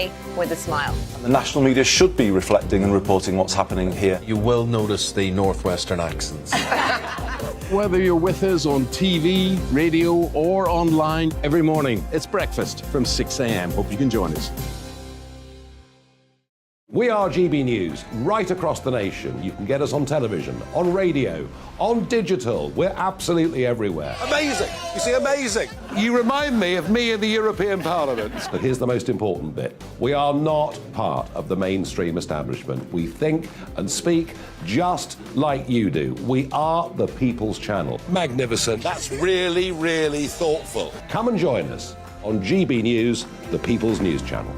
UK with a smile. The national media should be reflecting and reporting what's happening here. You will notice the northwestern accents. Whether you're with us on TV, radio or online, every morning it's breakfast from 6 a.m. Hope you can join us. We are GB News, right across the nation. You can get us on television, on radio, on digital. We're absolutely everywhere. Amazing! You see, amazing! You remind me of me in the European Parliament. But here's the most important bit. We are not part of the mainstream establishment. We think and speak just like you do. We are the People's Channel. Magnificent. That's really, really thoughtful. Come and join us on GB News, the People's News Channel.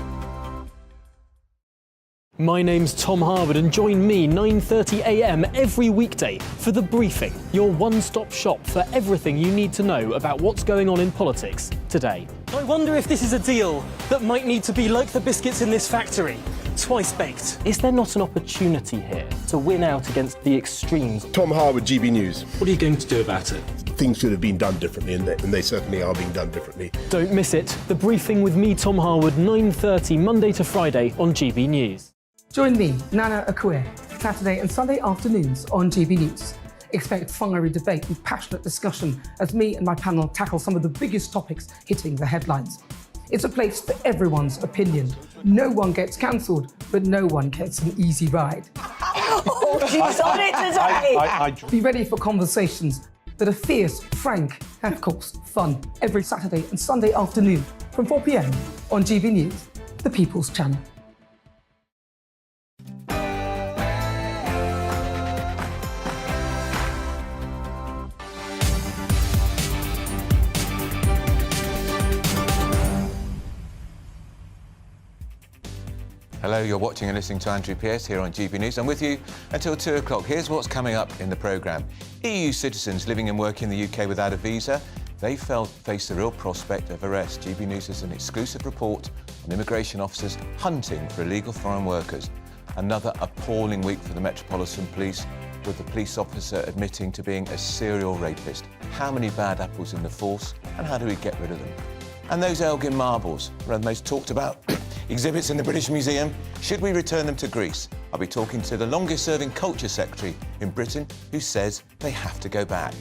My name's Tom Harwood and join me 9:30 a.m. every weekday for The Briefing, your one-stop shop for everything you need to know about what's going on in politics today. I wonder if this is a deal that might need to be like the biscuits in this factory, twice baked. Is there not an opportunity here to win out against the extremes? Tom Harwood, GB News. What are you going to do about it? Things should have been done differently, and they certainly are being done differently. Don't miss it. The Briefing with me, Tom Harwood, 9:30 Monday to Friday on GB News. Join me, Nana Akue, Saturday and Sunday afternoons on GB News. Expect fiery debate and passionate discussion as me and my panel tackle some of the biggest topics hitting the headlines. It's a place for everyone's opinion. No one gets cancelled, but no one gets an easy ride. Oh, she's on it today! Be ready for conversations that are fierce, frank, and of course, fun. Every Saturday and Sunday afternoon from 4 p.m. on GB News, the People's Channel. Hello, you're watching and listening to Andrew Pearce here on GB News. I'm with you until 2 o'clock. Here's what's coming up in the programme. EU citizens living and working in the UK without a visa, they face the real prospect of arrest. GB News has an exclusive report on immigration officers hunting for illegal foreign workers. Another appalling week for the Metropolitan Police, with the police officer admitting to being a serial rapist. How many bad apples in the force, and how do we get rid of them? And those Elgin marbles, one of the most talked about exhibits in the British Museum. Should we return them to Greece? I'll be talking to the longest-serving culture secretary in Britain, who says they have to go back.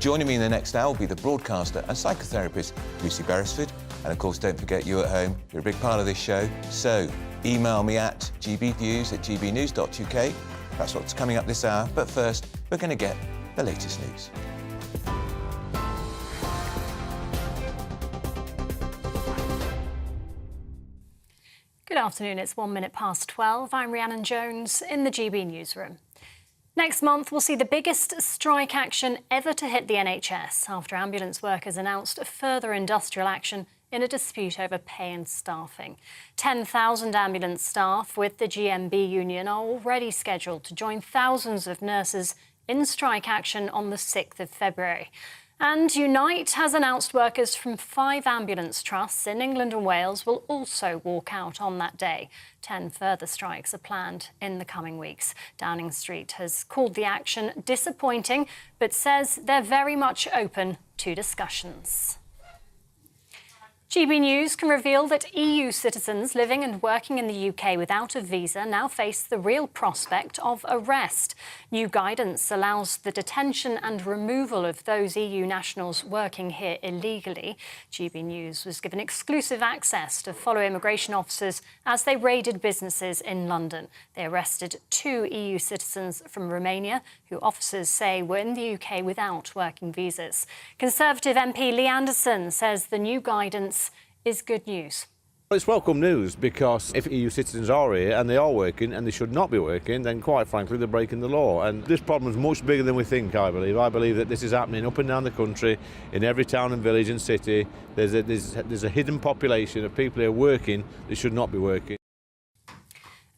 Joining me in the next hour will be the broadcaster and psychotherapist Lucy Beresford. And of course, don't forget, you at home, you're a big part of this show. So email me at gbnews@gbnews.uk. That's what's coming up this hour. But first, we're going to get the latest news. Good afternoon, it's 1 minute past 12. I'm Rhiannon Jones in the GB newsroom. Next month, we'll see the biggest strike action ever to hit the NHS after ambulance workers announced further industrial action in a dispute over pay and staffing. 10,000 ambulance staff with the GMB union are already scheduled to join thousands of nurses in strike action on the 6th of February. And Unite has announced workers from 5 ambulance trusts in England and Wales will also walk out on that day. 10 further strikes are planned in the coming weeks. Downing Street has called the action disappointing, but says they're very much open to discussions. GB News can reveal that EU citizens living and working in the UK without a visa now face the real prospect of arrest. New guidance allows the detention and removal of those EU nationals working here illegally. GB News was given exclusive access to follow immigration officers as they raided businesses in London. They arrested 2 EU citizens from Romania, who officers say were in the UK without working visas. Conservative MP Lee Anderson says the new guidance is good news. Well, it's welcome news, because if EU citizens are here and they are working and they should not be working, then quite frankly they're breaking the law. And this problem is much bigger than we think, I believe. I believe that this is happening up and down the country, in every town and village and city. There's a hidden population of people who are working that should not be working.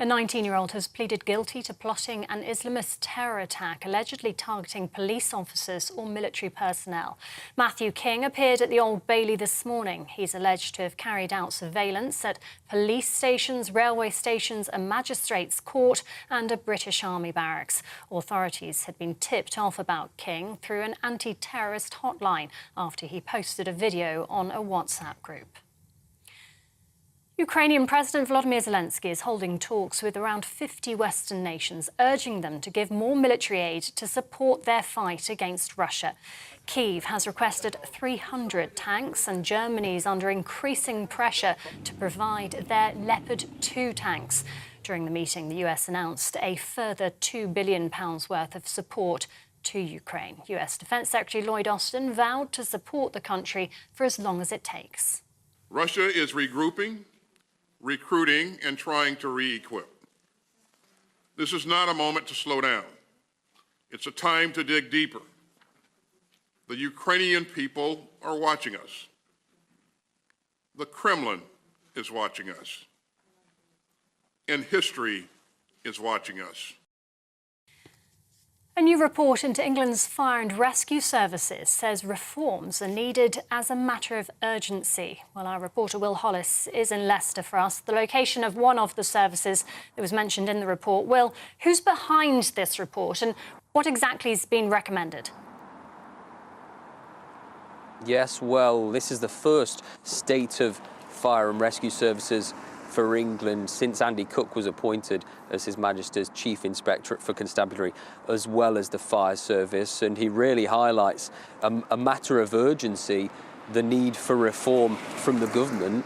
A 19-year-old has pleaded guilty to plotting an Islamist terror attack allegedly targeting police officers or military personnel. Matthew King appeared at the Old Bailey this morning. He's alleged to have carried out surveillance at police stations, railway stations, a magistrate's court and a British Army barracks. Authorities had been tipped off about King through an anti-terrorist hotline after he posted a video on a WhatsApp group. Ukrainian President Volodymyr Zelensky is holding talks with around 50 Western nations, urging them to give more military aid to support their fight against Russia. Kyiv has requested 300 tanks, and Germany is under increasing pressure to provide their Leopard 2 tanks. During the meeting, the US announced a further £2 billion worth of support to Ukraine. US Defence Secretary Lloyd Austin vowed to support the country for as long as it takes. Russia is regrouping, recruiting, and trying to re-equip. This is not a moment to slow down. It's a time to dig deeper. The Ukrainian people are watching us. The Kremlin is watching us. And history is watching us. A new report into England's fire and rescue services says reforms are needed as a matter of urgency. Well, our reporter Will Hollis is in Leicester for us, the location of one of the services that was mentioned in the report. Will, who's behind this report and what exactly has been recommended? Yes, well, this is the first state of fire and rescue services for England since Andy Cook was appointed as His Majesty's Chief Inspectorate for Constabulary, as well as the fire service. And he really highlights a matter of urgency, the need for reform from the government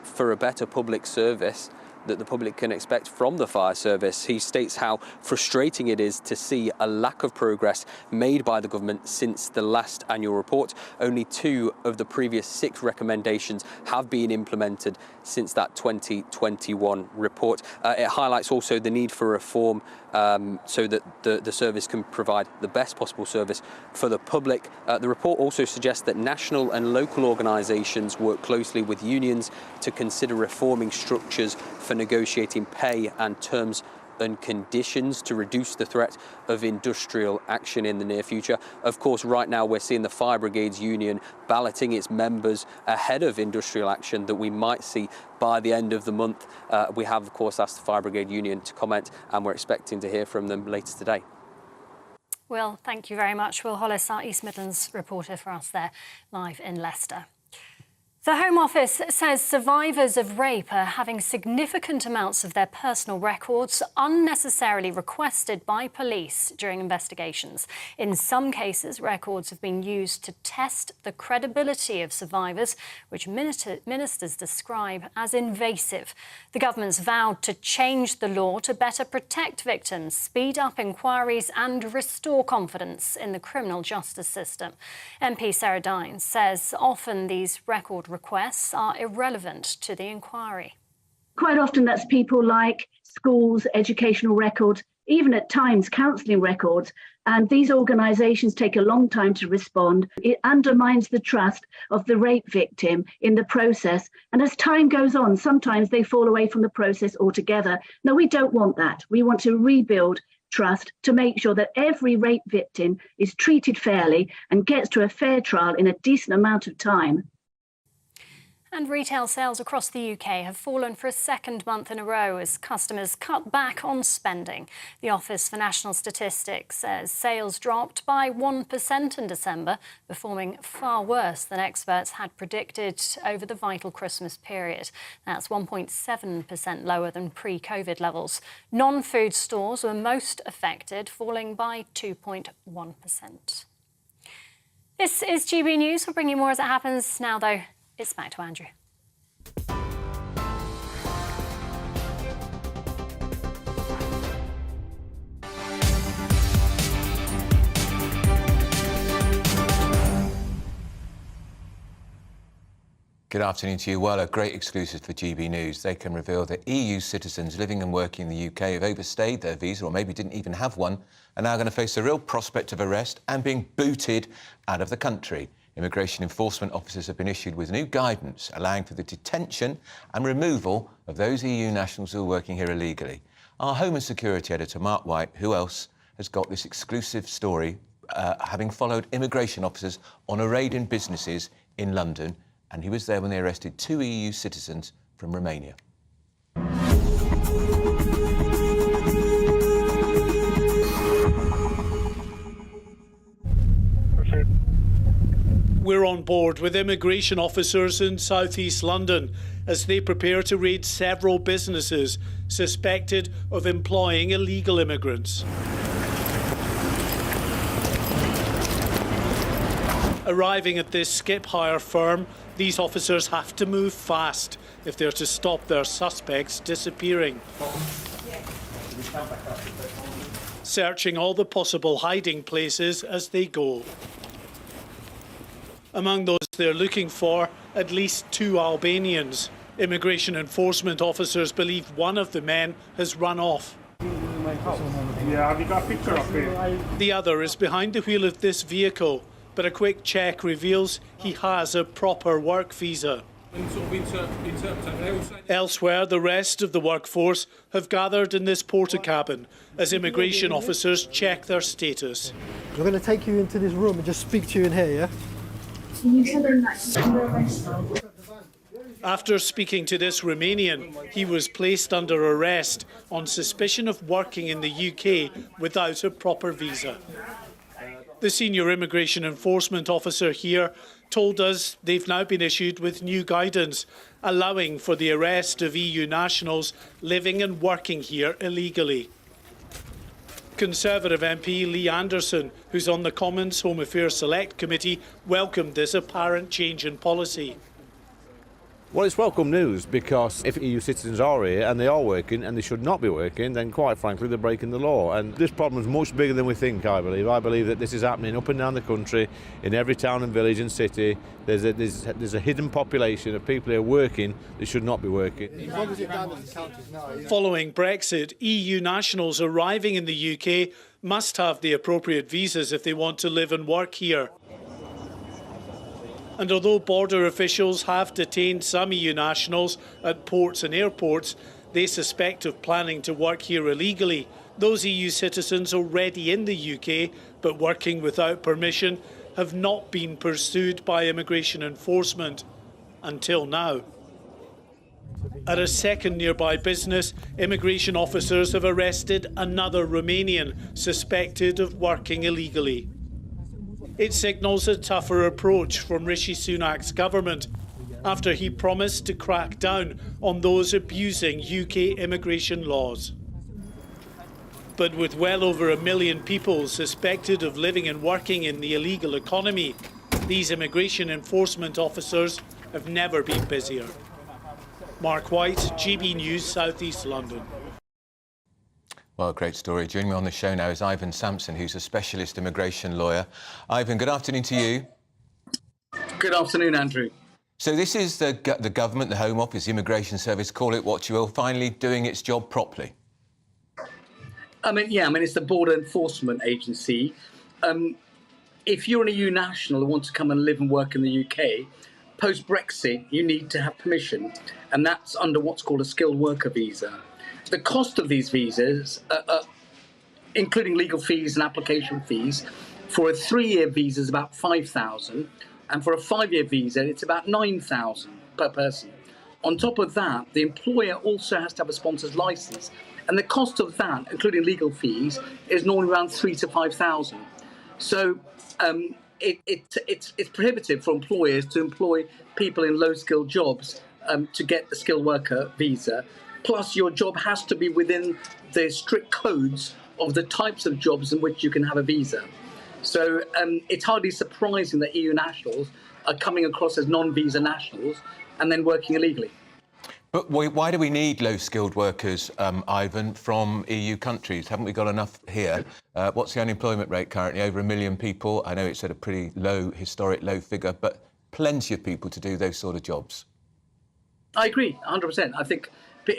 for a better public service that the public can expect from the fire service. He states how frustrating it is to see a lack of progress made by the government since the last annual report. Only 2 of the previous 6 recommendations have been implemented since that 2021 report. It highlights also the need for reform so that the service can provide the best possible service for the public. The report also suggests that national and local organisations work closely with unions to consider reforming structures for negotiating pay and terms and conditions to reduce the threat of industrial action in the near future. Of course, right now we're seeing the Fire Brigades Union balloting its members ahead of industrial action that we might see by the end of the month. We have, of course, asked the Fire Brigade Union to comment, and we're expecting to hear from them later today. Will, thank you very much. Will Hollis, our East Midlands reporter for us there, live in Leicester. The Home Office says survivors of rape are having significant amounts of their personal records unnecessarily requested by police during investigations. In some cases, records have been used to test the credibility of survivors, which ministers describe as invasive. The government's vowed to change the law to better protect victims, speed up inquiries and restore confidence in the criminal justice system. MP Sarah Dines says often these record requests are irrelevant to the inquiry. Quite often that's people like schools, educational records, even at times counselling records, and these organisations take a long time to respond. It undermines the trust of the rape victim in the process, and as time goes on, sometimes they fall away from the process altogether. No, we don't want that. We want to rebuild trust to make sure that every rape victim is treated fairly and gets to a fair trial in a decent amount of time. And retail sales across the UK have fallen for a second month in a row as customers cut back on spending. The Office for National Statistics says sales dropped by 1% in December, performing far worse than experts had predicted over the vital Christmas period. That's 1.7% lower than pre-COVID levels. Non-food stores were most affected, falling by 2.1%. This is GB News. We'll bring you more as it happens. Now, though, it's back to Andrew. Good afternoon to you. Well, a great exclusive for GB News. They can reveal that EU citizens living and working in the UK have overstayed their visa or maybe didn't even have one are now going to face the real prospect of arrest and being booted out of the country. Immigration enforcement officers have been issued with new guidance allowing for the detention and removal of those EU nationals who are working here illegally. Our Home and Security editor, Mark White, who else has got this exclusive story, having followed immigration officers on a raid in businesses in London, and he was there when they arrested 2 EU citizens from Romania. We're on board with immigration officers in South East London. as they prepare to raid several businesses suspected of employing illegal immigrants. Arriving at this skip hire firm, these officers have to move fast if they're to stop their suspects disappearing. Searching all the possible hiding places as they go. Among those they're looking for, at least 2 Albanians. Immigration enforcement officers believe one of the men has run off. Yeah, have you got a picture of it? The other is behind the wheel of this vehicle, but a quick check reveals he has a proper work visa. Elsewhere, the rest of the workforce have gathered in this porta cabin as immigration officers check their status. We're going to take you into this room and just speak to you in here, yeah? After speaking to this Romanian, he was placed under arrest on suspicion of working in the UK without a proper visa. The senior immigration enforcement officer here told us they've now been issued with new guidance, allowing for the arrest of EU nationals living and working here illegally. Conservative MP Lee Anderson, who's on the Commons Home Affairs Select Committee, welcomed this apparent change in policy. Well, it's welcome news, because if EU citizens are here and they are working and they should not be working, then quite frankly they're breaking the law. And this problem is much bigger than we think, I believe. I believe that this is happening up and down the country, in every town and village and city. There's a hidden population of people who are working that should not be working. Following Brexit, EU nationals arriving in the UK must have the appropriate visas if they want to live and work here. And although border officials have detained some EU nationals at ports and airports they suspect of planning to work here illegally, those EU citizens already in the UK but working without permission have not been pursued by immigration enforcement until now. At a second nearby business, immigration officers have arrested another Romanian suspected of working illegally. It signals a tougher approach from Rishi Sunak's government after he promised to crack down on those abusing UK immigration laws. But with well over 1 million people suspected of living and working in the illegal economy, these immigration enforcement officers have never been busier. Mark White, GB News, South East London. Well, great story. Joining me on the show now is Ivan Sampson, who's a specialist immigration lawyer. Ivan, good afternoon to you. Good afternoon, Andrew. So this is the government, the Home Office, the Immigration Service, call it what you will, finally doing its job properly. It's the Border Enforcement Agency. If you're an EU national who wants to come and live and work in the UK, post-Brexit, you need to have permission, and that's under what's called a skilled worker visa. The cost of these visas, including legal fees and application fees, for a 3-year visa is about £5,000, and for a 5-year visa, it's about £9,000 per person. On top of that, the employer also has to have a sponsor's license, and the cost of that, including legal fees, is normally around £3,000 to £5,000. So it's prohibitive for employers to employ people in low-skilled jobs to get the skilled worker visa. Plus, your job has to be within the strict codes of the types of jobs in which you can have a visa. So it's hardly surprising that EU nationals are coming across as non-visa nationals and then working illegally. But why do we need low-skilled workers, Ivan, from EU countries? Haven't we got enough here? What's the unemployment rate currently? Over 1 million people. I know it's at a pretty low, historic low figure, but plenty of people to do those sort of jobs. I agree, 100%. I think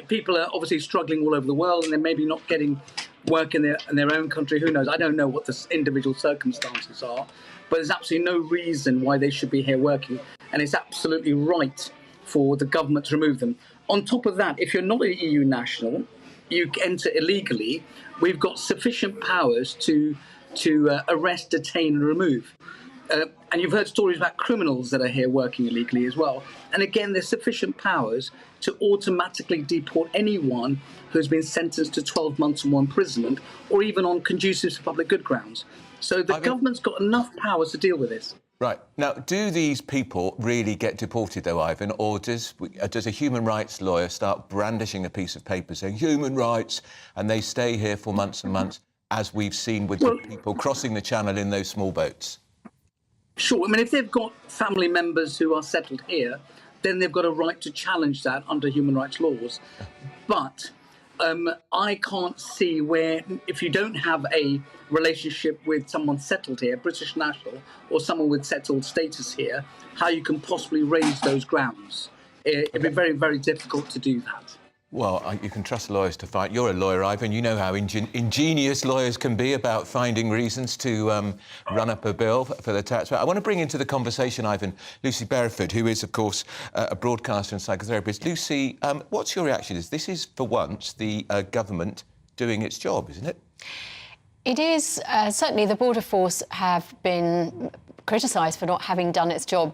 people are obviously struggling all over the world, and they're maybe not getting work in their own country. Who knows? I don't know what the individual circumstances are, but there's absolutely no reason why they should be here working, and it's absolutely right for the government to remove them. On top of that, if you're not an EU national, you enter illegally, we've got sufficient powers to arrest, detain and remove. And you've heard stories about criminals that are here working illegally as well. And again, there's sufficient powers to automatically deport anyone who's been sentenced to 12 months or more imprisonment, or even on conducive to public good grounds. So the government's got enough powers to deal with this. Right. Now, do these people really get deported, though, Ivan, or does a human rights lawyer start brandishing a piece of paper saying human rights, and they stay here for months and months, as we've seen with the people crossing the channel in those small boats? Sure. I mean, if they've got family members who are settled here, then they've got a right to challenge that under human rights laws. But I can't see where, if you don't have a relationship with someone settled here, British national, or someone with settled status here, how you can possibly raise those grounds. It'd be very, very difficult to do that. Well, you can trust lawyers to fight. You're a lawyer, Ivan. You know how ingenious lawyers can be about finding reasons to run up a bill for the taxpayer. I want to bring into the conversation, Ivan, Lucy Bereford, who is, of course, a broadcaster and psychotherapist. Lucy, what's your reaction to this? This is, for once, the government doing its job, isn't it? It is. Certainly, the Border Force have been criticised for not having done its job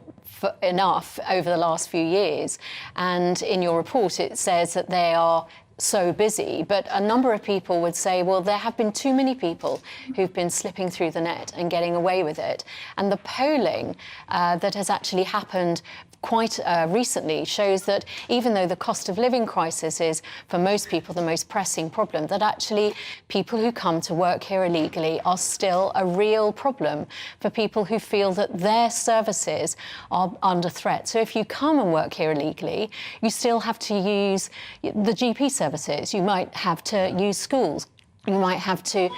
enough over the last few years. And in your report, it says that they are so busy, but a number of people would say, well, there have been too many people who've been slipping through the net and getting away with it. And the polling that has actually happened quite recently shows that even though the cost of living crisis is, for most people, the most pressing problem, that actually people who come to work here illegally are still a real problem for people who feel that their services are under threat. So if you come and work here illegally, you still have to use the GP services. You might have to use schools. You might have to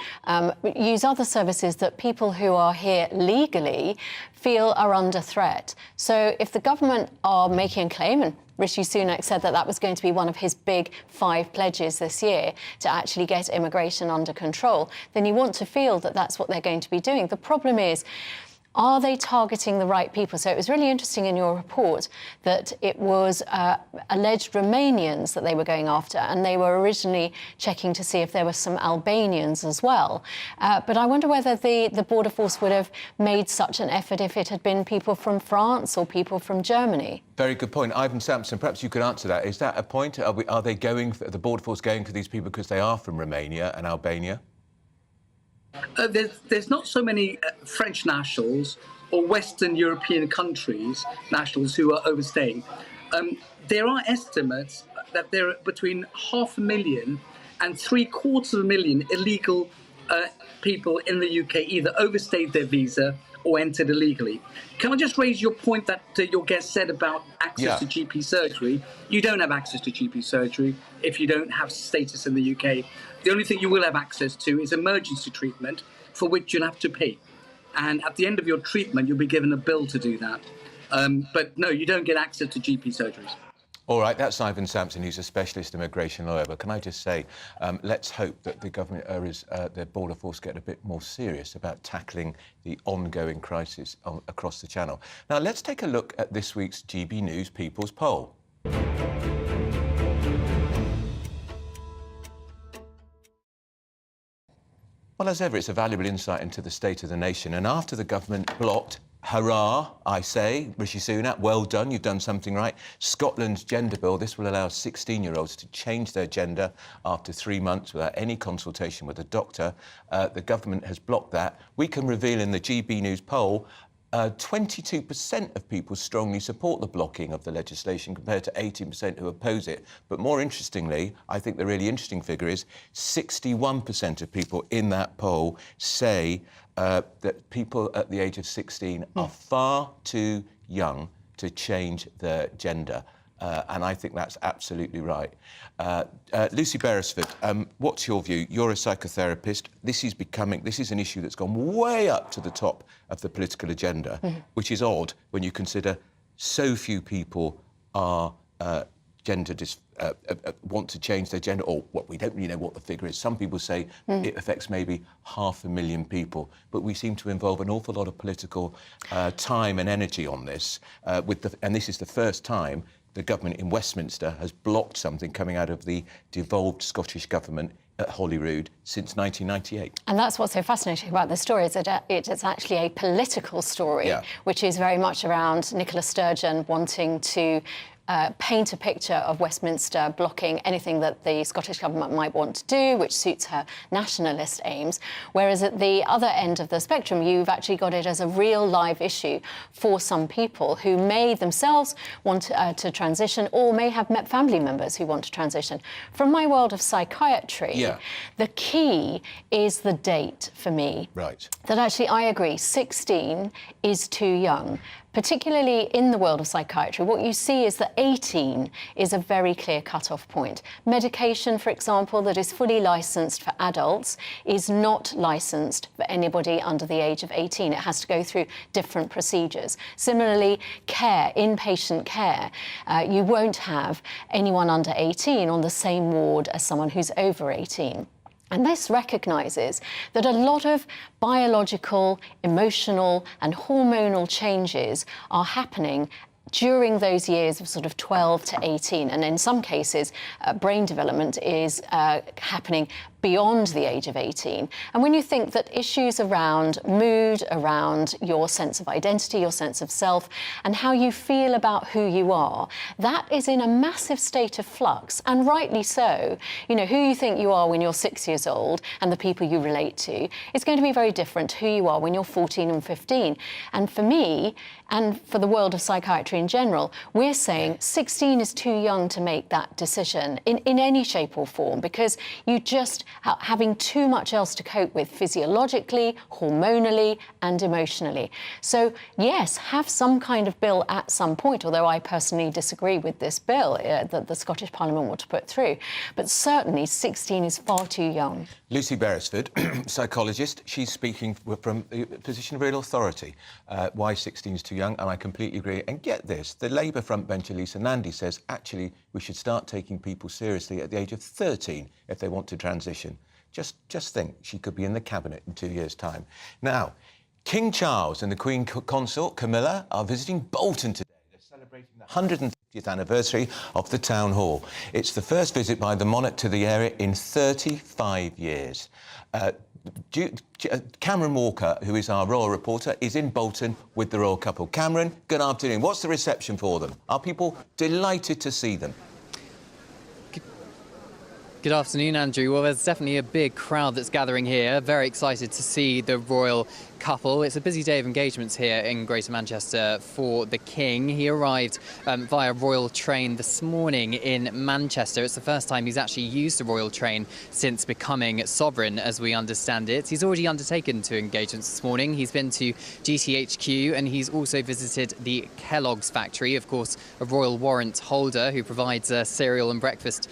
use other services that people who are here legally feel are under threat. So if the government are making a claim, and Rishi Sunak said that that was going to be one of his big 5 pledges this year, to actually get immigration under control, then you want to feel that that's what they're going to be doing. The problem is, are they targeting the right people? So it was really interesting in your report that it was alleged Romanians that they were going after, and they were originally checking to see if there were some Albanians as well. But I wonder whether the Border Force would have made such an effort if it had been people from France or people from Germany. Very good point. Ivan Sampson, perhaps you could answer that. Is that a point? Are they going, the Border Force going for these people because they are from Romania and Albania? There's not so many French nationals or Western European countries nationals who are overstaying. There are estimates that there are between 500,000 and 750,000 illegal people in the UK either overstayed their visa or entered illegally. Can I just raise your point that your guest said about access to GP surgery? You don't have access to GP surgery if you don't have status in the UK. The only thing you will have access to is emergency treatment, for which you'll have to pay. And at the end of your treatment, you'll be given a bill to do that. But no, you don't get access to GP surgeries. All right, that's Ivan Sampson, who's a specialist immigration lawyer. But can I just say, let's hope that the government, the Border Force, get a bit more serious about tackling the ongoing crisis across the Channel. Now, let's take a look at this week's GB News People's Poll. Well, as ever, it's a valuable insight into the state of the nation. And after the government blocked, hurrah, I say, Rishi Sunak, well done, you've done something right, Scotland's gender bill, this will allow 16-year-olds to change their gender after 3 months without any consultation with a doctor. The government has blocked that. We can reveal in the GB News poll 22% of people strongly support the blocking of the legislation compared to 18% who oppose it. But more interestingly, I think the really interesting figure is 61% of people in that poll say that people at the age of 16 are far too young to change their gender. And I think that's absolutely right. Lucy Beresford, what's your view? You're a psychotherapist. This is an issue that's gone way up to the top of the political agenda, which is odd when you consider so few people are want to change their gender, or what we don't really know what the figure is. Some people say it affects maybe 500,000 people, but we seem to involve an awful lot of political time and energy on this. And this is the first time the government in Westminster has blocked something coming out of the devolved Scottish government at Holyrood since 1998. And that's what's so fascinating about this story, is that it's actually a political story, which is very much around Nicola Sturgeon wanting to paint a picture of Westminster blocking anything that the Scottish Government might want to do, which suits her nationalist aims. Whereas at the other end of the spectrum, you've actually got it as a real live issue for some people who may themselves want to transition or may have met family members who want to transition. From my world of psychiatry, the key is the date for me. Right. That actually, I agree, 16 is too young. Particularly in the world of psychiatry, what you see is that 18 is a very clear cut-off point. Medication, for example, that is fully licensed for adults is not licensed for anybody under the age of 18. It has to go through different procedures. Similarly, care, inpatient care, you won't have anyone under 18 on the same ward as someone who's over 18. And this recognises that a lot of biological, emotional and hormonal changes are happening during those years of sort of 12 to 18. And in some cases, brain development is happening beyond the age of 18. And when you think that issues around mood, around your sense of identity, your sense of self, and how you feel about who you are, that is in a massive state of flux, and rightly so. You know, who you think you are when you're 6 years old and the people you relate to is going to be very different to who you are when you're 14 and 15. And for me, and for the world of psychiatry in general, we're saying 16 is too young to make that decision in any shape or form, because you just having too much else to cope with physiologically, hormonally and emotionally. So yes, have some kind of bill at some point, although I personally disagree with this bill that the Scottish Parliament want to put through. But certainly 16 is far too young. Lucy Beresford, psychologist, she's speaking from a position of real authority. Why 16 is too young, and I completely agree. And get this, the Labour frontbencher Lisa Nandy says, actually, we should start taking people seriously at the age of 13 if they want to transition. Just think, she could be in the Cabinet in 2 years' time. Now, King Charles and the Queen Consort, Camilla, are visiting Bolton today. They're celebrating the 150th anniversary of the Town Hall. It's the first visit by the monarch to the area in 35 years. Cameron Walker, who is our royal reporter, is in Bolton with the royal couple. Cameron, good afternoon. What's the reception for them? Are people delighted to see them? Good afternoon, Andrew. Well, there's definitely a big crowd that's gathering here. Very excited to see the royal couple. It's a busy day of engagements here in Greater Manchester for the King. He arrived via royal train this morning in Manchester. It's the first time he's actually used a royal train since becoming sovereign, as we understand it. He's already undertaken 2 engagements this morning. He's been to GTHQ and he's also visited the Kellogg's factory, of course, a royal warrant holder who provides cereal and breakfast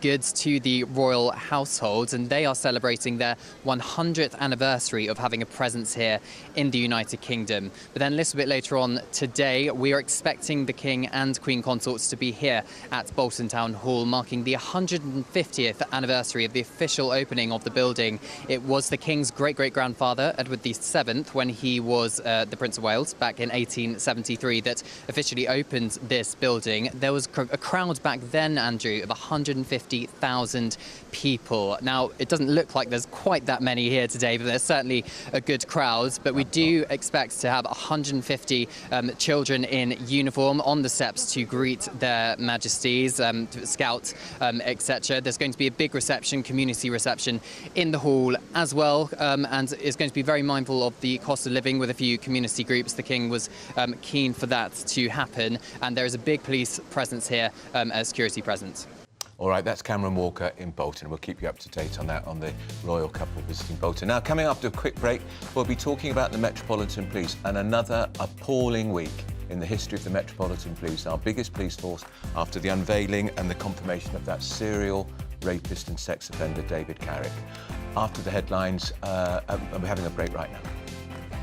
goods to the royal household, and they are celebrating their 100th anniversary of having a presence here in the United Kingdom. But then a little bit later on today, we are expecting the King and Queen Consorts to be here at Bolton Town Hall, marking the 150th anniversary of the official opening of the building. It was the King's great-great-grandfather, Edward VII, when he was the Prince of Wales back in 1873, that officially opened this building. There was a crowd back then, Andrew, of 150,000 people. Now, it doesn't look like there's quite that many here today, but there's certainly a good crowd. But we do expect to have 150 children in uniform on the steps to greet their majesties, scouts, etc. There's going to be a big reception, community reception in the hall as well, and is going to be very mindful of the cost of living with a few community groups. The King was keen for that to happen, and there is a big police presence here, a security presence. All right, that's Cameron Walker in Bolton. We'll keep you up to date on that, on the royal couple visiting Bolton. Now, coming after a quick break, we'll be talking about the Metropolitan Police and another appalling week in the history of the Metropolitan Police, our biggest police force after the unveiling and the confirmation of that serial rapist and sex offender, David Carrick. After the headlines, we're having a break right now.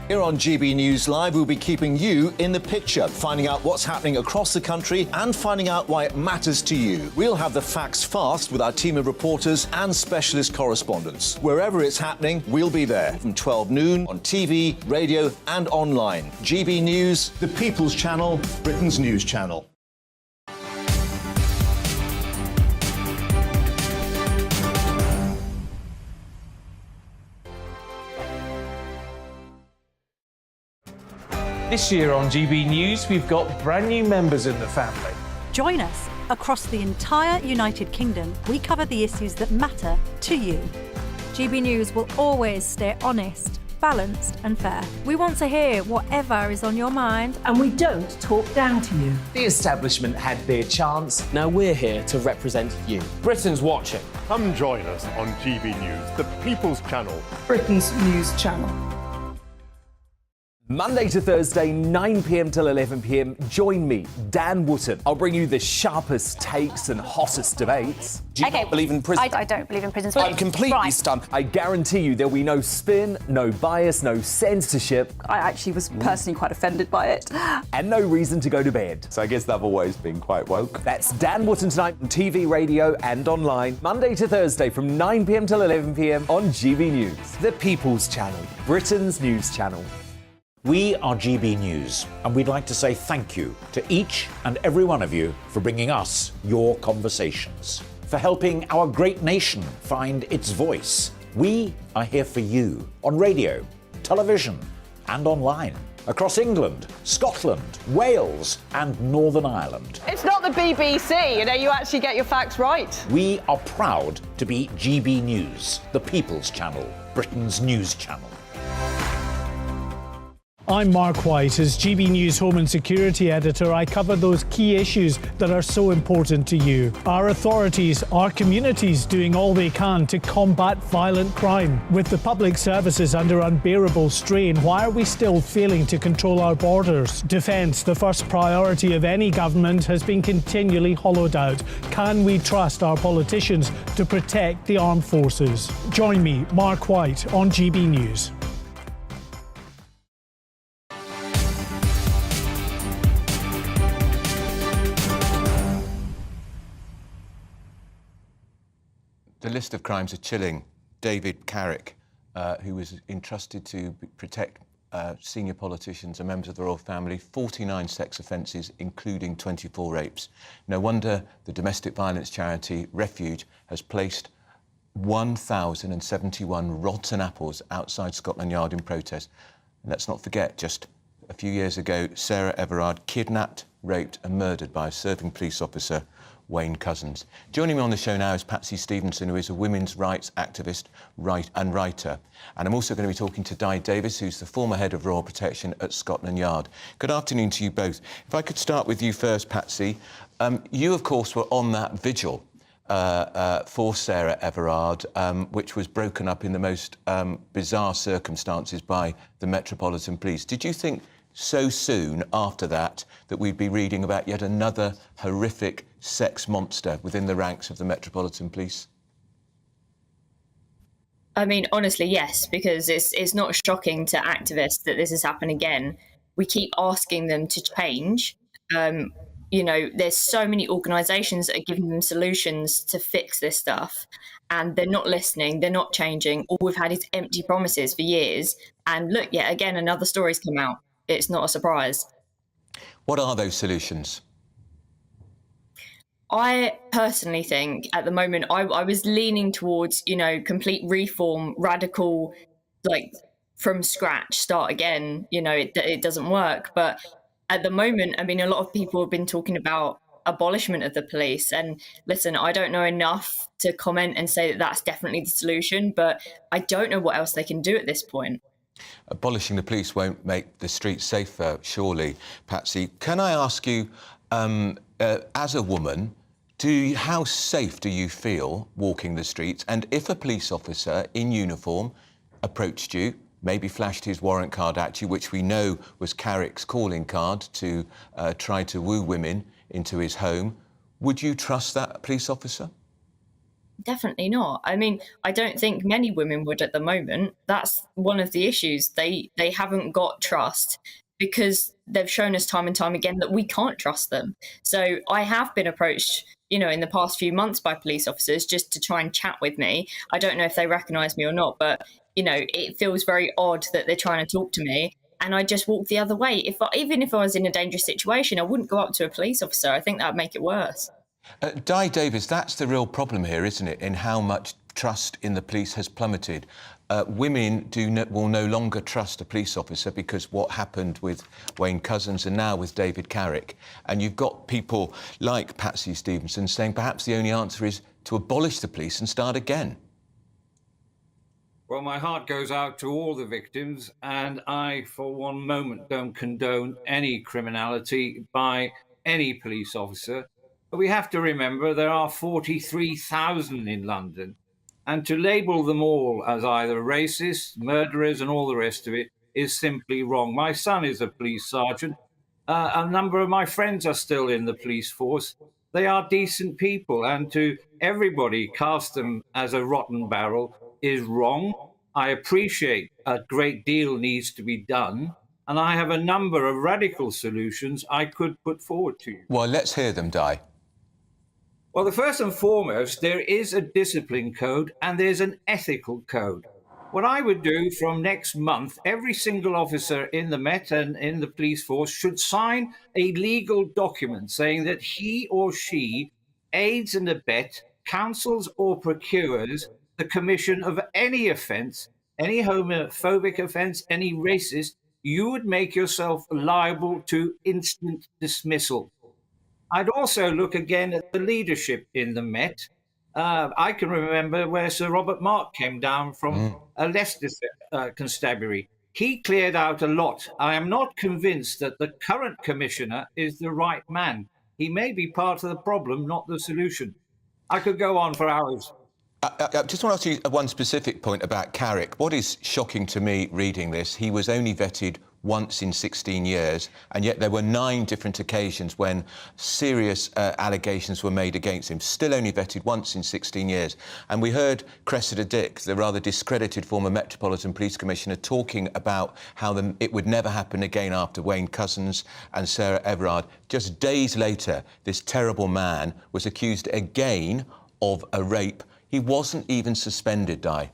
Here on GB News Live, we'll be keeping you in the picture, finding out what's happening across the country and finding out why it matters to you. We'll have the facts fast with our team of reporters and specialist correspondents. Wherever it's happening, we'll be there from 12 noon on TV, radio and online. GB News, the People's Channel, Britain's news channel. This year on GB News, we've got brand new members in the family. Join us. Across the entire United Kingdom, we cover the issues that matter to you. GB News will always stay honest, balanced and fair. We want to hear whatever is on your mind. And we don't talk down to you. The establishment had their chance. Now we're here to represent you. Britain's watching. Come join us on GB News, the People's Channel. Britain's news channel. Monday to Thursday, 9 p.m. till 11 p.m. Join me, Dan Wootton. I'll bring you the sharpest takes and hottest debates. Do you not believe in prison? I don't believe in prison. I'm completely stunned. I guarantee you there'll be no spin, no bias, no censorship. I actually was personally quite offended by it. And no reason to go to bed. So I guess they've always been quite woke. That's Dan Wootton tonight on TV, radio and online. Monday to Thursday from 9 p.m. till 11 p.m. on GB News. The People's Channel, Britain's news channel. We are GB News, and we'd like to say thank you to each and every one of you for bringing us your conversations, for helping our great nation find its voice. We are here for you on radio, television, and online, across England, Scotland, Wales, and Northern Ireland. It's not the BBC, you actually get your facts right. We are proud to be GB News, the People's Channel, Britain's news channel. I'm Mark White. As GB News Home and Security Editor, I cover those key issues that are so important to you. Our authorities, our communities doing all they can to combat violent crime. With the public services under unbearable strain, why are we still failing to control our borders? Defence, the first priority of any government, has been continually hollowed out. Can we trust our politicians to protect the armed forces? Join me, Mark White, on GB News. The list of crimes are chilling. David Carrick, who was entrusted to protect senior politicians and members of the royal family, 49 sex offences, including 24 rapes. No wonder the domestic violence charity Refuge has placed 1,071 rotten apples outside Scotland Yard in protest. And let's not forget, just a few years ago, Sarah Everard kidnapped, raped and murdered by a serving police officer, Wayne Couzens. Joining me on the show now is Patsy Stevenson, who is a women's rights activist and writer. And I'm also going to be talking to Di Davis, who's the former head of Royal Protection at Scotland Yard. Good afternoon to you both. If I could start with you first, Patsy. You, of course, were on that vigil for Sarah Everard, which was broken up in the most bizarre circumstances by the Metropolitan Police. Did you think so soon after that we'd be reading about yet another horrific sex monster within the ranks of the Metropolitan Police? I mean, honestly, yes, because it's not shocking to activists that this has happened again. We keep asking them to change. There's so many organisations that are giving them solutions to fix this stuff, and they're not listening, they're not changing. All we've had is empty promises for years. And look, yet again, another story's come out. It's not a surprise. What are those solutions? I personally think at the moment I was leaning towards, complete reform, radical, like from scratch, start again. It doesn't work. But at the moment, I mean, a lot of people have been talking about abolishment of the police. And listen, I don't know enough to comment and say that that's definitely the solution, but I don't know what else they can do at this point. Abolishing the police won't make the streets safer, surely, Patsy. Can I ask you, as a woman, how safe do you feel walking the streets? And if a police officer in uniform approached you, maybe flashed his warrant card at you, which we know was Carrick's calling card to try to woo women into his home, would you trust that police officer? Definitely not. I mean, I don't think many women would at the moment. That's one of the issues. They haven't got trust because they've shown us time and time again that we can't trust them. So I have been approached, in the past few months by police officers just to try and chat with me. I don't know if they recognise me or not, but, it feels very odd that they're trying to talk to me. And I just walk the other way. Even if I was in a dangerous situation, I wouldn't go up to a police officer. I think that would make it worse. Di Davis, that's the real problem here, isn't it, in how much trust in the police has plummeted. Women will no longer trust a police officer because what happened with Wayne Couzens and now with David Carrick. And you've got people like Patsy Stevenson saying perhaps the only answer is to abolish the police and start again. Well, my heart goes out to all the victims, and I, for one moment, don't condone any criminality by any police officer. But we have to remember there are 43,000 in London, and to label them all as either racists, murderers, and all the rest of it is simply wrong. My son is a police sergeant. A number of my friends are still in the police force. They are decent people, and to everybody cast them as a rotten barrel is wrong. I appreciate a great deal needs to be done, and I have a number of radical solutions I could put forward to you. Well, let's hear them, Di. Well, the first and foremost, there is a discipline code and there's an ethical code. What I would do from next month, every single officer in the Met and in the police force should sign a legal document saying that he or she aids and abets, counsels or procures the commission of any offence, any homophobic offence, any racist, you would make yourself liable to instant dismissal. I'd also look again at the leadership in the Met. I can remember where Sir Robert Mark came down from a Leicester constabulary. He cleared out a lot. I am not convinced that the current commissioner is the right man. He may be part of the problem, not the solution. I could go on for hours. I just want to ask you one specific point about Carrick. What is shocking to me reading this, he was only vetted once in 16 years, and yet there were 9 different occasions when serious allegations were made against him. Still only vetted once in 16 years. And we heard Cressida Dick, the rather discredited former Metropolitan Police Commissioner, talking about how it would never happen again after Wayne Couzens and Sarah Everard. Just days later, this terrible man was accused again of a rape. He wasn't even suspended, Di.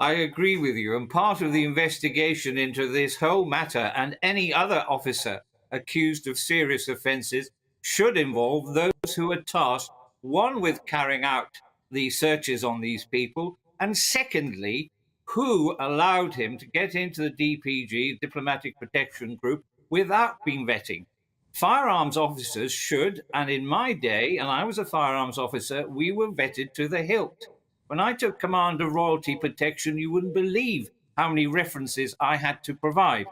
I agree with you, and part of the investigation into this whole matter and any other officer accused of serious offences should involve those who are tasked, one, with carrying out the searches on these people, and secondly, who allowed him to get into the DPG, Diplomatic Protection Group, without being vetting. Firearms officers should, and in my day, and I was a firearms officer, we were vetted to the hilt. When I took command of royalty protection, you wouldn't believe how many references I had to provide.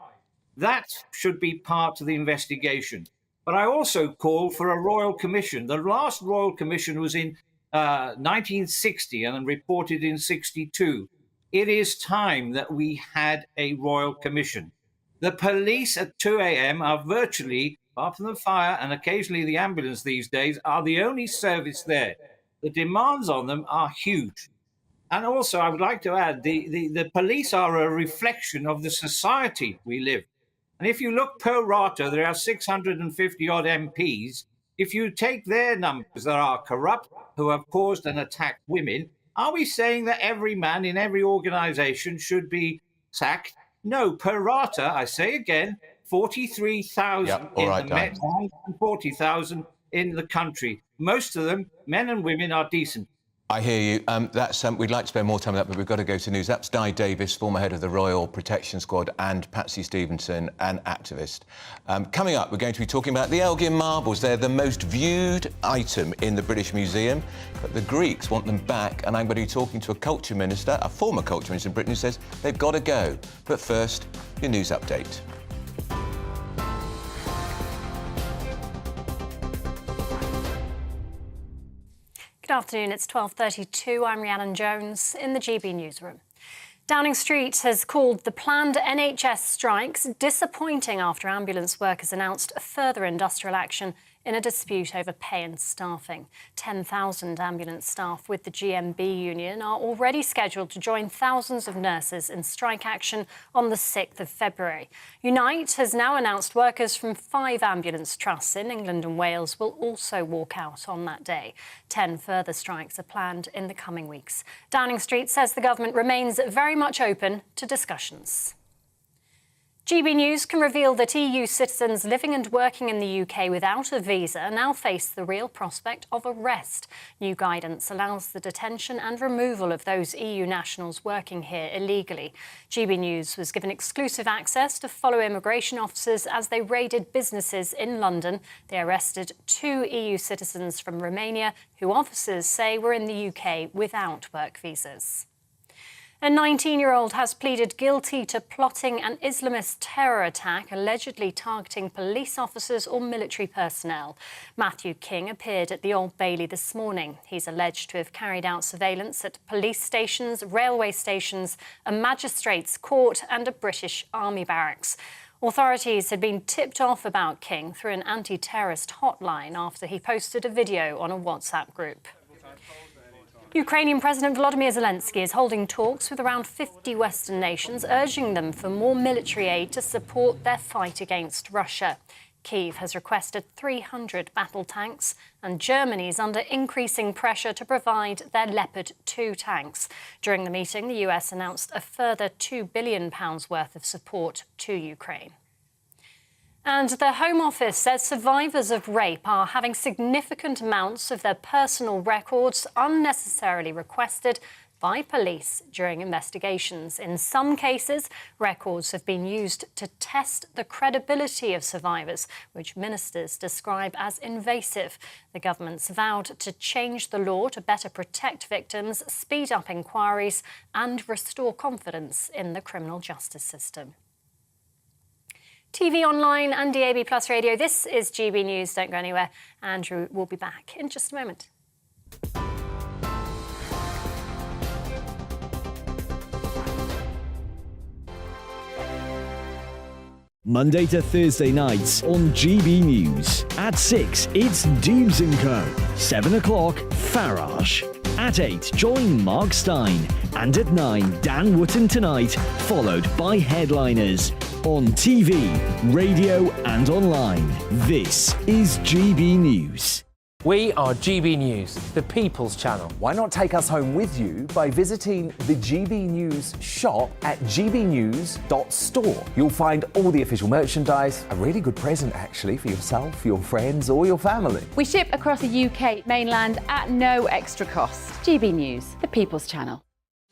That should be part of the investigation. But I also called for a royal commission. The last royal commission was in 1960 and reported in 62. It is time that we had a royal commission. The police at 2 a.m. are virtually, apart from the fire and occasionally the ambulance these days, are the only service there. The demands on them are huge. And also, I would like to add, the police are a reflection of the society we live. And if you look per rata, there are 650-odd MPs. If you take their numbers that are corrupt, who have caused and attacked women, are we saying that every man in every organisation should be sacked? No, per rata, I say again, 43,000 in the Met, 140,000 in the country. Most of them, men and women, are decent. I hear you. We'd like to spend more time on that, but we've got to go to news. That's Di Davis, former head of the Royal Protection Squad, and Patsy Stevenson, an activist. Coming up, we're going to be talking about the Elgin Marbles. They're the most viewed item in the British Museum, but the Greeks want them back, and I'm going to be talking to a culture minister, a former culture minister in Britain, who says they've got to go. But first, your news update. Good afternoon, it's 12:32. I'm Rhiannon Jones in the GB newsroom. Downing Street has called the planned NHS strikes disappointing after ambulance workers announced further industrial action in a dispute over pay and staffing. 10,000 ambulance staff with the GMB union are already scheduled to join thousands of nurses in strike action on the 6th of February. Unite has now announced workers from 5 ambulance trusts in England and Wales will also walk out on that day. 10 further strikes are planned in the coming weeks. Downing Street says the government remains very much open to discussions. GB News can reveal that EU citizens living and working in the UK without a visa now face the real prospect of arrest. New guidance allows the detention and removal of those EU nationals working here illegally. GB News was given exclusive access to follow immigration officers as they raided businesses in London. They arrested 2 EU citizens from Romania who officers say were in the UK without work visas. A 19-year-old has pleaded guilty to plotting an Islamist terror attack allegedly targeting police officers or military personnel. Matthew King appeared at the Old Bailey this morning. He's alleged to have carried out surveillance at police stations, railway stations, a magistrate's court and a British Army barracks. Authorities had been tipped off about King through an anti-terrorist hotline after he posted a video on a WhatsApp group. Ukrainian President Volodymyr Zelensky is holding talks with around 50 Western nations, urging them for more military aid to support their fight against Russia. Kyiv has requested 300 battle tanks, and Germany is under increasing pressure to provide their Leopard 2 tanks. During the meeting, the US announced a further £2 billion worth of support to Ukraine. And the Home Office says survivors of rape are having significant amounts of their personal records unnecessarily requested by police during investigations. In some cases, records have been used to test the credibility of survivors, which ministers describe as invasive. The government's vowed to change the law to better protect victims, speed up inquiries and restore confidence in the criminal justice system. TV, online and DAB+ radio, this is GB News. Don't go anywhere. Andrew will be back in just a moment. Monday to Thursday nights on GB News. At 6, it's Deebs & Co. 7 o'clock, Farage. At 8, join Mark Stein. And at 9, Dan Wootton Tonight, followed by Headliners. On TV, radio and online. This is GB News. We are GB News, the People's Channel. Why not take us home with you by visiting the GB News shop at gbnews.store. You'll find all the official merchandise, a really good present actually for yourself, your friends or your family. We ship across the UK mainland at no extra cost. GB News, the People's Channel.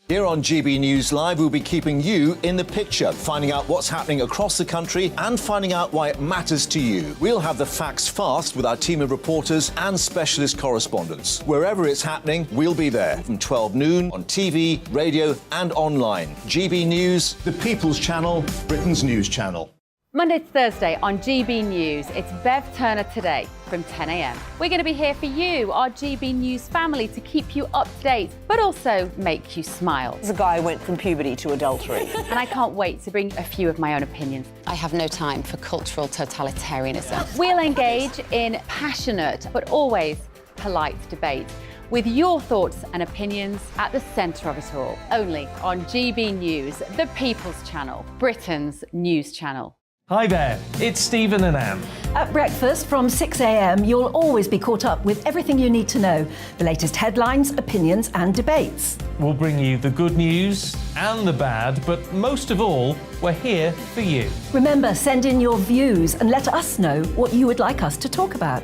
Here on GB News Live, we'll be keeping you in the picture, finding out what's happening across the country and finding out why it matters to you. We'll have the facts fast with our team of reporters and specialist correspondents. Wherever it's happening, we'll be there from 12 noon on TV, radio and online. GB News, the People's Channel, Britain's news channel. Monday to Thursday on GB News, it's Bev Turner Today from 10 a.m. We're going to be here for you, our GB News family, to keep you up to date, but also make you smile. The guy went from puberty to adultery. And I can't wait to bring a few of my own opinions. I have no time for cultural totalitarianism. We'll engage in passionate, but always polite debate, with your thoughts and opinions at the centre of it all. Only on GB News, the People's Channel, Britain's news channel. Hi there, it's Stephen and Anne. At breakfast from 6 a.m, you'll always be caught up with everything you need to know, the latest headlines, opinions and debates. We'll bring you the good news and the bad, but most of all, we're here for you. Remember, send in your views and let us know what you would like us to talk about.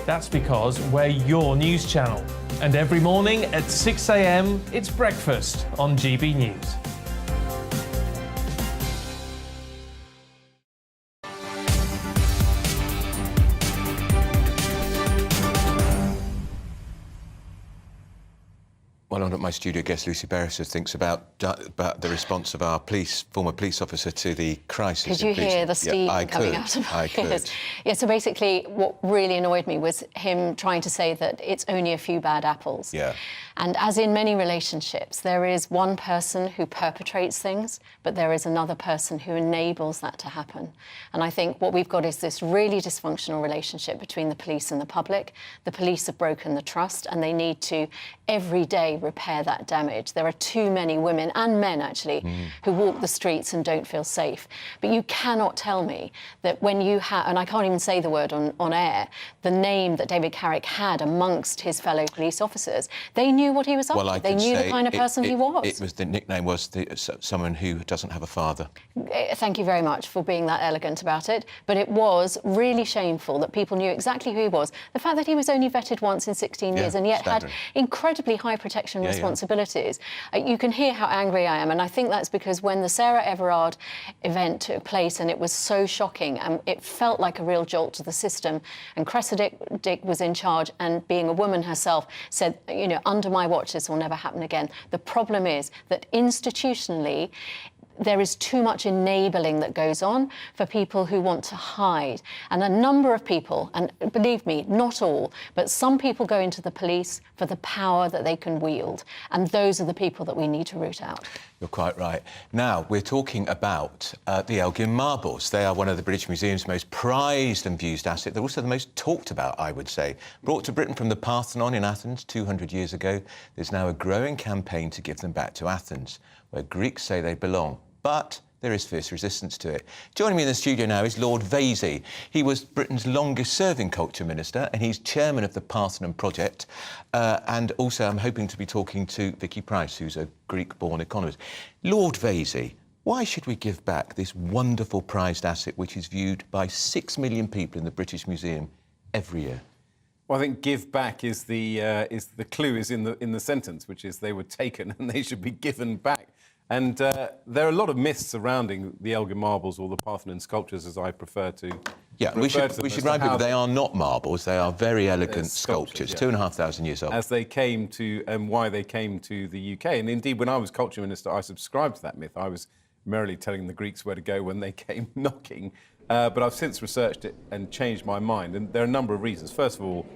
That's because we're your news channel. And every morning at 6 a.m, it's breakfast on GB News. Well, on at my studio guest, Lucy Beresford, thinks about the response of our former police officer to the crisis. Could you hear the steam coming out of my ears? Yeah, so basically what really annoyed me was him trying to say that it's only a few bad apples. Yeah. And as in many relationships, there is one person who perpetrates things, but there is another person who enables that to happen. And I think what we've got is this really dysfunctional relationship between the police and the public. The police have broken the trust, and they need to, every day, repair that damage. There are too many women and men, actually, who walk the streets and don't feel safe. But you cannot tell me that when you have, and I can't even say the word on air, the name that David Carrick had amongst his fellow police officers, they knew what he was up to. They knew the kind of person he was. The nickname was someone who doesn't have a father. Thank you very much for being that elegant about it. But it was really shameful that people knew exactly who he was. The fact that he was only vetted once in 16 years and yet had incredibly high protection responsibilities. You can hear how angry I am, and I think that's because when the Sarah Everard event took place and it was so shocking and it felt like a real jolt to the system, and Cressida Dick was in charge, and being a woman herself said, you know, under my watch this will never happen again. The problem is that institutionally there is too much enabling that goes on for people who want to hide. And a number of people, and believe me, not all, but some people go into the police for the power that they can wield. And those are the people that we need to root out. You're quite right. Now, we're talking about the Elgin Marbles. They are one of the British Museum's most prized and viewed assets. They're also the most talked about, I would say. Brought to Britain from the Parthenon in Athens 200 years ago, there's now a growing campaign to give them back to Athens, where Greeks say they belong. But there is fierce resistance to it. Joining me in the studio now is Lord Vasey. He was Britain's longest-serving culture minister, and he's chairman of the Parthenon Project. And also, I'm hoping to be talking to Vicky Price, who's a Greek-born economist. Lord Vasey, why should we give back this wonderful prized asset, which is viewed by 6 million people in the British Museum every year? Well, I think "give back" is the clue is in the sentence, which is they were taken and they should be given back. And there are a lot of myths surrounding the Elgin Marbles, or the Parthenon sculptures, as I prefer to. Yeah, we should remind people they are not marbles; they are very elegant sculptures, 2,500 years old. As they came to, and why they came to the UK, and indeed, when I was culture minister, I subscribed to that myth. I was merrily telling the Greeks where to go when they came knocking. But I've since researched it and changed my mind, and there are a number of reasons. First of all,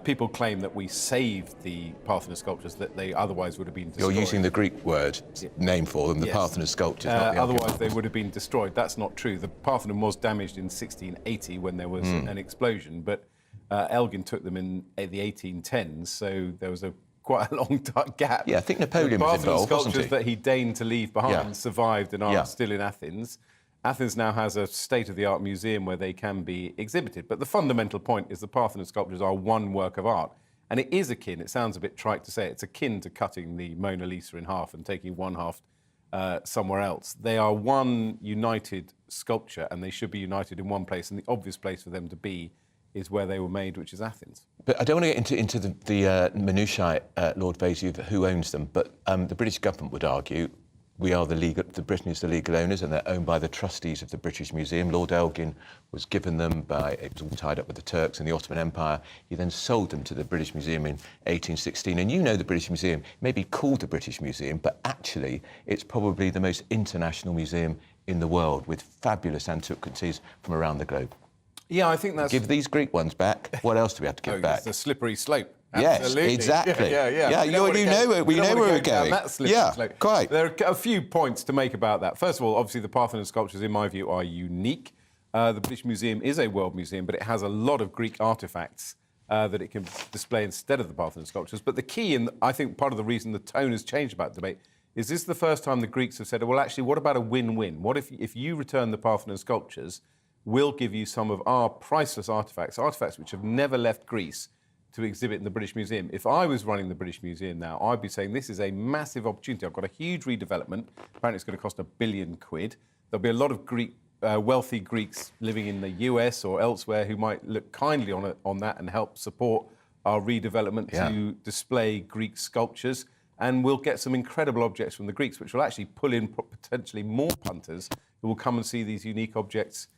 people claim that we saved the Parthenon sculptures, that they otherwise would have been destroyed. You're using the Greek word name for them, the Parthenon sculptures, not the otherwise they would have been destroyed. That's not true. The Parthenon was damaged in 1680 when there was an explosion, but Elgin took them in the 1810s, so there was quite a long gap. Yeah, I think Napoleon was involved, wasn't he? The Parthenon sculptures that he deigned to leave behind survived and are still in Athens. Athens now has a state-of-the-art museum where they can be exhibited. But the fundamental point is the Parthenon sculptures are one work of art. And it is akin, it sounds a bit trite to say, it's akin to cutting the Mona Lisa in half and taking one half somewhere else. They are one united sculpture, and they should be united in one place. And the obvious place for them to be is where they were made, which is Athens. But I don't want to get into the minutiae, Lord Vasey, of who owns them. But the British government would argue Britain is the legal owners, and they're owned by the trustees of the British Museum. Lord Elgin was given them it was all tied up with the Turks and the Ottoman Empire. He then sold them to the British Museum in 1816. And you know the British Museum may be called the British Museum, but actually it's probably the most international museum in the world, with fabulous antiquities from around the globe. Yeah, I think that's... Give these Greek ones back. What else do we have to give back? It's a slippery slope. Yes, Absolutely. exactly. Yeah. You know where we're going. Quite. There are a few points to make about that. First of all, obviously, the Parthenon sculptures, in my view, are unique. The British Museum is a world museum, but it has a lot of Greek artefacts that it can display instead of the Parthenon sculptures. But the key, and I think part of the reason the tone has changed about the debate, is this the first time the Greeks have said, well, actually, what about a win-win? What if you return the Parthenon sculptures, we'll give you some of our priceless artefacts which have never left Greece, to exhibit in the British Museum. If I was running the British Museum now, I'd be saying this is a massive opportunity. I've got a huge redevelopment. Apparently it's going to cost £1 billion. There'll be a lot of wealthy Greeks living in the US or elsewhere who might look kindly on that and help support our redevelopment to display Greek sculptures. And we'll get some incredible objects from the Greeks, which will actually pull in potentially more punters who will come and see these unique objects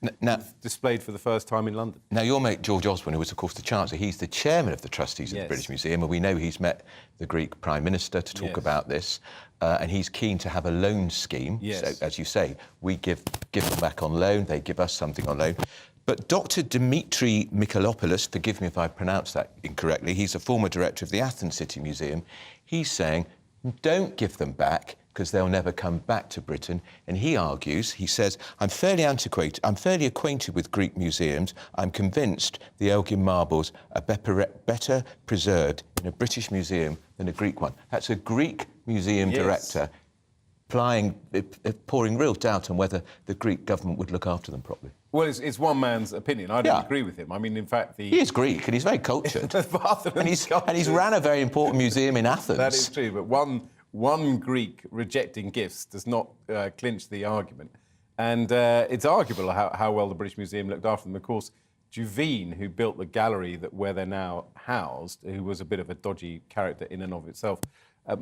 displayed for the first time in London. Now, your mate George Osborne, who was, of course, the Chancellor, he's the chairman of the trustees of the British Museum, and we know he's met the Greek Prime Minister to talk about this, and he's keen to have a loan scheme. So, as you say, we give them back on loan, they give us something on loan. But Dr. Dimitri Michalopoulos, forgive me if I pronounce that incorrectly, he's a former director of the Athens City Museum, he's saying, don't give them back, because they'll never come back to Britain. And he argues, he says, I'm fairly acquainted with Greek museums. I'm convinced the Elgin marbles are better preserved in a British museum than a Greek one. That's a Greek museum director pouring real doubt on whether the Greek government would look after them properly. Well, it's one man's opinion. I don't agree with him. I mean, in fact, he is Greek and he's very cultured. and he's ran a very important museum in Athens. That is true, but one Greek rejecting gifts does not clinch the argument. And it's arguable how well the British Museum looked after them. Of course, Juvine, who built the gallery where they're now housed, who was a bit of a dodgy character in and of itself,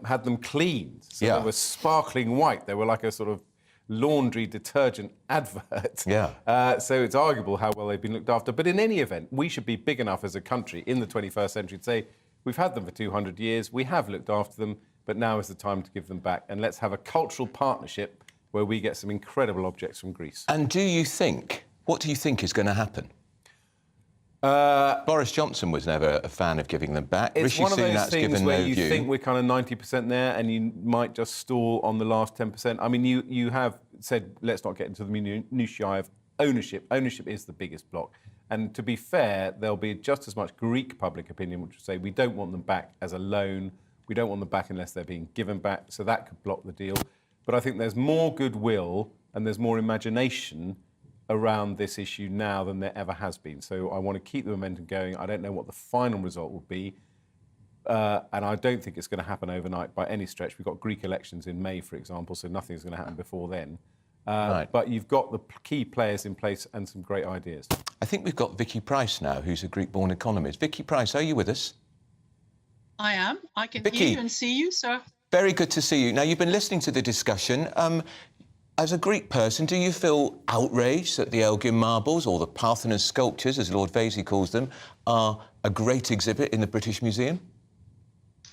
had them cleaned. So they were sparkling white. They were like a sort of laundry detergent advert. So it's arguable how well they've been looked after. But in any event, we should be big enough as a country in the 21st century to say, we've had them for 200 years, we have looked after them, but now is the time to give them back. And let's have a cultural partnership where we get some incredible objects from Greece. And what do you think is going to happen? Boris Johnson was never a fan of giving them back. It's Rishi one of those Sunak's things given where no you view. think we're kind of 90% there and you might just stall on the last 10%. I mean, you have said, let's not get into the minutiae of ownership. Ownership is the biggest block. And to be fair, there'll be just as much Greek public opinion which will say we don't want them back as a loan, we don't want them back unless they're being given back, so that could block the deal. But I think there's more goodwill and there's more imagination around this issue now than there ever has been. So I want to keep the momentum going. I don't know what the final result will be, and I don't think it's going to happen overnight by any stretch. We've got Greek elections in May, for example, so nothing's going to happen before then. But you've got the key players in place and some great ideas. I think we've got Vicky Price now, who's a Greek-born economist. Vicky Price, are you with us? I am. I can Vicky, hear you and see you, so... Very good to see you. Now, you've been listening to the discussion. As a Greek person, do you feel outraged that the Elgin marbles, or the Parthenon sculptures, as Lord Vasey calls them, are a great exhibit in the British Museum?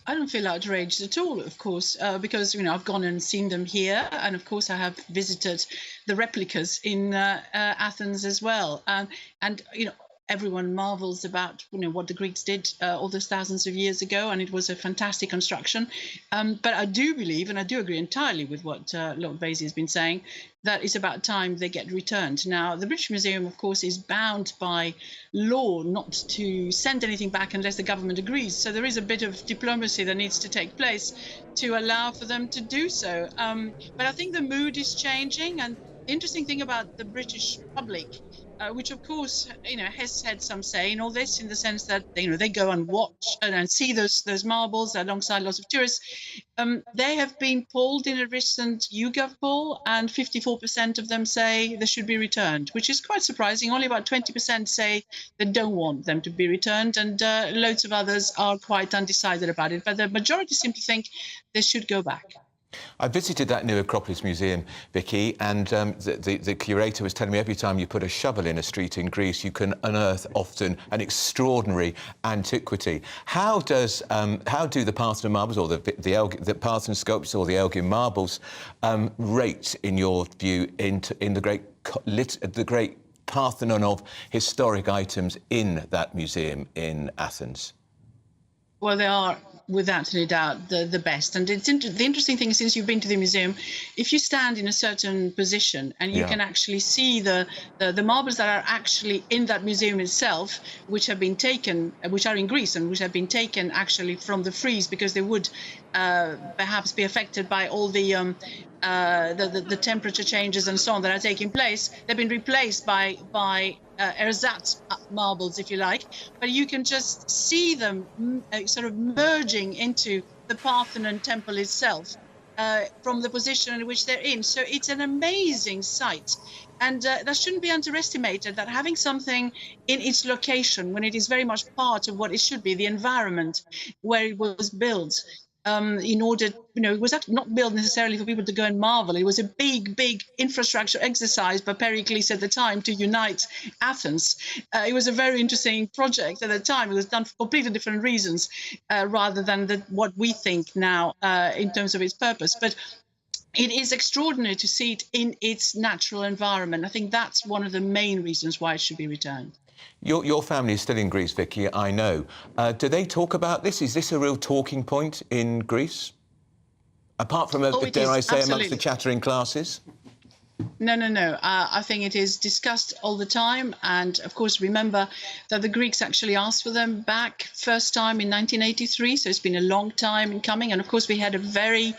I don't feel outraged at all, of course, because, you know, I've gone and seen them here, and, of course, I have visited the replicas in Athens as well. And, you know, everyone marvels about, you know, what the Greeks did all those thousands of years ago, and it was a fantastic construction. But I do believe, and I do agree entirely with what Lord Vasey has been saying, that it's about time they get returned. Now, the British Museum, of course, is bound by law not to send anything back unless the government agrees. So there is a bit of diplomacy that needs to take place to allow for them to do so. But I think the mood is changing, and the interesting thing about the British public, which of course, you know, has had some say in all this, in the sense that, you know, they go and watch and see those marbles alongside lots of tourists. They have been polled in a recent YouGov poll, and 54% of them say they should be returned, which is quite surprising. Only about 20% say they don't want them to be returned, and loads of others are quite undecided about it. But the majority seem to think they should go back. I visited that new Acropolis Museum, Vicky, and the curator was telling me every time you put a shovel in a street in Greece, you can unearth often an extraordinary antiquity. How do the Parthenon marbles, or the Parthenon sculptures, or the Elgin marbles rate, in your view, in the great Parthenon of historic items in that museum in Athens? Well, they are, without any doubt, the best. And the interesting thing is, since you've been to the museum, if you stand in a certain position and you can actually see the marbles that are actually in that museum itself, which have been taken, which are in Greece, and which have been taken actually from the frieze, because they would perhaps be affected by all the temperature changes and so on that are taking place. They've been replaced by ersatz marbles, if you like, but you can just see them sort of merging into the Parthenon temple itself from the position in which they're in. So it's an amazing sight. And that shouldn't be underestimated, that having something in its location, when it is very much part of what it should be, the environment where it was built, in order, you know, it was not built necessarily for people to go and marvel. It was a big infrastructure exercise by Pericles at the time to unite Athens. It was a very interesting project at the time. It was done for completely different reasons, rather than what we think now in terms of its purpose. But it is extraordinary to see it in its natural environment. I think that's one of the main reasons why it should be returned. Your family is still in Greece, Vicky, I know. Do they talk about this? Is this a real talking point in Greece? Apart from, dare I say, amongst the chattering classes? No. I think it is discussed all the time. And of course, remember that the Greeks actually asked for them back first time in 1983. So it's been a long time in coming. And of course, we had a very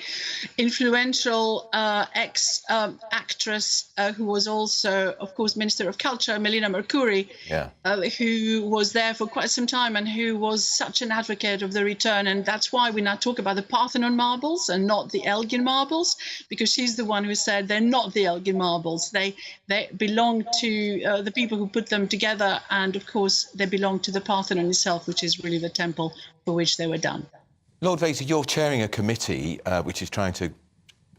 influential ex-actress who was also, of course, Minister of Culture, Melina Mercouri, who was there for quite some time and who was such an advocate of the return. And that's why we now talk about the Parthenon marbles and not the Elgin marbles, because she's the one who said they're not the Elgin marbles. They belong to the people who put them together, and of course they belong to the Parthenon itself, which is really the temple for which they were done. Lord Vasey, you're chairing a committee which is trying to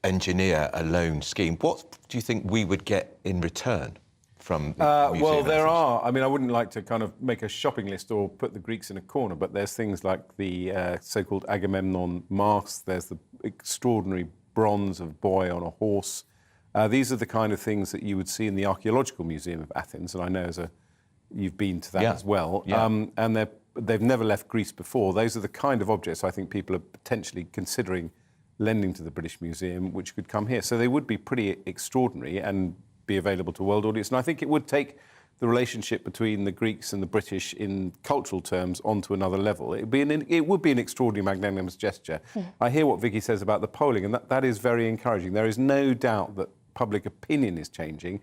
engineer a loan scheme. What do you think we would get in return from the museum? Well, there are. I mean, I wouldn't like to kind of make a shopping list or put the Greeks in a corner, but there's things like the so-called Agamemnon masks. There's the extraordinary bronze of boy on a horse. These are the kind of things that you would see in the Archaeological Museum of Athens, and I know you've been to that as well. And they've never left Greece before. Those are the kind of objects I think people are potentially considering lending to the British Museum, which could come here. So they would be pretty extraordinary and be available to a world audience. And I think it would take the relationship between the Greeks and the British in cultural terms onto another level. It would be an extraordinary magnanimous gesture. I hear what Vicky says about the polling, and that is very encouraging. There is no doubt that public opinion is changing,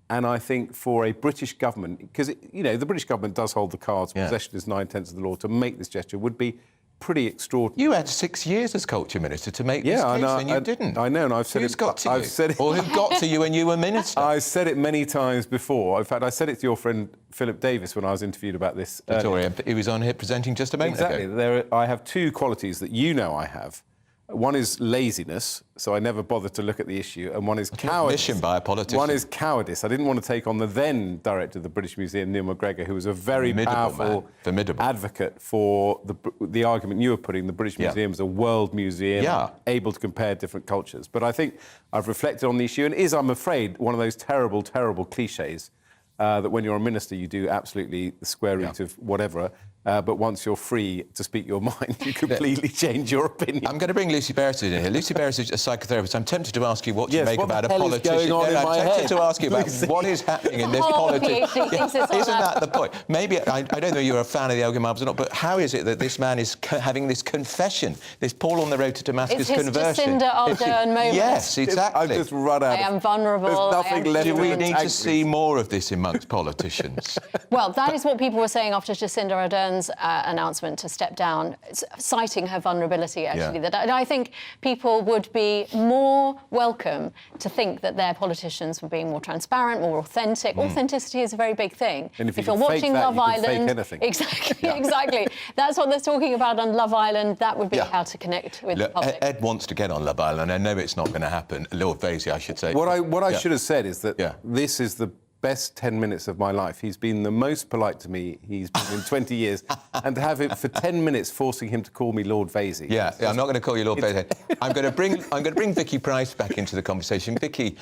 and I think for a British government, because the British government does hold the cards, possession is 9/10 of the law, to make this gesture would be pretty extraordinary. You had 6 years as Culture Minister to make this case, and you didn't. I know, and I've said Who's got to you? Or who got to you when you were Minister? I've said it many times before. In fact, I said it to your friend Philip Davis when I was interviewed about this. Victoria, he was on here presenting just a moment ago. I have two qualities that I have. One is laziness, so I never bothered to look at the issue, and one is cowardice. Mission by a politician. One is cowardice. I didn't want to take on the then director of the British Museum, Neil McGregor, who was a very powerful advocate for the argument you were putting. The British Museum is a world museum, able to compare different cultures. But I think I've reflected on the issue, and it is, I'm afraid, one of those terrible, terrible cliches that when you're a minister, you do absolutely the square root of whatever. But once you're free to speak your mind, you completely change your opinion. I'm going to bring Lucy Beresford in here. Lucy Beresford is a psychotherapist. I'm tempted to ask you what you make about a Going politician. on in my I'm tempted head. to ask you about what is happening in this politics. Isn't that the point? Maybe, I don't know you're a fan of the Elgin marbles or not, but how is it that this man is having this confession, this Paul on the road to Damascus conversion? It's his Jacinda Ardern moment. Yes, exactly. I've just run out. I am vulnerable. There's nothing left. Do we need to see more of this amongst politicians? Well, that is what people were saying after Jacinda Ardern's announcement to step down, citing her vulnerability, actually. And I think people would be more welcome to think that their politicians were being more transparent, more authentic. Authenticity is a very big thing. And if you're watching Love Island... anything. Exactly. That's what they're talking about on Love Island. That would be how to connect with the public. Ed wants to get on Love Island. I know it's not going to happen. Lord Vasey, I should say. What I should have said is that this is the best 10 minutes of my life. He's been the most polite to me he's been in 20 years, and to have it for 10 minutes forcing him to call me Lord Vasey. Yeah, I'm not going to call you Lord Vasey. I'm going to bring Vicky Price back into the conversation. Vicky,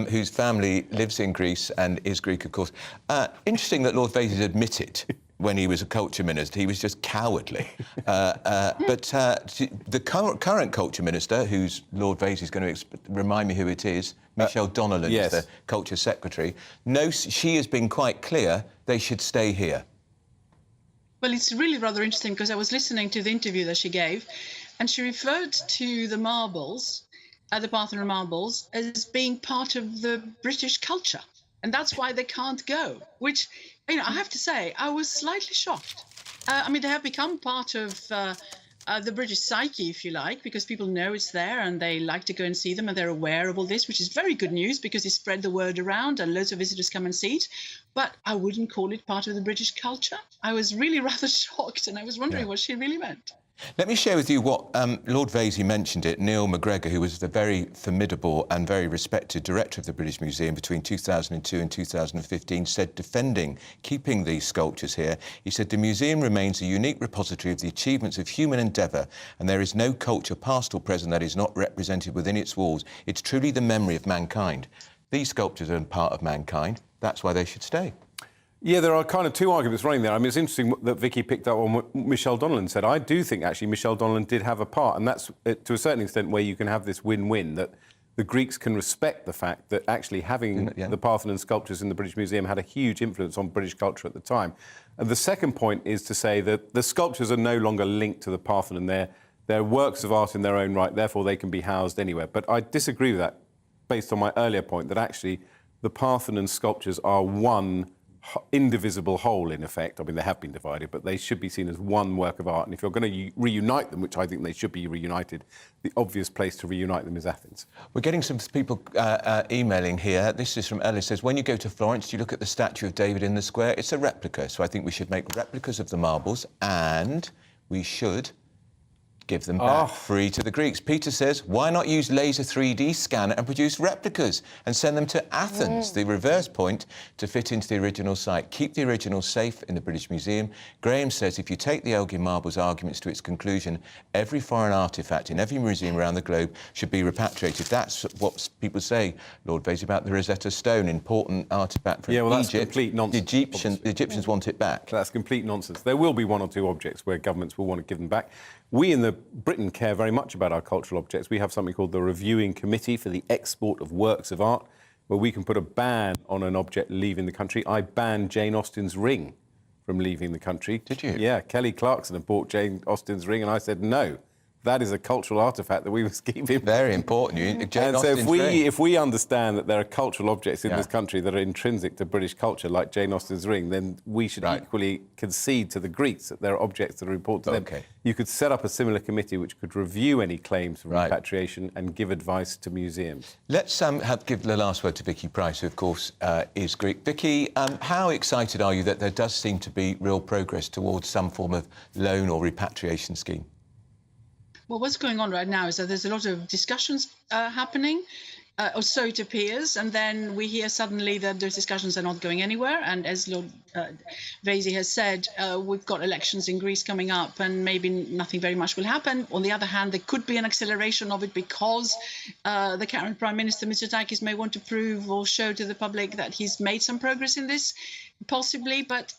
whose family lives in Greece and is Greek, of course. Interesting that Lord Vasey admitted when he was a culture minister, he was just cowardly. But the current culture minister, who's Lord Vasey's going to remind me who it is, Michelle Donnellan is the culture secretary. No, she has been quite clear they should stay here. Well, it's really rather interesting because I was listening to the interview that she gave, and she referred to the marbles, the Parthenon marbles, as being part of the British culture. And that's why they can't go, which, I have to say, I was slightly shocked. They have become part of the British psyche, if you like, because people know it's there and they like to go and see them and they're aware of all this, which is very good news because it spread the word around and loads of visitors come and see it. But I wouldn't call it part of the British culture. I was really rather shocked and I was wondering what she really meant. Let me share with you what Lord Vasey mentioned it. Neil McGregor, who was the very formidable and very respected director of the British Museum between 2002 and 2015, said, defending keeping these sculptures here, he said, the museum remains a unique repository of the achievements of human endeavour, and there is no culture, past or present, that is not represented within its walls. It's truly the memory of mankind. These sculptures are part of mankind. That's why they should stay. Yeah, there are kind of two arguments running there. I mean, it's interesting that Vicky picked up on what Michelle Donnellan said. I do think, actually, Michelle Donnellan did have a part, and that's, to a certain extent, where you can have this win-win, that the Greeks can respect the fact that actually having the Parthenon sculptures in the British Museum had a huge influence on British culture at the time. And the second point is to say that the sculptures are no longer linked to the Parthenon. They're works of art in their own right, therefore they can be housed anywhere. But I disagree with that, based on my earlier point, that actually the Parthenon sculptures are one indivisible whole, in effect. I mean, they have been divided, but they should be seen as one work of art. And if you're going to reunite them, which I think they should be reunited, the obvious place to reunite them is Athens. We're getting some people emailing here. This is from Ellis. Says, when you go to Florence, you look at the statue of David in the square. It's a replica, so I think we should make replicas of the marbles, and we should give them back free to the Greeks. Peter says, why not use laser 3D scanner and produce replicas and send them to Athens, the reverse point, to fit into the original site? Keep the original safe in the British Museum. Graham says, if you take the Elgin Marbles arguments to its conclusion, every foreign artefact in every museum around the globe should be repatriated. That's what people say, Lord Vasey, about the Rosetta Stone, important artefact from Egypt. That's complete nonsense. The Egyptians want it back. That's complete nonsense. There will be one or two objects where governments will want to give them back. We in Britain care very much about our cultural objects. We have something called the Reviewing Committee for the Export of Works of Art, where we can put a ban on an object leaving the country. I banned Jane Austen's ring from leaving the country. Did you? Yeah, Kelly Clarkson had bought Jane Austen's ring, and I said, no, that is a cultural artefact that we must keep in. Very important. And so if we understand that there are cultural objects in this country that are intrinsic to British culture, like Jane Austen's ring, then we should equally concede to the Greeks that there are objects that are important to them. You could set up a similar committee which could review any claims for repatriation and give advice to museums. Let's give the last word to Vicky Price, who, of course, is Greek. Vicky, how excited are you that there does seem to be real progress towards some form of loan or repatriation scheme? Well, what's going on right now is that there's a lot of discussions happening, or so it appears, and then we hear suddenly that those discussions are not going anywhere. And as Lord Vasey has said, we've got elections in Greece coming up, and maybe nothing very much will happen. On the other hand, there could be an acceleration of it because the current Prime Minister, Mr. Takis, may want to prove or show to the public that he's made some progress in this. Possibly, but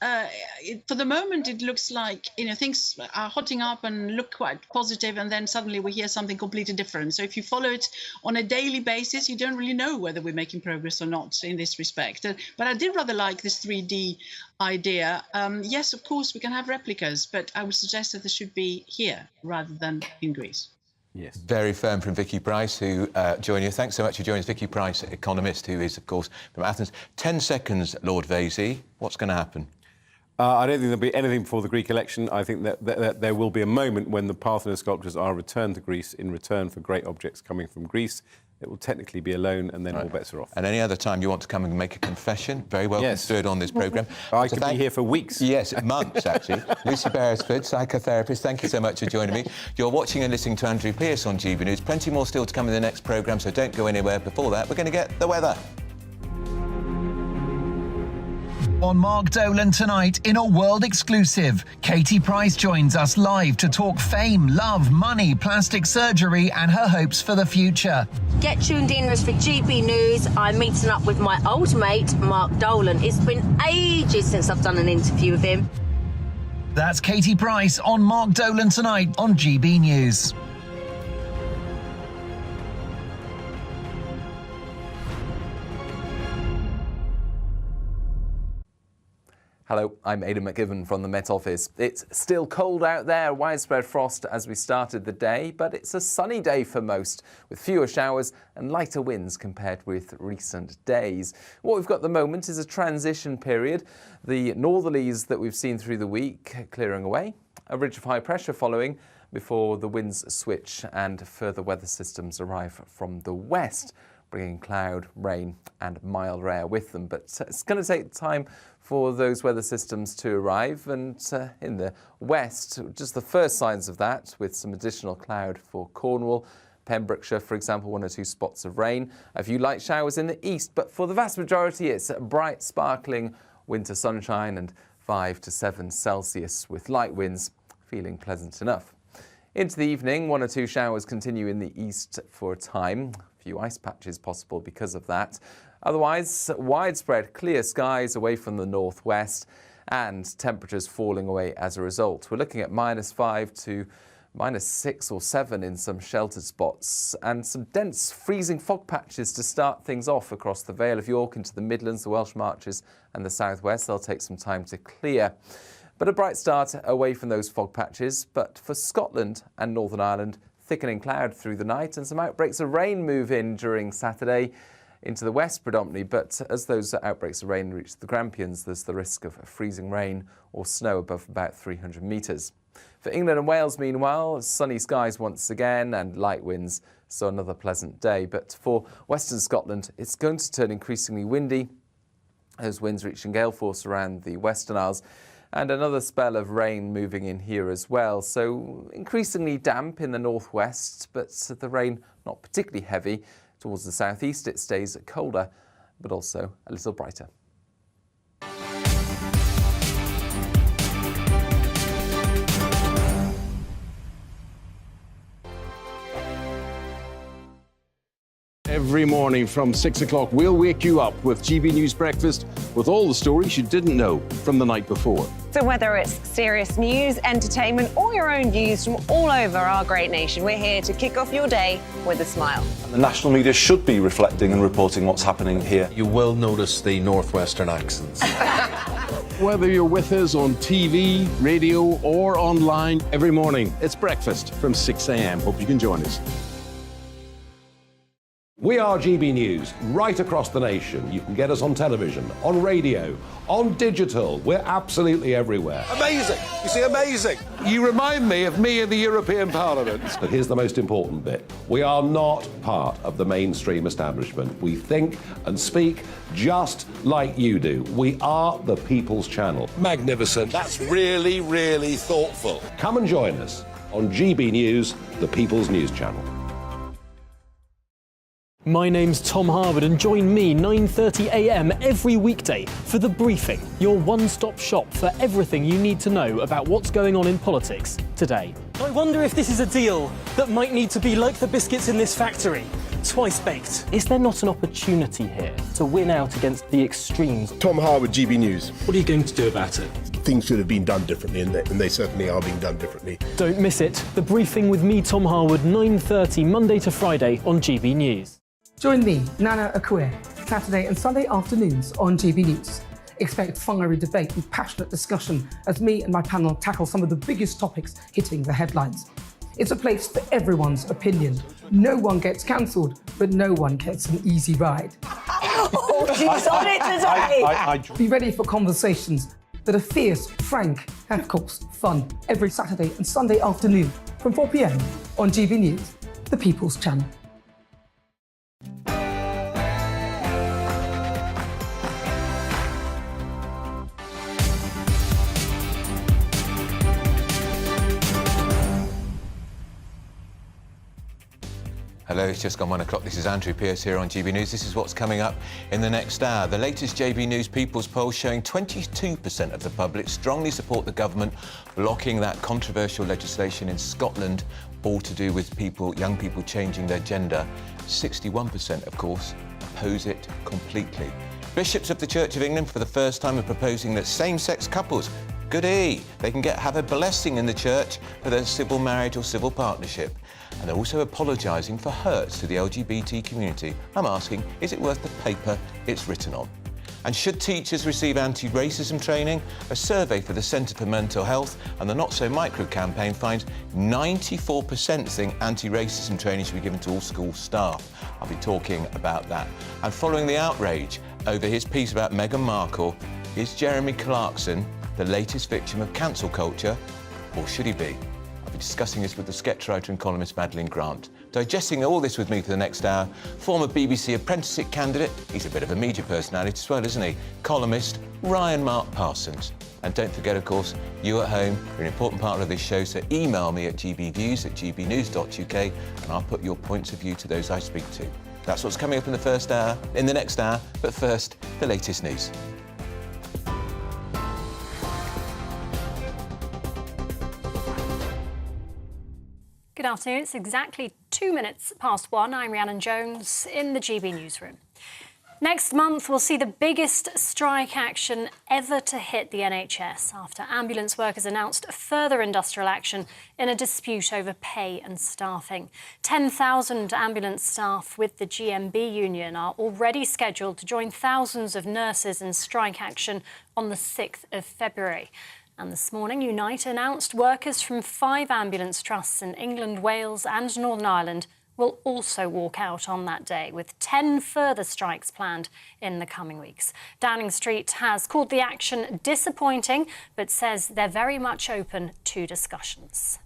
for the moment it looks like things are hotting up and look quite positive, and then suddenly we hear something completely different. So if you follow it on a daily basis, you don't really know whether we're making progress or not in this respect. But I did rather like this 3D idea. Yes, of course we can have replicas, but I would suggest that they should be here rather than in Greece. Yes. Very firm from Vicky Price, who joined you. Thanks so much for joining us. Vicky Price, economist, who is, of course, from Athens. 10 seconds, Lord Vasey. What's going to happen? I don't think there'll be anything before the Greek election. I think that there will be a moment when the Parthenon sculptures are returned to Greece in return for great objects coming from Greece. It will technically be a loan, and then all bets are off. And any other time you want to come and make a confession, very welcome to do it on this programme. I could be here for weeks. Yes, months, actually. Lucy Beresford, psychotherapist, thank you so much for joining me. You're watching and listening to Andrew Pearce on GB News. Plenty more still to come in the next programme, so don't go anywhere. Before that, we're going to get the weather. On Mark Dolan tonight in a world exclusive, Katie Price joins us live to talk fame, love, money, plastic surgery and her hopes for the future. Get tuned in for GB News. I'm meeting up with my old mate, Mark Dolan. It's been ages since I've done an interview with him. That's Katie Price on Mark Dolan tonight on GB News. Hello, I'm Aidan McGibbon from the Met Office. It's still cold out there, widespread frost as we started the day, but it's a sunny day for most, with fewer showers and lighter winds compared with recent days. What we've got at the moment is a transition period. The northerlies that we've seen through the week clearing away, a ridge of high pressure following before the winds switch and further weather systems arrive from the west, bringing cloud, rain and mild air with them. But it's going to take time for those weather systems to arrive, and in the west, just the first signs of that, with some additional cloud for Cornwall, Pembrokeshire, for example, 1 or 2 spots of rain, a few light showers in the east, but for the vast majority it's bright, sparkling winter sunshine and 5 to 7 Celsius with light winds, feeling pleasant enough. Into the evening, 1 or 2 showers continue in the east for a time. A few ice patches possible because of that. Otherwise, widespread clear skies away from the northwest and temperatures falling away as a result. We're looking at -5 to -6 or 7 in some sheltered spots and some dense freezing fog patches to start things off across the Vale of York into the Midlands, the Welsh Marches and the southwest. They'll take some time to clear. But a bright start away from those fog patches. But for Scotland and Northern Ireland, thickening cloud through the night and some outbreaks of rain move in during Saturday into the west predominantly. But as those outbreaks of rain reach the Grampians, there's the risk of freezing rain or snow above about 300 metres. For England and Wales, meanwhile, sunny skies once again and light winds, so another pleasant day. But for Western Scotland, it's going to turn increasingly windy. Those winds reaching gale force around the Western Isles. And another spell of rain moving in here as well. So increasingly damp in the northwest, but the rain not particularly heavy. Towards the southeast, it stays colder, but also a little brighter. Every morning from 6 o'clock, we'll wake you up with GB News Breakfast with all the stories you didn't know from the night before. So whether it's serious news, entertainment, or your own views from all over our great nation, we're here to kick off your day with a smile. The national media should be reflecting and reporting what's happening here. You will notice the northwestern accents. Whether you're with us on TV, radio, or online, every morning, it's breakfast from 6 a.m. Hope you can join us. We are GB News, right across the nation. You can get us on television, on radio, on digital. We're absolutely everywhere. Amazing! You see, amazing! You remind me of me in the European Parliament. But here's the most important bit. We are not part of the mainstream establishment. We think and speak just like you do. We are the People's Channel. Magnificent. That's really, really thoughtful. Come and join us on GB News, the People's News Channel. My name's Tom Harwood and join me 9:30 a.m. every weekday for The Briefing, your one-stop shop for everything you need to know about what's going on in politics today. I wonder if this is a deal that might need to be like the biscuits in this factory, twice baked. Is there not an opportunity here to win out against the extremes? Tom Harwood, GB News. What are you going to do about it? Things should have been done differently, and they certainly are being done differently. Don't miss it. The Briefing with me, Tom Harwood, 9:30 Monday to Friday on GB News. Join me, Nana Akue, Saturday and Sunday afternoons on GB News. Expect fiery debate and passionate discussion as me and my panel tackle some of the biggest topics hitting the headlines. It's a place for everyone's opinion. No one gets cancelled, but no one gets an easy ride. Oh, she's on it today! Be ready for conversations that are fierce, frank, and of course, fun. Every Saturday and Sunday afternoon from 4 p.m. on GB News, the People's Channel. Hello, it's just gone 1 o'clock. This is Andrew Pearce here on GB News. This is what's coming up in the next hour. The latest JB News People's poll showing 22% of the public strongly support the government blocking that controversial legislation in Scotland, all to do with young people changing their gender. 61%, of course, oppose it completely. Bishops of the Church of England for the first time are proposing that same-sex couples, goody, they can have a blessing in the church for their civil marriage or civil partnership. And they're also apologising for hurts to the LGBT community. I'm asking, is it worth the paper it's written on? And should teachers receive anti-racism training? A survey for the Centre for Mental Health and the Not So Micro campaign finds 94% think anti-racism training should be given to all school staff. I'll be talking about that. And following the outrage over his piece about Meghan Markle, is Jeremy Clarkson the latest victim of cancel culture, or should he be? I'll be discussing this with the sketch writer and columnist Madeline Grant. Digesting all this with me for the next hour, former BBC apprenticeship candidate, he's a bit of a media personality as well, isn't he? Columnist Ryan Mark Parsons. And don't forget, of course, you at home are an important part of this show, so email me at gbviews@gbnews.uk and I'll put your points of view to those I speak to. That's what's coming up in the next hour, but first, the latest news. afternoon. It's exactly 2 minutes past 1. I'm Rhiannon Jones in the GB newsroom. Next month, we'll see the biggest strike action ever to hit the NHS after ambulance workers announced further industrial action in a dispute over pay and staffing. 10,000 ambulance staff with the GMB union are already scheduled to join thousands of nurses in strike action on the 6th of February. And this morning, Unite announced workers from 5 ambulance trusts in England, Wales and Northern Ireland will also walk out on that day, with 10 further strikes planned in the coming weeks. Downing Street has called the action disappointing, but says they're very much open to discussions.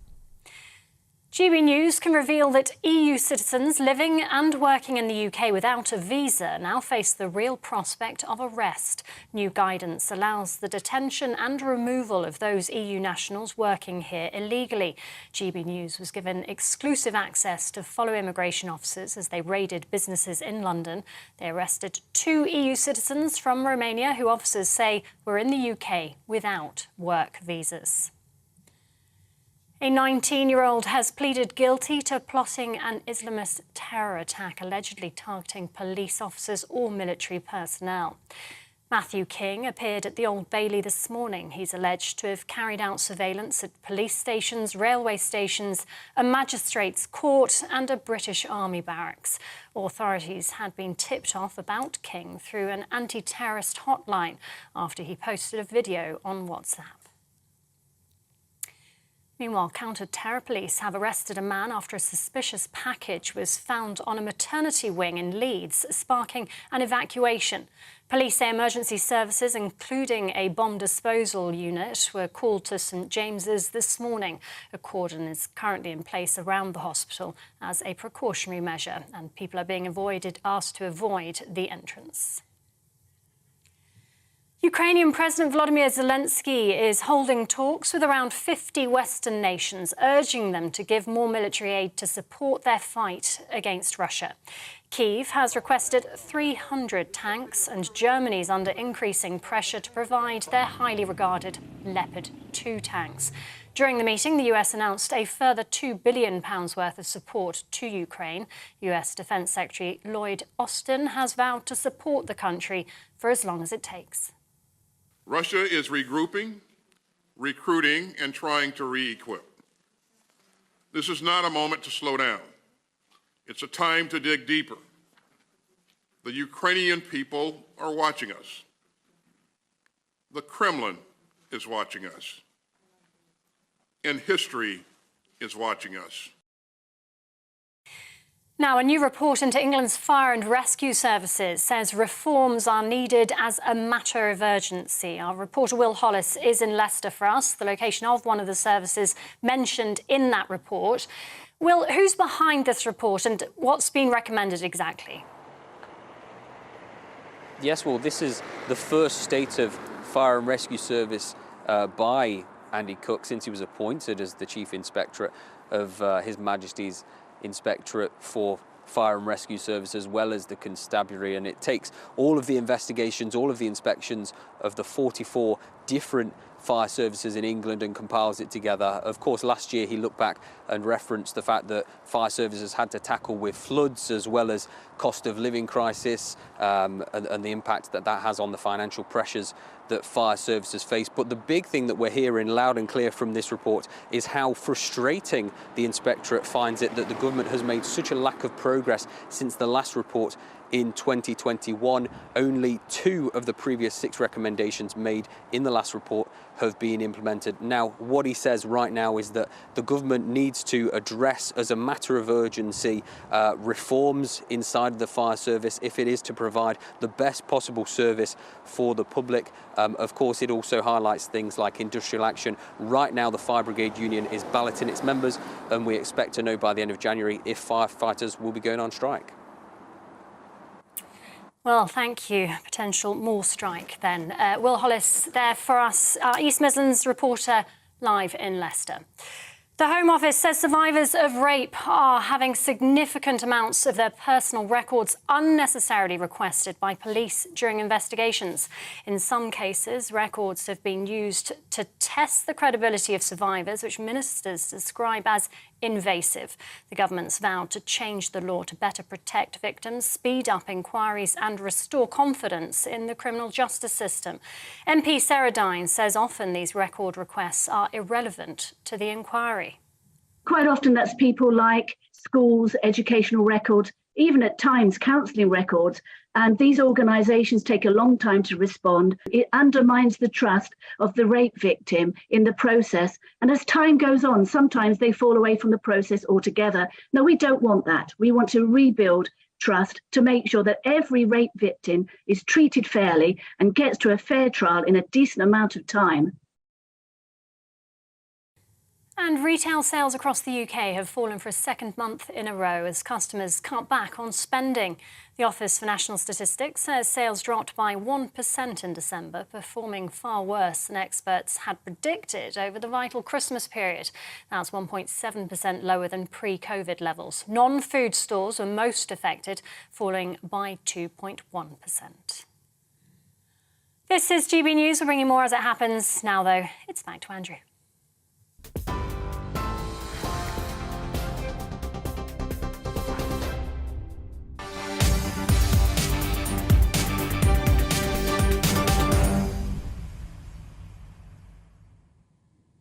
GB News can reveal that EU citizens living and working in the UK without a visa now face the real prospect of arrest. New guidance allows the detention and removal of those EU nationals working here illegally. GB News was given exclusive access to follow immigration officers as they raided businesses in London. They arrested 2 EU citizens from Romania who officers say were in the UK without work visas. A 19-year-old has pleaded guilty to plotting an Islamist terror attack allegedly targeting police officers or military personnel. Matthew King appeared at the Old Bailey this morning. He's alleged to have carried out surveillance at police stations, railway stations, a magistrate's court and a British Army barracks. Authorities had been tipped off about King through an anti-terrorist hotline after he posted a video on WhatsApp. Meanwhile, counter-terror police have arrested a man after a suspicious package was found on a maternity wing in Leeds, sparking an evacuation. Police say emergency services, including a bomb disposal unit, were called to St James's this morning. A cordon is currently in place around the hospital as a precautionary measure, and people are being asked to avoid the entrance. Ukrainian President Volodymyr Zelensky is holding talks with around 50 Western nations, urging them to give more military aid to support their fight against Russia. Kyiv has requested 300 tanks, and Germany's under increasing pressure to provide their highly regarded Leopard 2 tanks. During the meeting, the US announced a further £2 billion worth of support to Ukraine. US Defence Secretary Lloyd Austin has vowed to support the country for as long as it takes. Russia is regrouping, recruiting, and trying to re-equip. This is not a moment to slow down. It's a time to dig deeper. The Ukrainian people are watching us. The Kremlin is watching us. And history is watching us. Now, a new report into England's fire and rescue services says reforms are needed as a matter of urgency. Our reporter Will Hollis is in Leicester for us, the location of one of the services mentioned in that report. Will, who's behind this report and what's been recommended exactly? Yes, well, this is the first state of fire and rescue service by Andy Cook since he was appointed as the Chief Inspectorate of His Majesty's Inspectorate for Fire and Rescue Service, as well as the Constabulary, and it takes all of the investigations, all of the inspections of the 44 different fire services in England and compiles it together. Of course, last year he looked back and referenced the fact that fire services had to tackle with floods as well as cost of living crisis and the impact that that has on the financial pressures that fire services face. But the big thing that we're hearing loud and clear from this report is how frustrating the Inspectorate finds it that the government has made such a lack of progress since the last report in 2021. Only 2 of the previous 6 recommendations made in the last report have been implemented. Now, what he says right now is that the government needs to address as a matter of urgency reforms inside of the fire service if it is to provide the best possible service for the public. Of course, it also highlights things like industrial action. Right now, the Fire Brigade Union is balloting its members, and we expect to know by the end of January if firefighters will be going on strike. Well, thank you. Potential more strike then. Will Hollis there for us, our East Midlands reporter live in Leicester. The Home Office says survivors of rape are having significant amounts of their personal records unnecessarily requested by police during investigations. In some cases, records have been used to test the credibility of survivors, which ministers describe as invasive. The government's vowed to change the law to better protect victims, speed up inquiries and restore confidence in the criminal justice system. MP Sarah Dine says often these record requests are irrelevant to the inquiry. Quite often that's people like schools, educational records, even at times counselling records. And these organisations take a long time to respond. It undermines the trust of the rape victim in the process. And as time goes on, sometimes they fall away from the process altogether. No, we don't want that. We want to rebuild trust to make sure that every rape victim is treated fairly and gets to a fair trial in a decent amount of time. And retail sales across the UK have fallen for a second month in a row as customers cut back on spending. The Office for National Statistics says sales dropped by 1% in December, performing far worse than experts had predicted over the vital Christmas period. That's 1.7% lower than pre-COVID levels. Non-food stores were most affected, falling by 2.1%. This is GB News. We'll bring you more as it happens. Now, though, it's back to Andrew.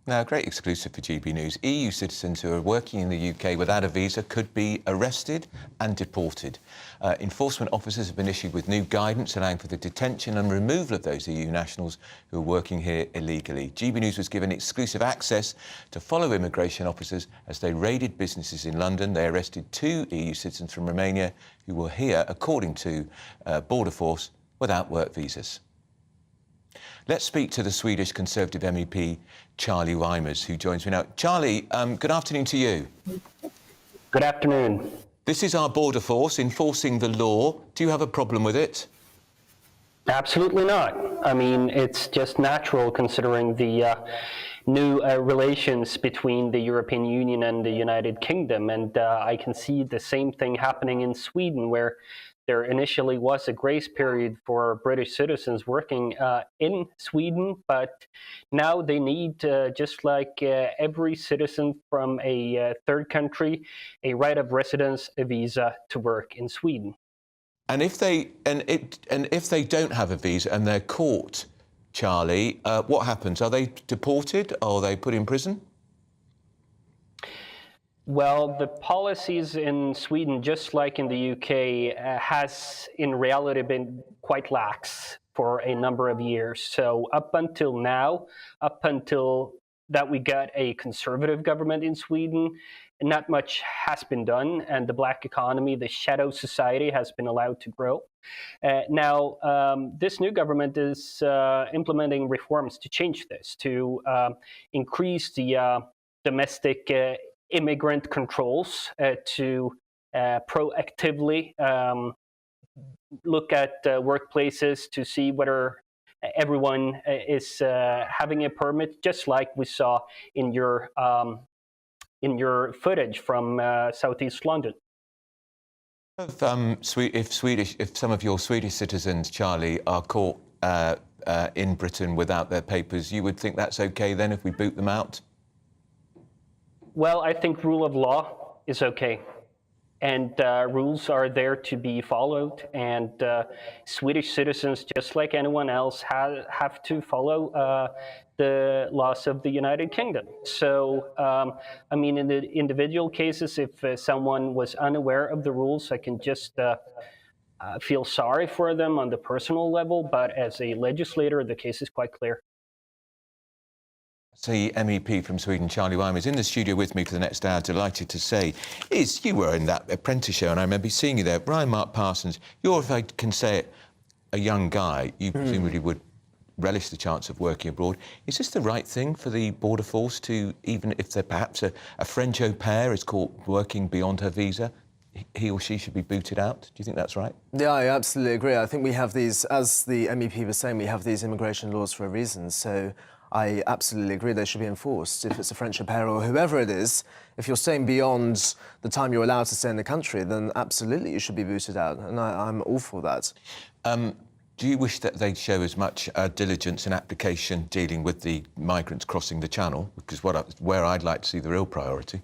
Now, a great exclusive for GB News. EU citizens who are working in the UK without a visa could be arrested and deported. Enforcement officers have been issued with new guidance allowing for the detention and removal of those EU nationals who are working here illegally. GB News was given exclusive access to follow immigration officers as they raided businesses in London. They arrested 2 EU citizens from Romania who were here, according to Border Force, without work visas. Let's speak to the Swedish Conservative MEP, Charlie Weimers, who joins me now. Charlie, good afternoon to you. Good afternoon. This is our border force enforcing the law. Do you have a problem with it? Absolutely not. I mean, it's just natural considering the new relations between the European Union and the United Kingdom. And I can see the same thing happening in Sweden, where there initially was a grace period for British citizens working in Sweden, but now they need, just like every citizen from a third country, a right of residence, a visa to work in Sweden. And if they don't have a visa and they're caught, Charlie, what happens? Are they deported or are they put in prison? Well, the policies in Sweden, just like in the UK, has in reality been quite lax for a number of years. So up until now, up until that we got a conservative government in Sweden, not much has been done, and the black economy, the shadow society, has been allowed to grow. Now, this new government is implementing reforms to change this, to increase the domestic immigrant controls, to proactively look at workplaces to see whether everyone is having a permit, just like we saw in your footage from southeast London. If some of your Swedish citizens, Charlie, are caught in Britain without their papers, you would think that's okay then if we boot them out? Well, I think rule of law is okay, and rules are there to be followed, and Swedish citizens, just like anyone else, have to follow the laws of the United Kingdom. So, I mean, in the individual cases, if someone was unaware of the rules, I can just feel sorry for them on the personal level, but as a legislator, the case is quite clear. The MEP from Sweden, Charlie Weimers, in the studio with me for the next hour, delighted to say, you were in that Apprentice show, and I remember seeing you there. Brian Mark Parsons, you're, if I can say it, a young guy. You presumably would relish the chance of working abroad. Is this the right thing for the Border Force to, even if they're perhaps a French au pair is caught working beyond her visa, he or she should be booted out? Do you think that's right? Yeah, I absolutely agree. I think we have these, as the MEP was saying, we have these immigration laws for a reason. So I absolutely agree they should be enforced. If it's a French au pair or whoever it is, if you're staying beyond the time you're allowed to stay in the country, then absolutely you should be booted out, and I'm all for that. Do you wish that they'd show as much diligence and application dealing with the migrants crossing the Channel? Because where I'd like to see the real priority.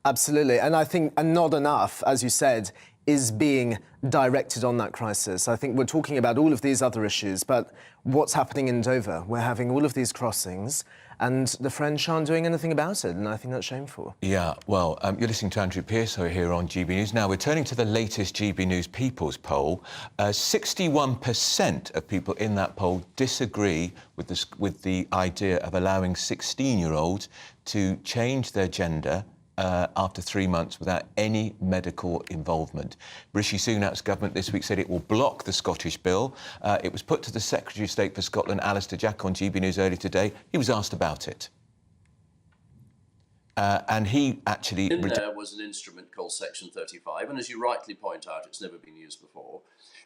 Absolutely, and I think not enough, as you said, is being directed on that crisis. I think we're talking about all of these other issues, but what's happening in Dover? We're having all of these crossings, and the French aren't doing anything about it, and I think that's shameful. Yeah, well, you're listening to Andrew Pearce here on GB News. Now, we're turning to the latest GB News People's poll. 61% of people in that poll disagree with the idea of allowing 16-year-olds to change their gender after 3 months without any medical involvement. Rishi Sunak's government this week said it will block the Scottish bill. It was put to the Secretary of State for Scotland, Alistair Jack, on GB News earlier today. He was asked about it. And he actually... There was an instrument called Section 35, and as you rightly point out, it's never been used before.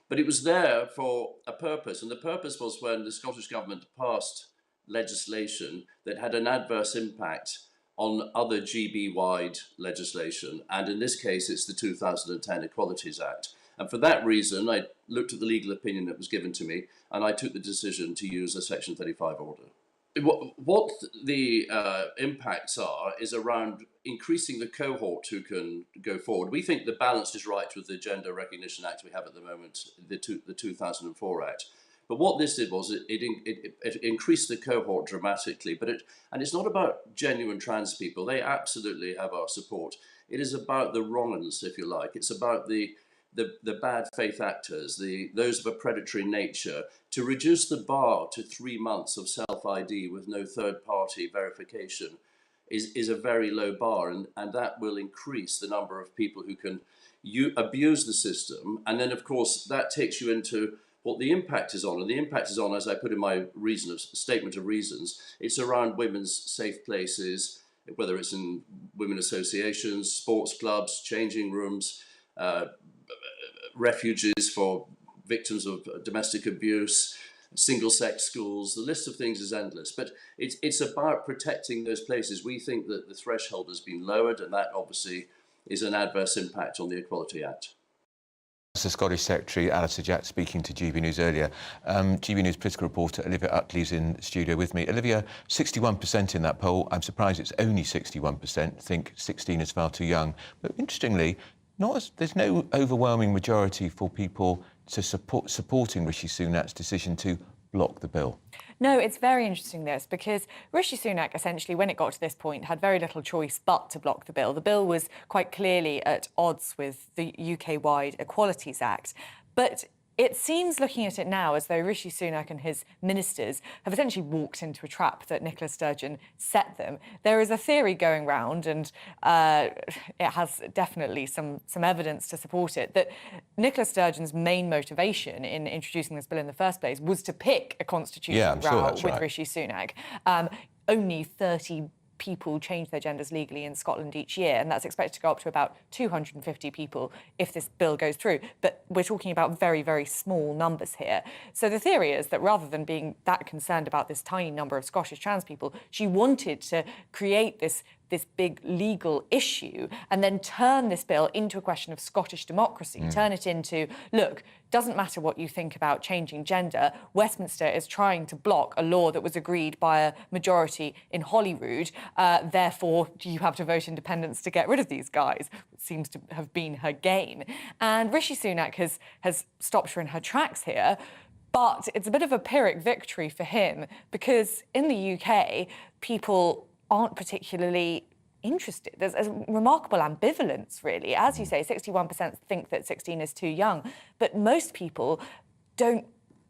But it was there for a purpose, and the purpose was when the Scottish Government passed legislation that had an adverse impact on other GB-wide legislation, and in this case it's the 2010 Equalities Act. And for that reason, I looked at the legal opinion that was given to me, and I took the decision to use a Section 35 order. What the impacts are is around increasing the cohort who can go forward. We think the balance is right with the Gender Recognition Act we have at the moment, the 2004 Act. But what this did was it increased the cohort dramatically. And it's not about genuine trans people. They absolutely have our support. It is about the wrong uns, if you like. It's about the bad faith actors, those of a predatory nature, to reduce the bar to 3 months of self-ID with no third-party verification is a very low bar, and that will increase the number of people who can abuse the system. And then, of course, that takes you into what the impact is on. And the impact is on, as I put in my statement of reasons, it's around women's safe places, whether it's in women associations, sports clubs, changing rooms, refuges for victims of domestic abuse, single-sex schools. The list of things is endless, but it's about protecting those places. We think that the threshold has been lowered, and that obviously is an adverse impact on the Equality Act. The Scottish Secretary, Alistair Jack, speaking to GB News earlier. GB News political reporter Olivia Utley's in the studio with me. Olivia, 61% in that poll. I'm surprised it's only 61%. Think 16 is far too young. But interestingly, there's no overwhelming majority for people to supporting Rishi Sunak's decision to block the bill. No, it's very interesting, this, because Rishi Sunak, essentially, when it got to this point, had very little choice but to block the bill. The bill was quite clearly at odds with the UK-wide Equalities Act. But it seems, looking at it now, as though Rishi Sunak and his ministers have essentially walked into a trap that Nicola Sturgeon set them. There is a theory going round, and it has definitely some evidence to support it, that Nicola Sturgeon's main motivation in introducing this bill in the first place was to pick a constitutional row with Rishi Sunak. Only 30 people change their genders legally in Scotland each year, and that's expected to go up to about 250 people if this bill goes through. But we're talking about very, very small numbers here. So the theory is that rather than being that concerned about this tiny number of Scottish trans people, she wanted to create this big legal issue and then turn this bill into a question of Scottish democracy, turn it into, look, doesn't matter what you think about changing gender, Westminster is trying to block a law that was agreed by a majority in Holyrood, therefore you have to vote independence to get rid of these guys. It seems to have been her game. And Rishi Sunak has stopped her in her tracks here. But it's a bit of a Pyrrhic victory for him, because in the UK, people aren't particularly interested. There's a remarkable ambivalence, really. As you say, 61% think that 16 is too young, but most people don't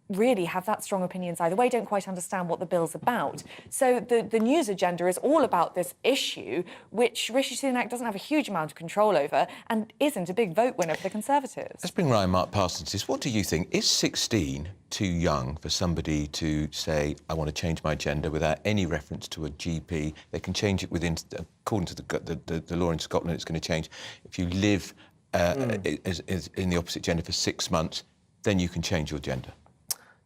really have that strong opinions either way, don't quite understand what the bill's about. So the news agenda is all about this issue, which Rishi Sunak doesn't have a huge amount of control over and isn't a big vote winner for the Conservatives. Let's bring Ryan Mark Parsons to this. What do you think? Is 16 too young for somebody to say, I want to change my gender without any reference to a GP? They can change it within, according to the law in Scotland, it's going to change. If you live in the opposite gender for 6 months, then you can change your gender.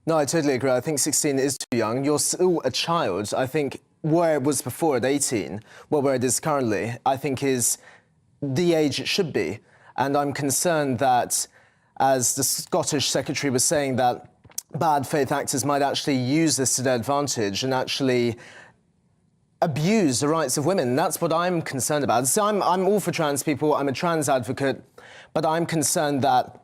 No, I totally agree. I think 16 is too young. You're still a child. I think where it was before at 18, well, where it is currently, I think is the age it should be. And I'm concerned that, as the Scottish Secretary was saying, that bad faith actors might actually use this to their advantage and actually abuse the rights of women. That's what I'm concerned about. So I'm all for trans people. I'm a trans advocate, but I'm concerned that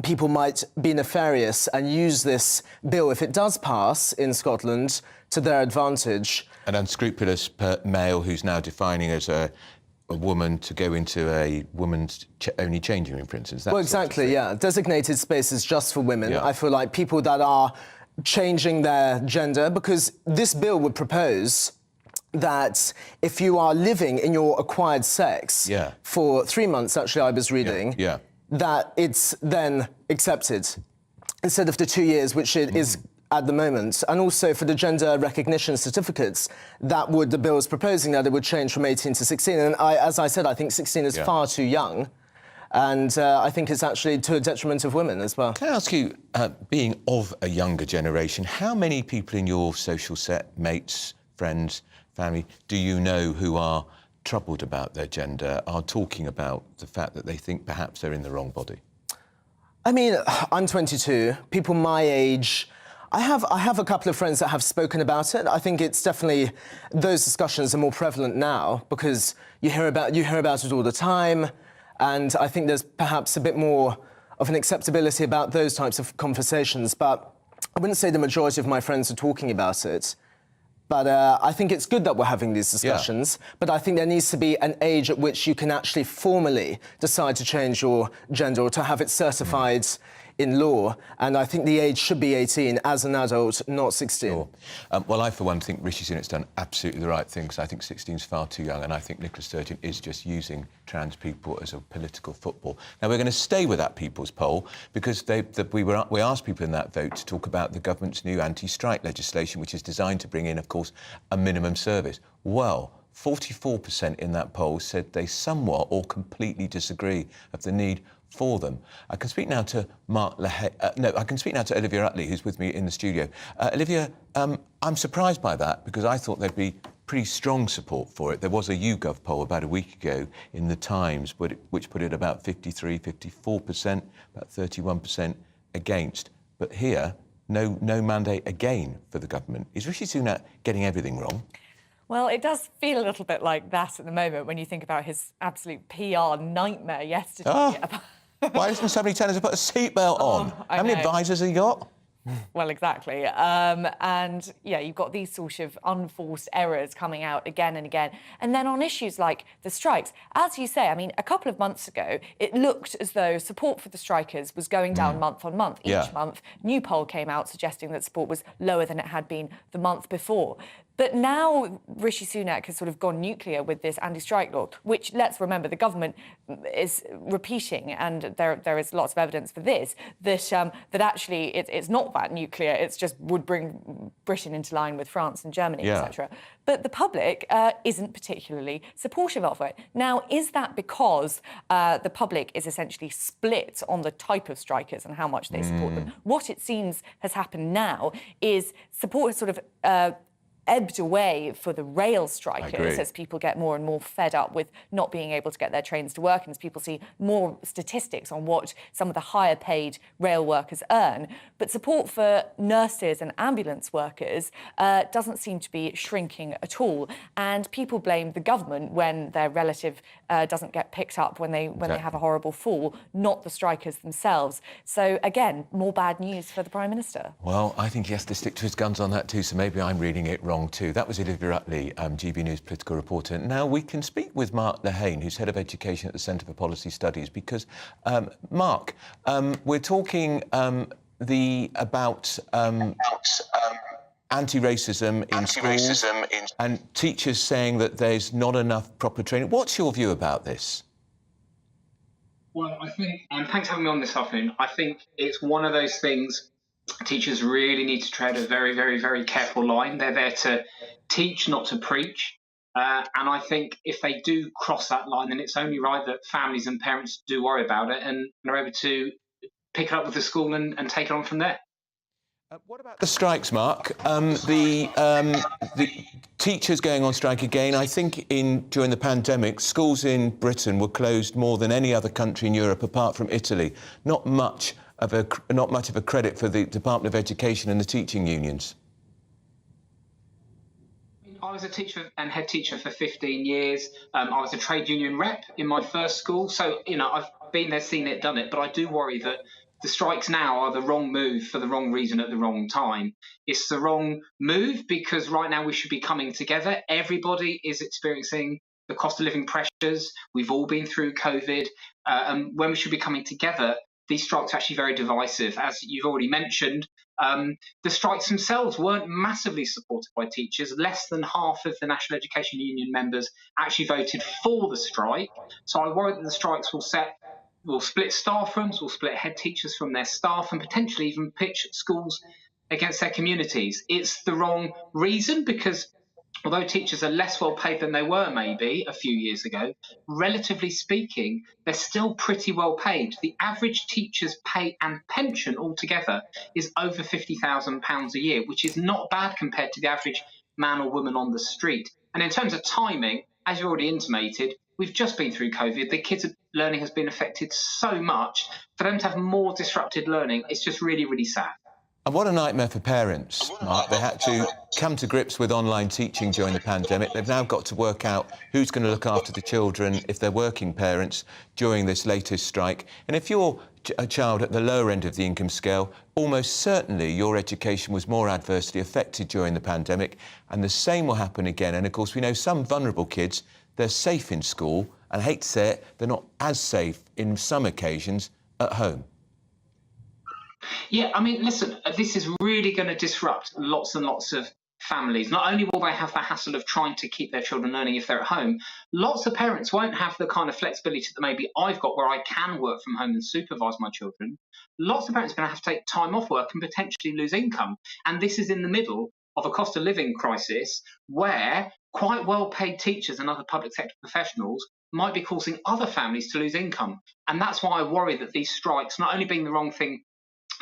people might be nefarious and use this bill, if it does pass in Scotland, to their advantage. An unscrupulous male who's now defining as a woman to go into a woman's only changing room, for instance. Well, exactly, yeah. Designated spaces just for women. Yeah. I feel like people that are changing their gender, because this bill would propose that if you are living in your acquired sex for 3 months, actually, I was reading, that it's then accepted instead of the 2 years, which it is at the moment. And also for the gender recognition certificates, the bill is proposing that it would change from 18 to 16. And as I said, I think 16 is far too young. And I think it's actually to a detriment of women as well. Can I ask you, being of a younger generation, how many people in your social set, mates, friends, family, do you know who are troubled about their gender, are talking about the fact that they think perhaps they're in the wrong body? I mean, I'm 22. People my age, I have a couple of friends that have spoken about it. I think it's definitely, those discussions are more prevalent now because you hear about it all the time, and I think there's perhaps a bit more of an acceptability about those types of conversations. But I wouldn't say the majority of my friends are talking about it. But I think it's good that we're having these discussions, but I think there needs to be an age at which you can actually formally decide to change your gender or to have it certified in law. And I think the age should be 18 as an adult, not 16. Sure. Well, I, for one, think Rishi Sunak's done absolutely the right thing, because I think 16 is far too young, and I think Nicola Sturgeon is just using trans people as a political football. Now, we're going to stay with that People's Poll, because we asked people in that vote to talk about the government's new anti-strike legislation, which is designed to bring in, of course, a minimum service. Well, 44% in that poll said they somewhat or completely disagree of the need for them. I can speak now to I can speak now to Olivia Utley, who's with me in the studio. Olivia, I'm surprised by that, because I thought there'd be pretty strong support for it. There was a YouGov poll about a week ago in The Times, which put it about 53, 54%, about 31% against. But here, no mandate again for the government. Is Rishi Sunak getting everything wrong? Well, it does feel a little bit like that at the moment when you think about his absolute PR nightmare yesterday. Oh, why doesn't somebody tell us to put a seatbelt on? How many advisors have you got? Well, exactly. And, yeah, you've got these sort of unforced errors coming out again and again. And then on issues like the strikes, as you say, I mean, a couple of months ago, it looked as though support for the strikers was going down month on month. Each month, new poll came out suggesting that support was lower than it had been the month before. But now Rishi Sunak has sort of gone nuclear with this anti-strike law, which, let's remember, the government is repeating, and there is lots of evidence for this, that actually it's not that nuclear, it's just would bring Britain into line with France and Germany, etc. But the public isn't particularly supportive of it. Now, is that because the public is essentially split on the type of strikers and how much they support them? What it seems has happened now is support has sort of ebbed away for the rail strikers as people get more and more fed up with not being able to get their trains to work, and as people see more statistics on what some of the higher paid rail workers earn. But support for nurses and ambulance workers doesn't seem to be shrinking at all, and people blame the government when their relative doesn't get picked up when they have a horrible fall, not the strikers themselves. So again, more bad news for the Prime Minister. Well, I think he has to stick to his guns on that too, so maybe I'm reading it wrong too. That was Olivia Utley, GBNews political reporter. Now we can speak with Mark Lehane, who's Head of Education at the Centre for Policy Studies, because, Mark, we're talking about anti-racism in schools and teachers saying that there's not enough proper training. What's your view about this? Well, I think, and thanks for having me on this afternoon, I think it's one of those things teachers really need to tread a very, very, very careful line. They're there to teach, not to preach. And I think if they do cross that line, then it's only right that families and parents do worry about it and are able to pick it up with the school and take it on from there. What about the strikes, Mark? The teachers going on strike again. I think during the pandemic, schools in Britain were closed more than any other country in Europe, apart from Italy. Not much of a credit for the Department of Education and the teaching unions. I was a teacher and head teacher for 15 years. I was a trade union rep in my first school. So, I've been there, seen it, done it. But I do worry that the strikes now are the wrong move for the wrong reason at the wrong time. It's the wrong move because right now we should be coming together. Everybody is experiencing the cost of living pressures. We've all been through COVID. And when we should be coming together, these strikes are actually very divisive. As you've already mentioned, the strikes themselves weren't massively supported by teachers. Less than half of the National Education Union members actually voted for the strike. So I worry that the strikes will split staff rooms, will split head teachers from their staff, and potentially even pitch schools against their communities. It's the wrong reason because although teachers are less well paid than they were maybe a few years ago, relatively speaking, they're still pretty well paid. The average teacher's pay and pension altogether is over £50,000 a year, which is not bad compared to the average man or woman on the street. And in terms of timing, as you already intimated, we've just been through COVID. The kids' learning has been affected so much. For them to have more disrupted learning, it's just really, really sad. And what a nightmare for parents, Mark. They had to come to grips with online teaching during the pandemic. They've now got to work out who's going to look after the children if they're working parents during this latest strike. And if you're a child at the lower end of the income scale, almost certainly your education was more adversely affected during the pandemic. And the same will happen again. And, of course, we know some vulnerable kids, they're safe in school. And I hate to say it, they're not as safe in some occasions at home. Yeah, I mean, listen, this is really going to disrupt lots and lots of families. Not only will they have the hassle of trying to keep their children learning if they're at home, lots of parents won't have the kind of flexibility that maybe I've got where I can work from home and supervise my children. Lots of parents are going to have to take time off work and potentially lose income. And this is in the middle of a cost of living crisis where quite well-paid teachers and other public sector professionals might be causing other families to lose income. And that's why I worry that these strikes, not only being the wrong thing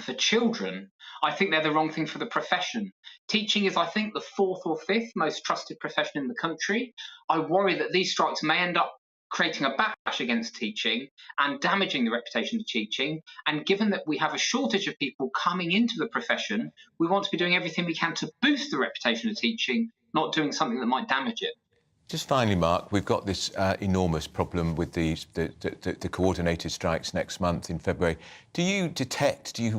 for children, I think they're the wrong thing for the profession. Teaching is, I think, the fourth or fifth most trusted profession in the country. I worry that these strikes may end up creating a backlash against teaching and damaging the reputation of teaching. And given that we have a shortage of people coming into the profession, we want to be doing everything we can to boost the reputation of teaching, not doing something that might damage it. Just finally, Mark, we've got this enormous problem with the coordinated strikes next month in February. Do you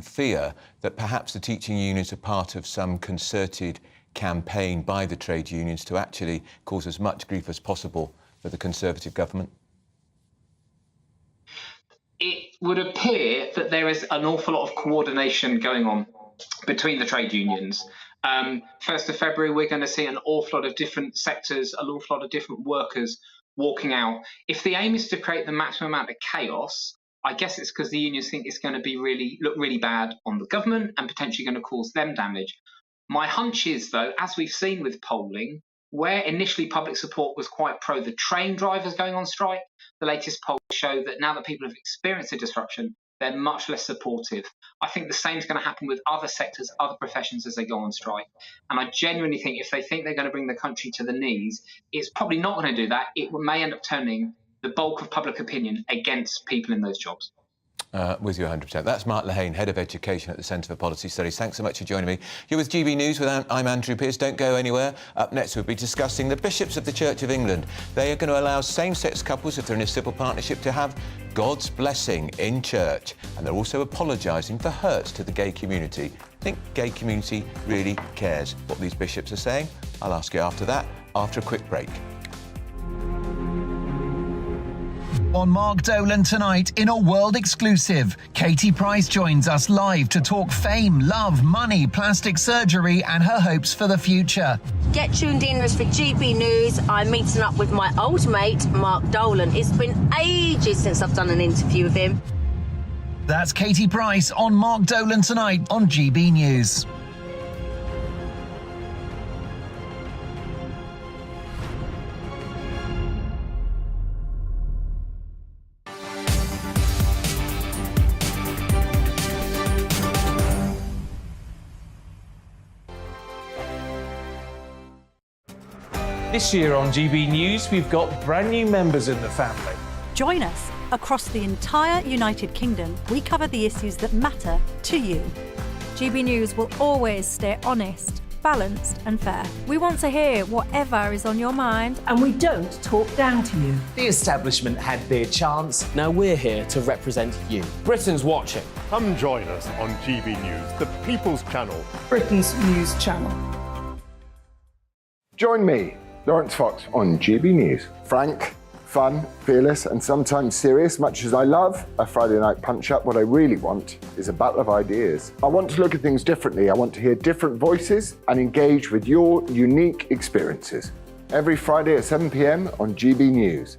fear that perhaps the teaching unions are part of some concerted campaign by the trade unions to actually cause as much grief as possible for the Conservative government? It would appear that there is an awful lot of coordination going on between the trade unions. 1st of February, we're going to see an awful lot of different sectors, an awful lot of different workers walking out. If the aim is to create the maximum amount of chaos, I guess it's because the unions think it's going to look really bad on the government and potentially going to cause them damage. My hunch is, though, as we've seen with polling, where initially public support was quite pro the train drivers going on strike, the latest polls show that now that people have experienced a disruption, they're much less supportive. I think the same is going to happen with other sectors, other professions as they go on strike. And I genuinely think if they think they're going to bring the country to the knees, it's probably not going to do that. It may end up turning the bulk of public opinion against people in those jobs. With you 100%. That's Mark Lehane, Head of Education at the Centre for Policy Studies. Thanks so much for joining me. You're with GB News. I'm Andrew Pearce. Don't go anywhere. Up next, we'll be discussing the bishops of the Church of England. They are going to allow same-sex couples, if they're in a civil partnership, to have God's blessing in church. And they're also apologising for hurts to the gay community. I think gay community really cares what these bishops are saying. I'll ask you after that, after a quick break. On Mark Dolan tonight, in a world exclusive, Katie Price joins us live to talk fame, love, money, plastic surgery and her hopes for the future. Get tuned in for GB News. I'm meeting up with my old mate, Mark Dolan. It's been ages since I've done an interview with him. That's Katie Price on Mark Dolan tonight on GB News. This year on GB News, we've got brand new members in the family. Join us. Across the entire United Kingdom, we cover the issues that matter to you. GB News will always stay honest, balanced and fair. We want to hear whatever is on your mind. And we don't talk down to you. The establishment had their chance. Now we're here to represent you. Britain's watching. Come join us on GB News, the People's Channel. Britain's news channel. Join me, Lawrence Fox, on GB News. Frank, fun, fearless and sometimes serious. Much as I love a Friday night punch-up, what I really want is a battle of ideas. I want to look at things differently. I want to hear different voices and engage with your unique experiences. Every Friday at 7 p.m. on GB News.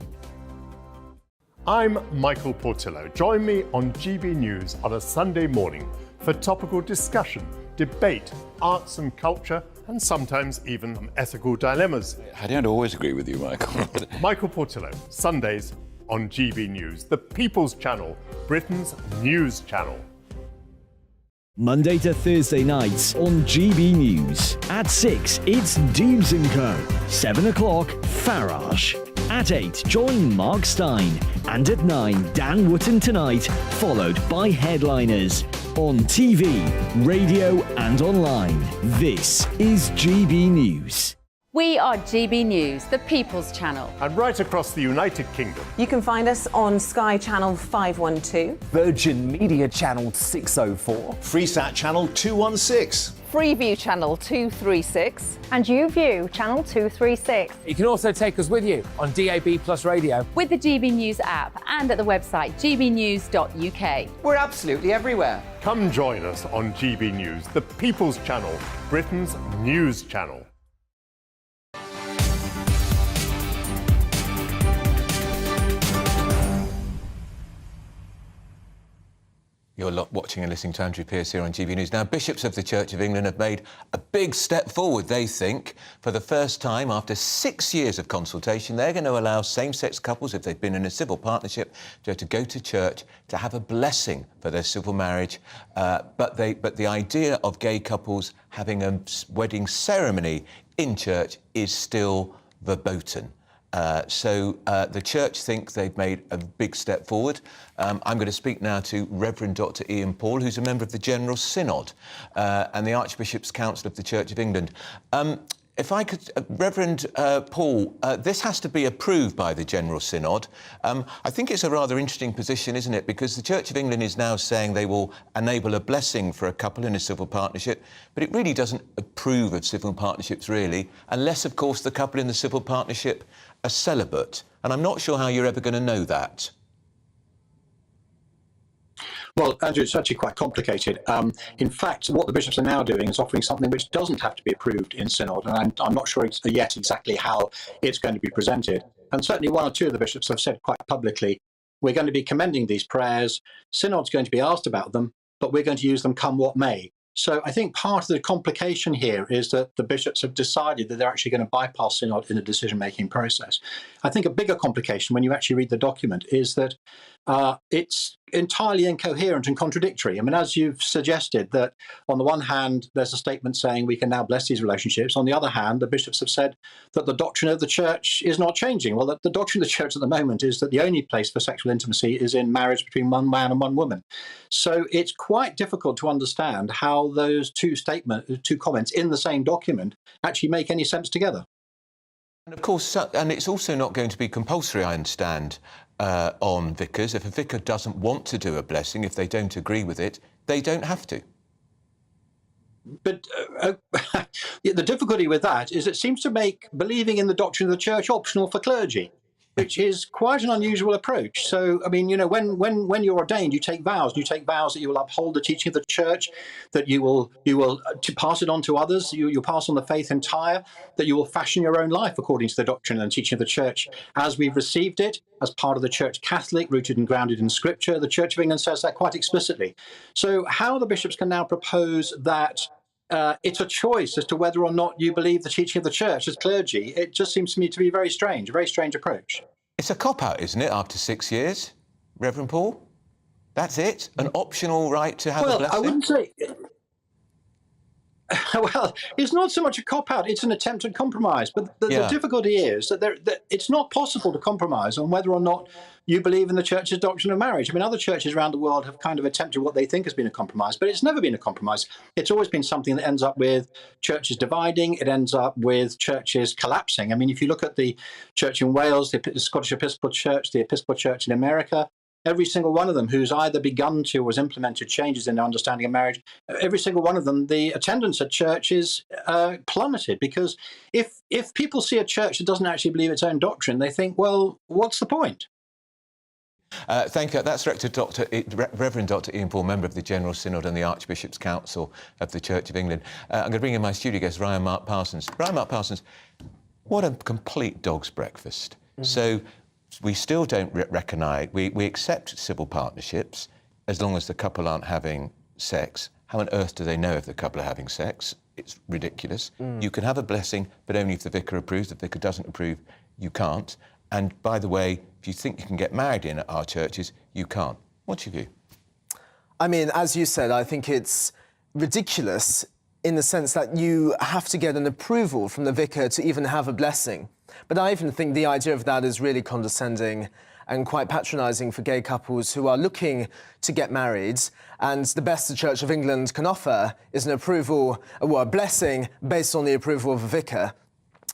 I'm Michael Portillo. Join me on GB News on a Sunday morning for topical discussion, debate, arts and culture, and sometimes even ethical dilemmas. I don't always agree with you, Michael. Michael Portillo, Sundays on GB News, the People's Channel, Britain's news channel. Monday to Thursday nights on GB News. At 6, it's Deebs & Co. 7 o'clock, Farage. At 8, join Mark Stein. And at 9, Dan Wootton Tonight, followed by Headliners. On TV, radio and online. This is GB News. We are GB News, the People's Channel. And right across the United Kingdom. You can find us on Sky Channel 512. Virgin Media Channel 604. Freesat Channel 216. Freeview Channel 236. And YouView Channel 236. You can also take us with you on DAB Plus Radio. With the GB News app and at the website gbnews.uk. We're absolutely everywhere. Come join us on GB News, the People's Channel, Britain's news channel. You're watching and listening to Andrew Pierce here on GB News. Now, bishops of the Church of England have made a big step forward, they think. For the first time, after 6 years of consultation, they're going to allow same-sex couples, if they've been in a civil partnership, to go to church to have a blessing for their civil marriage. But the idea of gay couples having a wedding ceremony in church is still verboten. So the Church think they've made a big step forward. I'm going to speak now to Reverend Dr. Ian Paul, who's a member of the General Synod and the Archbishop's Council of the Church of England. If I could, Reverend Paul, this has to be approved by the General Synod. I think it's a rather interesting position, isn't it? Because the Church of England is now saying they will enable a blessing for a couple in a civil partnership, but it really doesn't approve of civil partnerships, really, unless, of course, the couple in the civil partnership are celibate. And I'm not sure how you're ever going to know that. Well, Andrew, it's actually quite complicated. In fact, what the bishops are now doing is offering something which doesn't have to be approved in synod, and I'm not sure yet exactly how it's going to be presented. And certainly one or two of the bishops have said quite publicly, we're going to be commending these prayers, synod's going to be asked about them, but we're going to use them come what may. So I think part of the complication here is that the bishops have decided that they're actually going to bypass synod in the decision-making process. I think a bigger complication when you actually read the document is that it's entirely incoherent and contradictory. I mean, as you've suggested, that on the one hand, there's a statement saying we can now bless these relationships. On the other hand, the bishops have said that the doctrine of the church is not changing. Well, the doctrine of the church at the moment is that the only place for sexual intimacy is in marriage between one man and one woman. So it's quite difficult to understand how those two comments in the same document actually make any sense together. And of course, and it's also not going to be compulsory, I understand, on vicars. If a vicar doesn't want to do a blessing, if they don't agree with it, they don't have to. But the difficulty with that is it seems to make believing in the doctrine of the church optional for clergy, which is quite an unusual approach. So, I mean, you know, when you're ordained, you take vows. You take vows that you will uphold the teaching of the church, that you will to pass it on to others. You'll pass on the faith entire, that you will fashion your own life according to the doctrine and teaching of the church as we've received it, as part of the Church Catholic, rooted and grounded in Scripture. The Church of England says that quite explicitly. So how the bishops can now propose that it's a choice as to whether or not you believe the teaching of the church as clergy, it just seems to me to be very strange, a very strange approach. It's a cop-out, isn't it, after 6 years, Reverend Paul? That's it? An optional right to have a blessing? I wouldn't say... Well, it's not so much a cop-out, it's an attempt at compromise. But the difficulty is that it's not possible to compromise on whether or not you believe in the church's doctrine of marriage. I mean, other churches around the world have kind of attempted what they think has been a compromise, but it's never been a compromise. It's always been something that ends up with churches dividing. It ends up with churches collapsing. I mean, if you look at the church in Wales, the Scottish Episcopal Church, the Episcopal Church in America, every single one of them who's either begun to or has implemented changes in their understanding of marriage, every single one of them, the attendance at church is plummeted, because if people see a church that doesn't actually believe its own doctrine, they think, well, what's the point? Thank you. That's Reverend Dr. Ian Paul, member of the General Synod and the Archbishop's Council of the Church of England. I'm going to bring in my studio guest, Ryan Mark Parsons. Ryan Mark Parsons, what a complete dog's breakfast. So we still don't recognise, we accept civil partnerships as long as the couple aren't having sex. How on earth do they know if the couple are having sex? It's ridiculous. You can have a blessing, but only if the vicar approves. If the vicar doesn't approve, you can't. And by the way, if you think you can get married in at our churches, you can't. What's your view? I mean, as you said, I think it's ridiculous in the sense that you have to get an approval from the vicar to even have a blessing. But I even think the idea of that is really condescending and quite patronising for gay couples who are looking to get married, and the best the Church of England can offer is an approval, well, a blessing based on the approval of a vicar.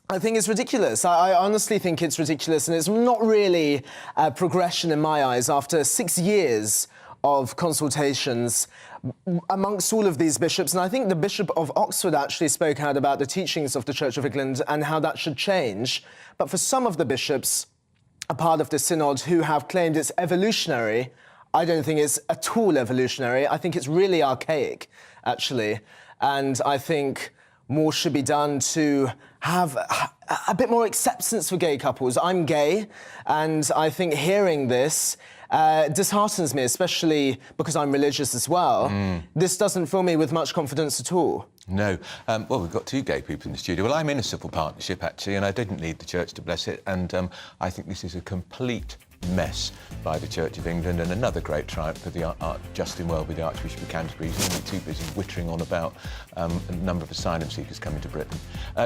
I think it's ridiculous. I honestly think it's ridiculous, and it's not really a progression in my eyes after 6 years of consultations amongst all of these bishops. And I think the Bishop of Oxford actually spoke out about the teachings of the Church of England and how that should change. But for some of the bishops, a part of the synod, who have claimed it's evolutionary, I don't think it's at all evolutionary. I think it's really archaic, actually. And I think more should be done to have a bit more acceptance for gay couples. I'm gay, and I think hearing this disheartens me, especially because I'm religious as well. This doesn't fill me with much confidence at all. No. Well, we've got two gay people in the studio. Well, I'm in a civil partnership, actually, and I didn't need the church to bless it, and I think this is a complete mess by the Church of England, and another great triumph for the Justin Welby, the Archbishop of Canterbury. He's only too busy whittering on about a number of asylum seekers coming to Britain.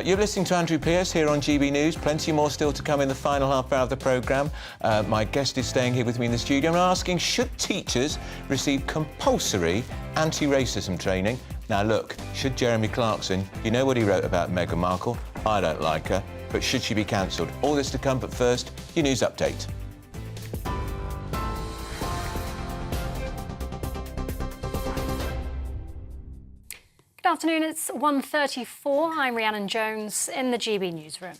You're listening to Andrew Pierce here on GB News. Plenty more still to come in the final half hour of the programme. My guest is staying here with me in the studio and asking, should teachers receive compulsory anti-racism training? Now look, should Jeremy Clarkson, you know what he wrote about Meghan Markle? I don't like her, but should she be cancelled? All this to come, but first, your news update. Good afternoon, it's 1:34. I'm Rhiannon Jones in the GB newsroom.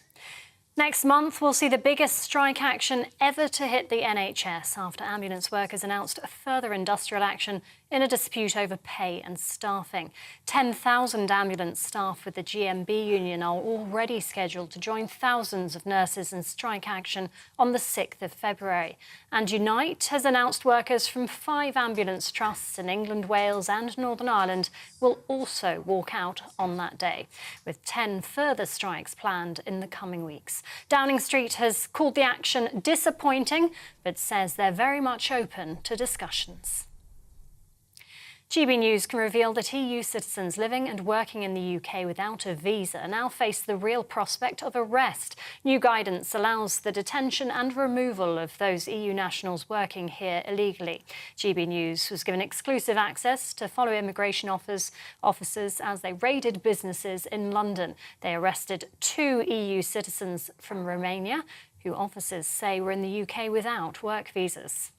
Next month, we'll see the biggest strike action ever to hit the NHS after ambulance workers announced further industrial action in a dispute over pay and staffing. 10,000 ambulance staff with the GMB union are already scheduled to join thousands of nurses in strike action on the 6th of February. And Unite has announced workers from 5 ambulance trusts in England, Wales and Northern Ireland will also walk out on that day, with 10 further strikes planned in the coming weeks. Downing Street has called the action disappointing, but says they're very much open to discussions. GB News can reveal that EU citizens living and working in the UK without a visa now face the real prospect of arrest. New guidance allows the detention and removal of those EU nationals working here illegally. GB News was given exclusive access to follow immigration officers as they raided businesses in London. They arrested 2 EU citizens from Romania, who officers say were in the UK without work visas.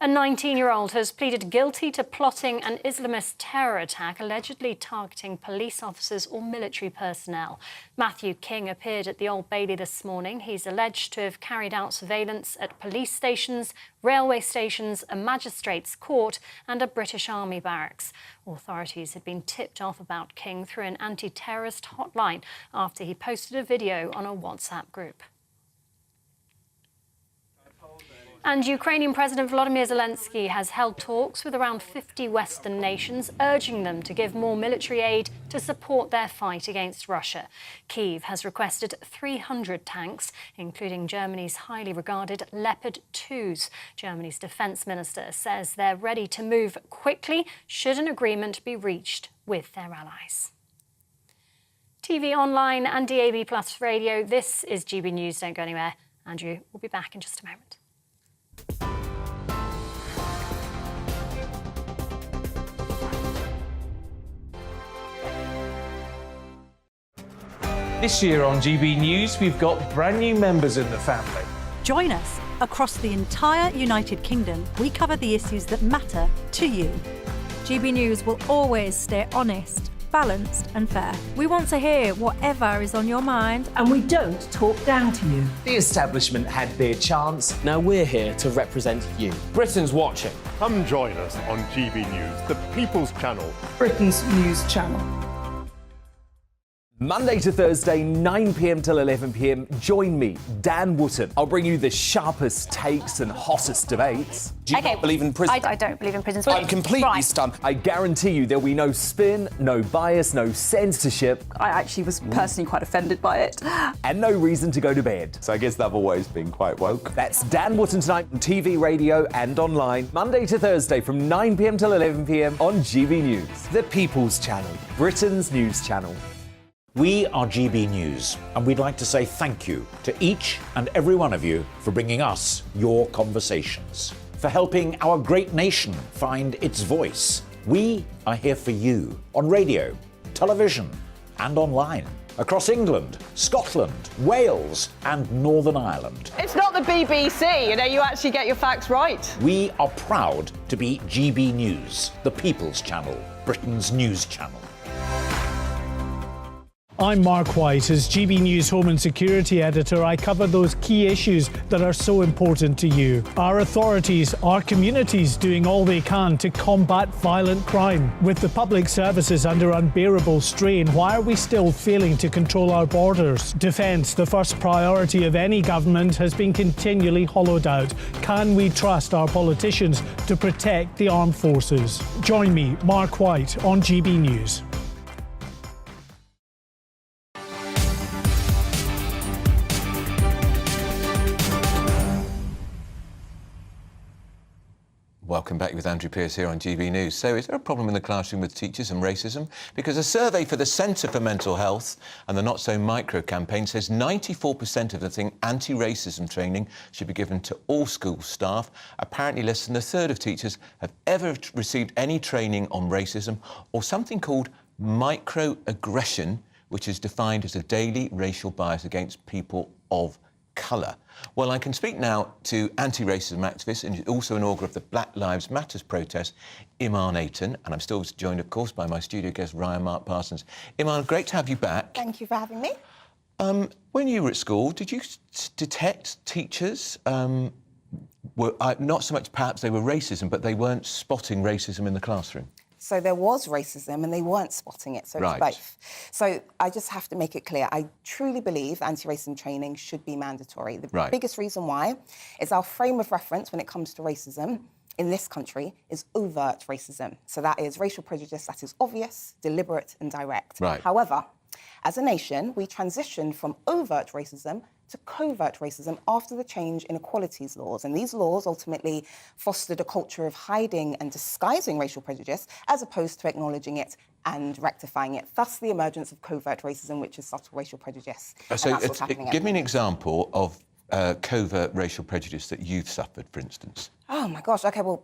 A 19-year-old has pleaded guilty to plotting an Islamist terror attack allegedly targeting police officers or military personnel. Matthew King appeared at the Old Bailey this morning. He's alleged to have carried out surveillance at police stations, railway stations, a magistrate's court and a British Army barracks. Authorities had been tipped off about King through an anti-terrorist hotline after he posted a video on a WhatsApp group. And Ukrainian President Volodymyr Zelensky has held talks with around 50 Western nations, urging them to give more military aid to support their fight against Russia. Kyiv has requested 300 tanks, including Germany's highly regarded Leopard 2s. Germany's defence minister says they're ready to move quickly should an agreement be reached with their allies. TV, online and DAB Plus radio, this is GB News. Don't go anywhere. Andrew will be back in just a moment. This year on GB News, we've got brand new members in the family. Join us. Across the entire United Kingdom, we cover the issues that matter to you. GB News will always stay honest, balanced and fair. We want to hear whatever is on your mind. And we don't talk down to you. The establishment had their chance. Now we're here to represent you. Britain's watching. Come join us on GB News, the People's Channel. Britain's news channel. Monday to Thursday, 9 p.m. till 11 p.m. Join me, Dan Wootton. I'll bring you the sharpest takes and hottest debates. Do you not believe in prison? I don't believe in prison. I'm completely stunned. I guarantee you there'll be no spin, no bias, no censorship. I actually was personally quite offended by it. And no reason to go to bed. So I guess they've always been quite woke. That's Dan Wootton tonight on TV, radio and online. Monday to Thursday from 9 p.m. till 11 p.m. on GB News. The People's Channel, Britain's news channel. We are GB News, and we'd like to say thank you to each and every one of you for bringing us your conversations, for helping our great nation find its voice. We are here for you on radio, television, and online, across England, Scotland, Wales, and Northern Ireland. It's not the BBC, you actually get your facts right. We are proud to be GB News, the People's Channel, Britain's news channel. I'm Mark White. As GB News Home and Security Editor, I cover those key issues that are so important to you. Our authorities, our communities doing all they can to combat violent crime. With the public services under unbearable strain, why are we still failing to control our borders? Defence, the first priority of any government, has been continually hollowed out. Can we trust our politicians to protect the armed forces? Join me, Mark White, on GB News. Welcome back with Andrew Pearce here on GB News. So is there a problem in the classroom with teachers and racism? Because a survey for the Centre for Mental Health and the Not So Micro campaign says 94% of them think anti-racism training should be given to all school staff. Apparently less than a third of teachers have ever received any training on racism or something called microaggression, which is defined as a daily racial bias against people of colour. Well, I can speak now to anti-racism activist and also an author of the Black Lives Matters protest, Iman Aitan, and I'm still joined, of course, by my studio guest, Ryan Mark Parsons. Iman, great to have you back. Thank you for having me. When you were at school, did you detect teachers were not so much perhaps they were racism, but they weren't spotting racism in the classroom? So there was racism and they weren't spotting it, so it's both. So I just have to make it clear, I truly believe anti-racism training should be mandatory. The biggest reason why is our frame of reference when it comes to racism in this country is overt racism. So that is racial prejudice that is obvious, deliberate and direct. However, as a nation, we transitioned from overt racism to covert racism after the change in equalities laws. And these laws ultimately fostered a culture of hiding and disguising racial prejudice as opposed to acknowledging it and rectifying it. Thus, the emergence of covert racism, which is subtle racial prejudice. So give me an example of covert racial prejudice that you've suffered, for instance. Oh, my gosh. OK, well,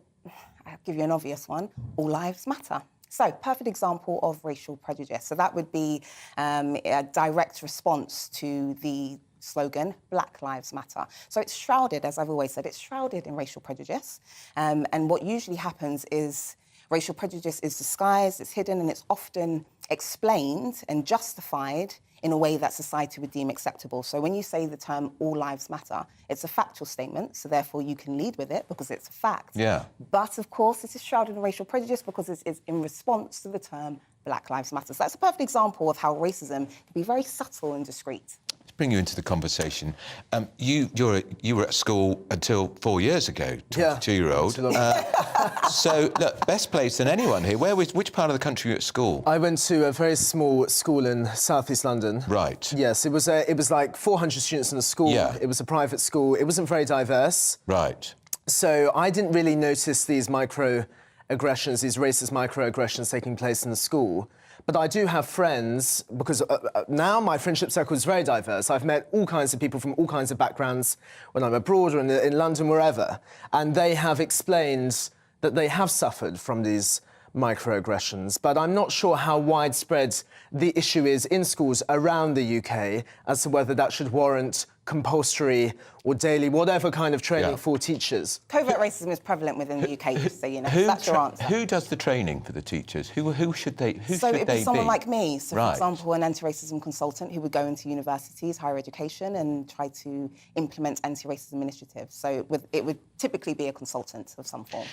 I'll give you an obvious one. All lives matter. So, perfect example of racial prejudice. So that would be a direct response to the slogan, Black Lives Matter. So it's shrouded, as I've always said, it's shrouded in racial prejudice. And what usually happens is racial prejudice is disguised, it's hidden, and it's often explained and justified in a way that society would deem acceptable. So when you say the term all lives matter, it's a factual statement, so therefore you can lead with it because it's a fact. Yeah. But of course, it is shrouded in racial prejudice because it's in response to the term Black Lives Matter. So that's a perfect example of how racism can be very subtle and discreet. bring you into the conversation. You were at school until 4 years ago, 22-year-old. So, look, best placed than anyone here. Which part of the country were you at school? I went to a very small school in southeast London. Right. Yes, it was like 400 students in the school. Yeah. It was a private school. It wasn't very diverse. Right. So I didn't really notice these microaggressions, these racist microaggressions taking place in the school. But I do have friends, because now my friendship circle is very diverse. I've met all kinds of people from all kinds of backgrounds when I'm abroad or in London, wherever. And they have explained that they have suffered from these microaggressions. But I'm not sure how widespread the issue is in schools around the UK as to whether that should warrant compulsory or daily, whatever kind of training for teachers. Covert racism is prevalent within the UK, just so you know. That's your answer. Who does the training for the teachers? Who should they be? So it'd be someone like me. So, for example, an anti-racism consultant who would go into universities, higher education, and try to implement anti-racism initiatives. So it would typically be a consultant of some form.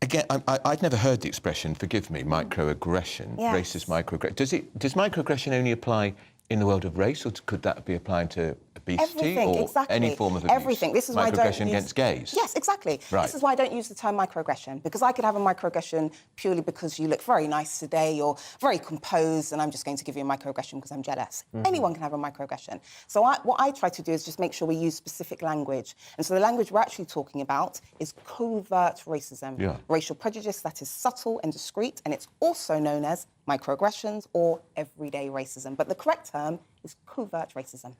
Again, I'd never heard the expression, forgive me, microaggression, racist microaggression. Does microaggression only apply in the world of race, or could that be applied to obesity or any form of abuse? Everything. This is why I don't microaggression against gays? Yes, exactly. Right. This is why I don't use the term microaggression, because I could have a microaggression purely because you look very nice today, you're very composed, and I'm just going to give you a microaggression because I'm jealous. Anyone can have a microaggression. So what I try to do is just make sure we use specific language. And so the language we're actually talking about is covert racism, racial prejudice that is subtle and discreet, and it's also known as microaggressions or everyday racism. But the correct term is covert racism.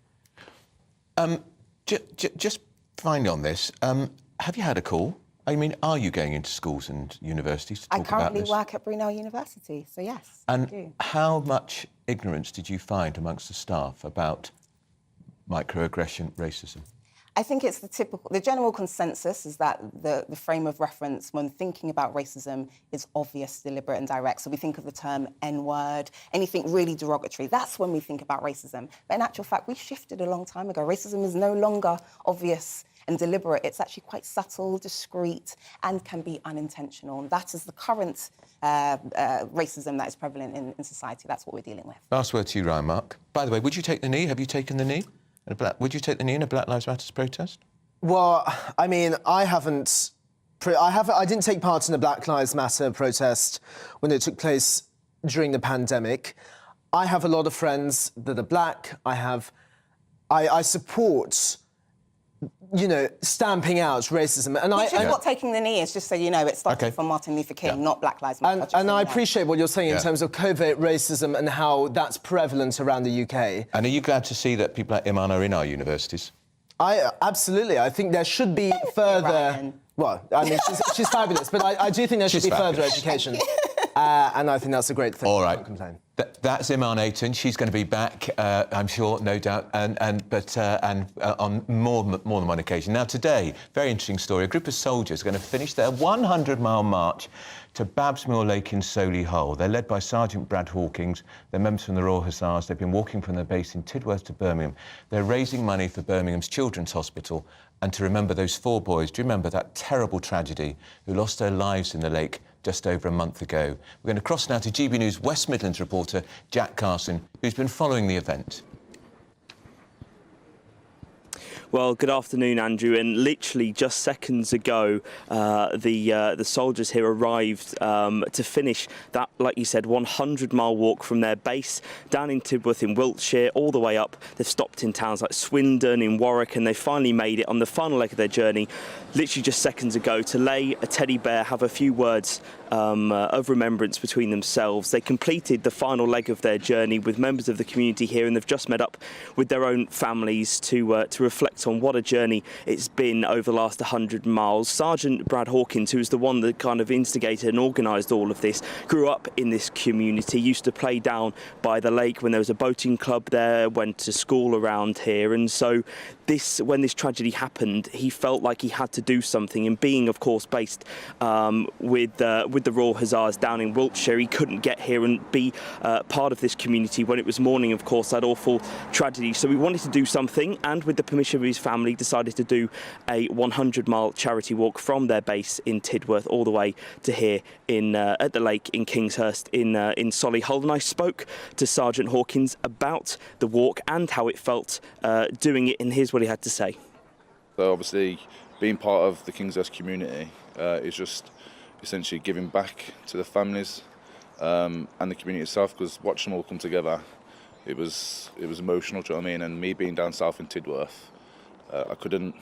Just finally on this, have you had a call? I mean, are you going into schools and universities to talk about this? I currently work at Brunel University, so yes, and I do. How much ignorance did you find amongst the staff about microaggression racism? I think it's the general consensus is that the frame of reference when thinking about racism is obvious, deliberate and direct. So we think of the term N-word, anything really derogatory. That's when we think about racism. But in actual fact, we shifted a long time ago. Racism is no longer obvious and deliberate. It's actually quite subtle, discreet, and can be unintentional. And that is the current racism that is prevalent in society. That's what we're dealing with. Last word to you, Ryan Mark. By the way, would you take the knee? Have you taken the knee? Would you take the knee in a Black Lives Matter protest? Well, I mean, I didn't take part in the Black Lives Matter protest when it took place during the pandemic. I have a lot of friends that are black. I support, you know, stamping out racism. And Which is what taking the knee is, just so you know. It started from Martin Luther King, not Black Lives Matter. And I appreciate what you're saying in terms of covert racism and how that's prevalent around the UK. And are you glad to see that people like Iman are in our universities? Absolutely. I think there should be further... Well, I mean, she's fabulous, but I do think there should be further education. And I think that's a great thing. All right. Can't complain. That's Iman Ayton. She's going to be back, I'm sure, no doubt, and on more than one occasion. Now, today, very interesting story. A group of soldiers are going to finish their 100-mile march to Babsmoor Lake in Solihull. They're led by Sergeant Brad Hawkins. They're members from the Royal Hussars. They've been walking from their base in Tidworth to Birmingham. They're raising money for Birmingham's Children's Hospital and to remember those 4 boys. Do you remember that terrible tragedy who lost their lives in the lake just over a month ago? We're going to cross now to GB News West Midlands reporter Jack Carson, who's been following the event. Well, good afternoon, Andrew. And literally just seconds ago, the soldiers here arrived to finish that, like you said, 100-mile walk from their base down in Tidworth in Wiltshire, all the way up. They've stopped in towns like Swindon, in Warwick, and they finally made it on the final leg of their journey, literally just seconds ago, to lay a teddy bear, have a few words of remembrance between themselves. They completed the final leg of their journey with members of the community here, and they've just met up with their own families to reflect on what a journey it's been over the last 100 miles. Sergeant Brad Hawkins, who was the one that kind of instigated and organised all of this, grew up in this community, used to play down by the lake when there was a boating club there, went to school around here, and so when this tragedy happened, he felt like he had to do something, and being, of course, based with with the Royal Hussars down in Wiltshire. He couldn't get here and be part of this community when it was mourning, of course, that awful tragedy. So we wanted to do something, and with the permission of his family, decided to do a 100-mile charity walk from their base in Tidworth all the way to here in at the lake in Kingshurst in Solihull. And I spoke to Sergeant Hawkins about the walk and how it felt doing it, and here's what he had to say. So obviously, being part of the Kingshurst community is just essentially giving back to the families and the community itself, because watching them all come together, it was emotional, do you know what I mean? And me being down south in Tidworth, I couldn't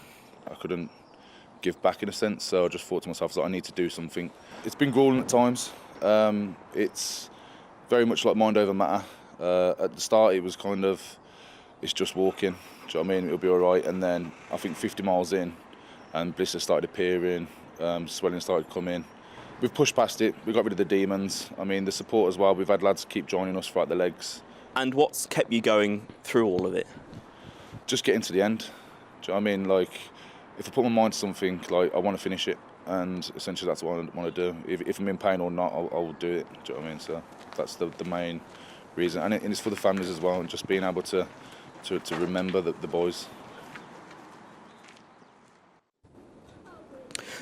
give back in a sense, so I just thought to myself that I need to do something. It's been grueling at times. It's very much like mind over matter. At the start it was kind of, it's just walking, do you know what I mean? It'll be all right. And then I think 50 miles in and blisters started appearing, swelling started coming. We've pushed past it, we got rid of the demons. I mean, the support as well, we've had lads keep joining us throughout the legs. And what's kept you going through all of it? Just getting to the end, do you know what I mean? Like, if I put my mind to something, like, I want to finish it, and essentially that's what I want to do. If I'm in pain or not, I'll do it, do you know what I mean? So that's the main reason, and it's for the families as well, and just being able to remember the boys.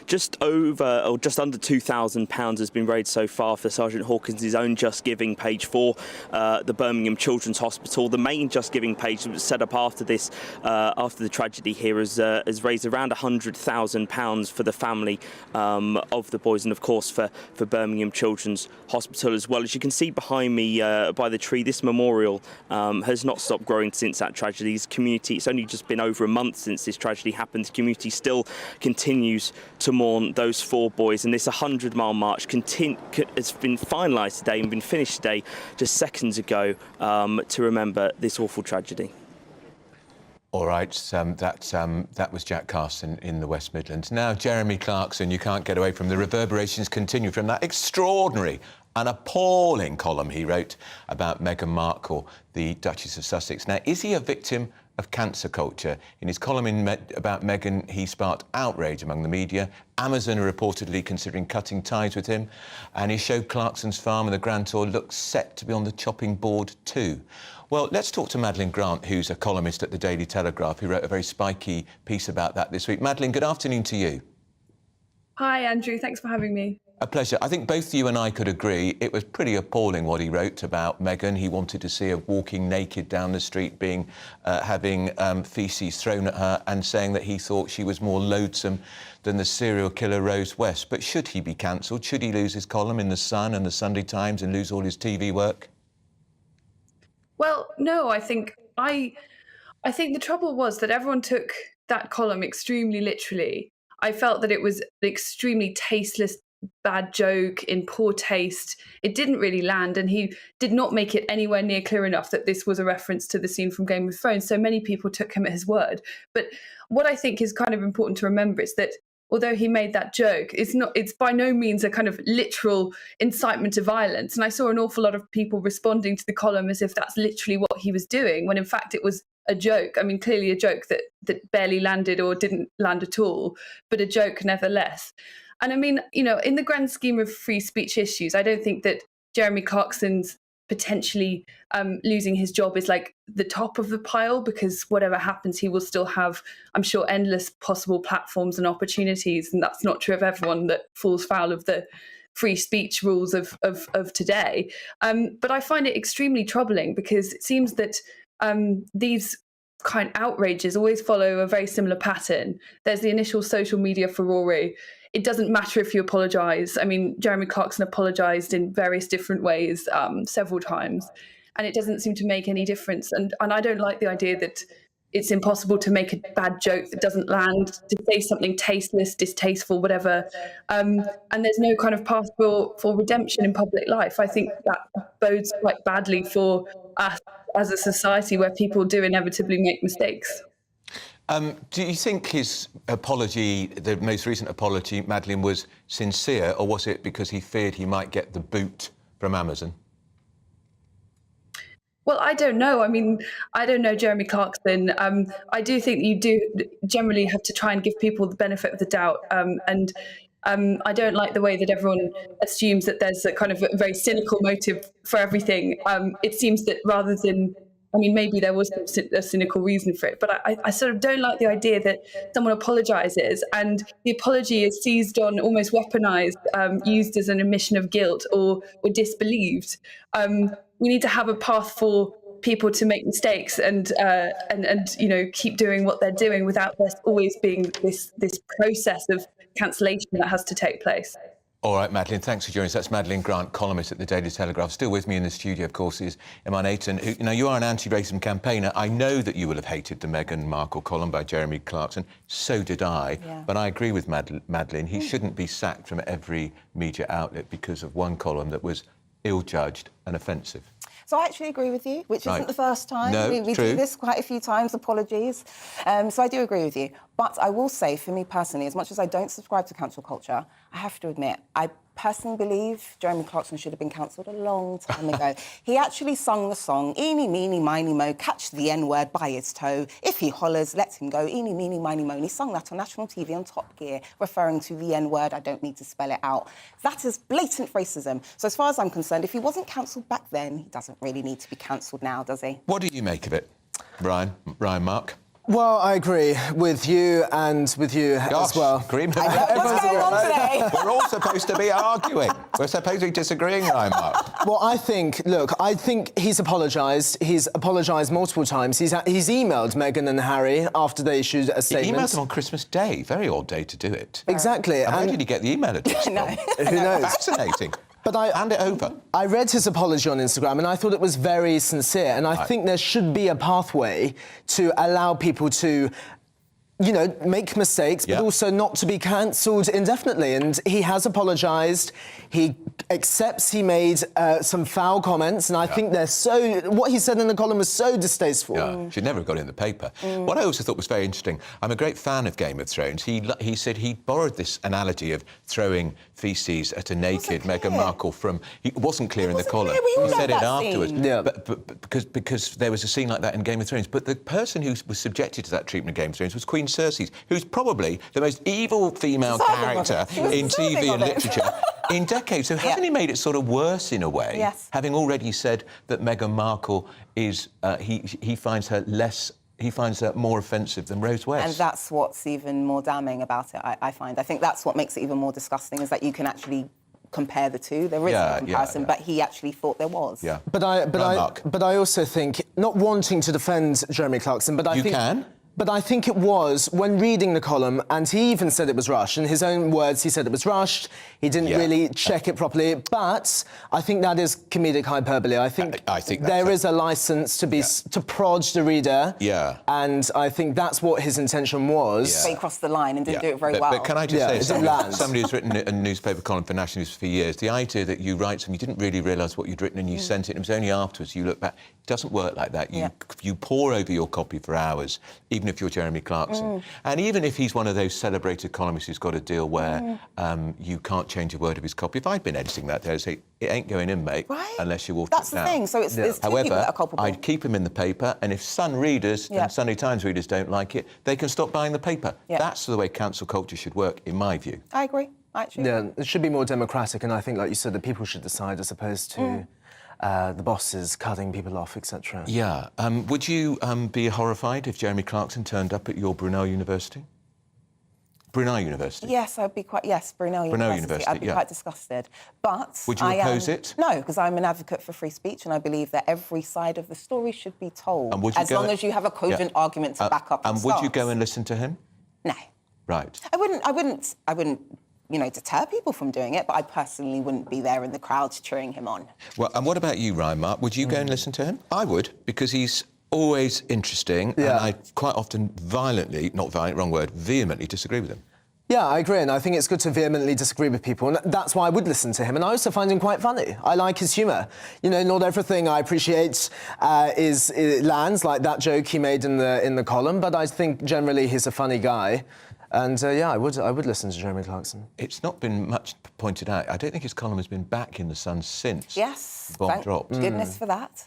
Just over, or just under £2,000 has been raised so far for Sergeant Hawkins' own Just Giving page for the Birmingham Children's Hospital. The main Just Giving page that was set up after this, after the tragedy here, has raised around £100,000 for the family of the boys, and of course for Birmingham Children's Hospital as well. As you can see behind me by the tree, this memorial has not stopped growing since that tragedy. This community, it's only just been over a month since this tragedy happened. The community still continues to mourn those 4 boys, and this 100-mile march has been finalised today and been finished today just seconds ago to remember this awful tragedy. All right, that was Jack Carson in the West Midlands. Now, Jeremy Clarkson, you can't get away from the reverberations continue from that extraordinary and appalling column he wrote about Meghan Markle, the Duchess of Sussex. Now, is he a victim of cancer culture? In his column about Meghan, he sparked outrage among the media. Amazon are reportedly considering cutting ties with him, and he showed Clarkson's farm and the Grand Tour looks set to be on the chopping board too. Well, let's talk to Madeline Grant, who's a columnist at the Daily Telegraph, who wrote a very spiky piece about that this week. Madeline, good afternoon to you. Hi, Andrew. Thanks for having me. A pleasure. I think both you and I could agree it was pretty appalling what he wrote about Meghan. He wanted to see her walking naked down the street, having faeces thrown at her, and saying that he thought she was more loathsome than the serial killer Rose West. But should he be cancelled? Should he lose his column in The Sun and the Sunday Times and lose all his TV work? Well, no, I think the trouble was that everyone took that column extremely literally. I felt that it was an extremely tasteless, bad joke in poor taste. It didn't really land, and he did not make it anywhere near clear enough that this was a reference to the scene from Game of Thrones. So many people took him at his word. But what I think is kind of important to remember is that although he made that joke, it's by no means a kind of literal incitement to violence. And I saw an awful lot of people responding to the column as if that's literally what he was doing, when in fact it was a joke. I mean, clearly a joke that barely landed or didn't land at all, but a joke nevertheless. And I mean, you know, in the grand scheme of free speech issues, I don't think that Jeremy Clarkson's potentially losing his job is like the top of the pile, because whatever happens, he will still have, I'm sure, endless possible platforms and opportunities. And that's not true of everyone that falls foul of the free speech rules of today. But I find it extremely troubling, because it seems that these kind of outrages always follow a very similar pattern. There's the initial social media furore. It doesn't matter if you apologise. I mean, Jeremy Clarkson apologised in various different ways several times, and it doesn't seem to make any difference. And I don't like the idea that it's impossible to make a bad joke that doesn't land, to say something tasteless, distasteful, whatever. And there's no kind of path for redemption in public life. I think that bodes quite badly for us as a society where people do inevitably make mistakes. Do you think his apology, the most recent apology, Madeline, was sincere, or was it because he feared he might get the boot from Amazon? Well, I don't know. I mean, I don't know Jeremy Clarkson. I do think you do generally have to try and give people the benefit of the doubt. And I don't like the way that everyone assumes that there's a kind of a very cynical motive for everything. It seems that rather than, I mean, maybe there was a cynical reason for it, but I sort of don't like the idea that someone apologises and the apology is seized on, almost weaponised, used as an admission of guilt or disbelieved. We need to have a path for people to make mistakes and keep doing what they're doing without there always being this process of cancellation that has to take place. All right, Madeleine, thanks for joining us. That's Madeleine Grant, columnist at the Daily Telegraph. Still with me in the studio, of course, is Iman Aiton, who, you are an anti-racism campaigner. I know that you will have hated the Meghan Markle column by Jeremy Clarkson. So did I. Yeah. But I agree with Madeleine. He shouldn't be sacked from every media outlet because of one column that was ill-judged and offensive. So I actually agree with you, which isn't the first time. No, we do this quite a few times, apologies. So I do agree with you. But I will say, for me personally, as much as I don't subscribe to cancel culture, I have to admit, I personally believe Jeremy Clarkson should have been cancelled a long time ago. He actually sung the song, eeny, meeny, miny, mo, catch the N-word by his toe. If he hollers, let him go, eeny, meeny, miny, mo. And he sung that on national TV on Top Gear, referring to the N-word. I don't need to spell it out. That is blatant racism. So as far as I'm concerned, if he wasn't cancelled back then, he doesn't really need to be cancelled now, does he? What do you make of it, Ryan Mark? Well, I agree with you and with you as well. Agreement. What's going on today? We're all supposed to be arguing. We're supposed to be disagreeing, Ryan Mark. Well, I think he's apologised. He's apologised multiple times. He's emailed Meghan and Harry after they issued a statement. He emailed them on Christmas Day. Very odd day to do it. Exactly. And where did he get the email address from? Who knows? Fascinating. But hand it over. I read his apology on Instagram and I thought it was very sincere. And I think there should be a pathway to allow people to, make mistakes, but also not to be cancelled indefinitely. And he has apologised. He accepts he made some foul comments, and I think what he said in the column was so distasteful. Yeah, should never have got it in the paper. What I also thought was very interesting, I'm a great fan of Game of Thrones. He said he borrowed this analogy of throwing faeces at a naked Meghan Markle from... It wasn't clear in the column. He said it afterwards. Yeah. But because there was a scene like that in Game of Thrones. But the person who was subjected to that treatment in Game of Thrones was Queen Cersei, who's probably the most evil female character in TV and literature in decades. So hasn't he made it sort of worse in a way? Yes. Having already said that Meghan Markle is... he finds her less... He finds her more offensive than Rose West. And that's what's even more damning about it, I find. I think that's what makes it even more disgusting, is that you can actually compare the two. There is a comparison, but he actually thought there was. Yeah. But I also think, not wanting to defend Jeremy Clarkson, but I think... You can? But I think it was, when reading the column, and he even said it was rushed. In his own words, he said it was rushed. He didn't really check it properly. But I think that is comedic hyperbole. I think there is a licence to be to prod the reader. Yeah. And I think that's what his intention was. But he crossed the line and didn't do it very well. But can I just say, somebody who's written a newspaper column for National News for years, the idea that you write something, you didn't really realise what you'd written and you sent it, and it was only afterwards you look back. It doesn't work like that. You pore over your copy for hours, even if you're Jeremy Clarkson. And even if he's one of those celebrated columnists who's got a deal where you can't change a word of his copy. If I'd been editing that day, I'd say, it ain't going in, mate, unless you water That's it down. the thing. So it's two people that are culpable. I'd keep him in the paper, and if Sun readers and Sunday Times readers don't like it, they can stop buying the paper. That's the way cancel culture should work, in my view. I agree. Actually. Yeah, it should be more democratic, and I think, like you said, the people should decide as opposed to the bosses cutting people off, etc. Yeah. Would you be horrified if Jeremy Clarkson turned up at your Brunel University? Brunel University? Yes, I'd be quite... Yes, Brunel University. I'd be quite disgusted. But would you oppose it? No, because I'm an advocate for free speech, and I believe that every side of the story should be told, as long as you have a cogent argument to back up. And would you go and listen to him? No. Right. I wouldn't, deter people from doing it, but I personally wouldn't be there in the crowd cheering him on. Well, and what about you, Ryan Mark? Would you go and listen to him? I would, because he's always interesting, and I quite often vehemently disagree with him. Yeah, I agree, and I think it's good to vehemently disagree with people, and that's why I would listen to him. And I also find him quite funny. I like his humour. Not everything I appreciate lands, like that joke he made in the column, but I think generally he's a funny guy. And yeah, I would listen to Jeremy Clarkson. It's not been much pointed out. I don't think his column has been back in the Sun since Yes, the bomb dropped. Goodness for that.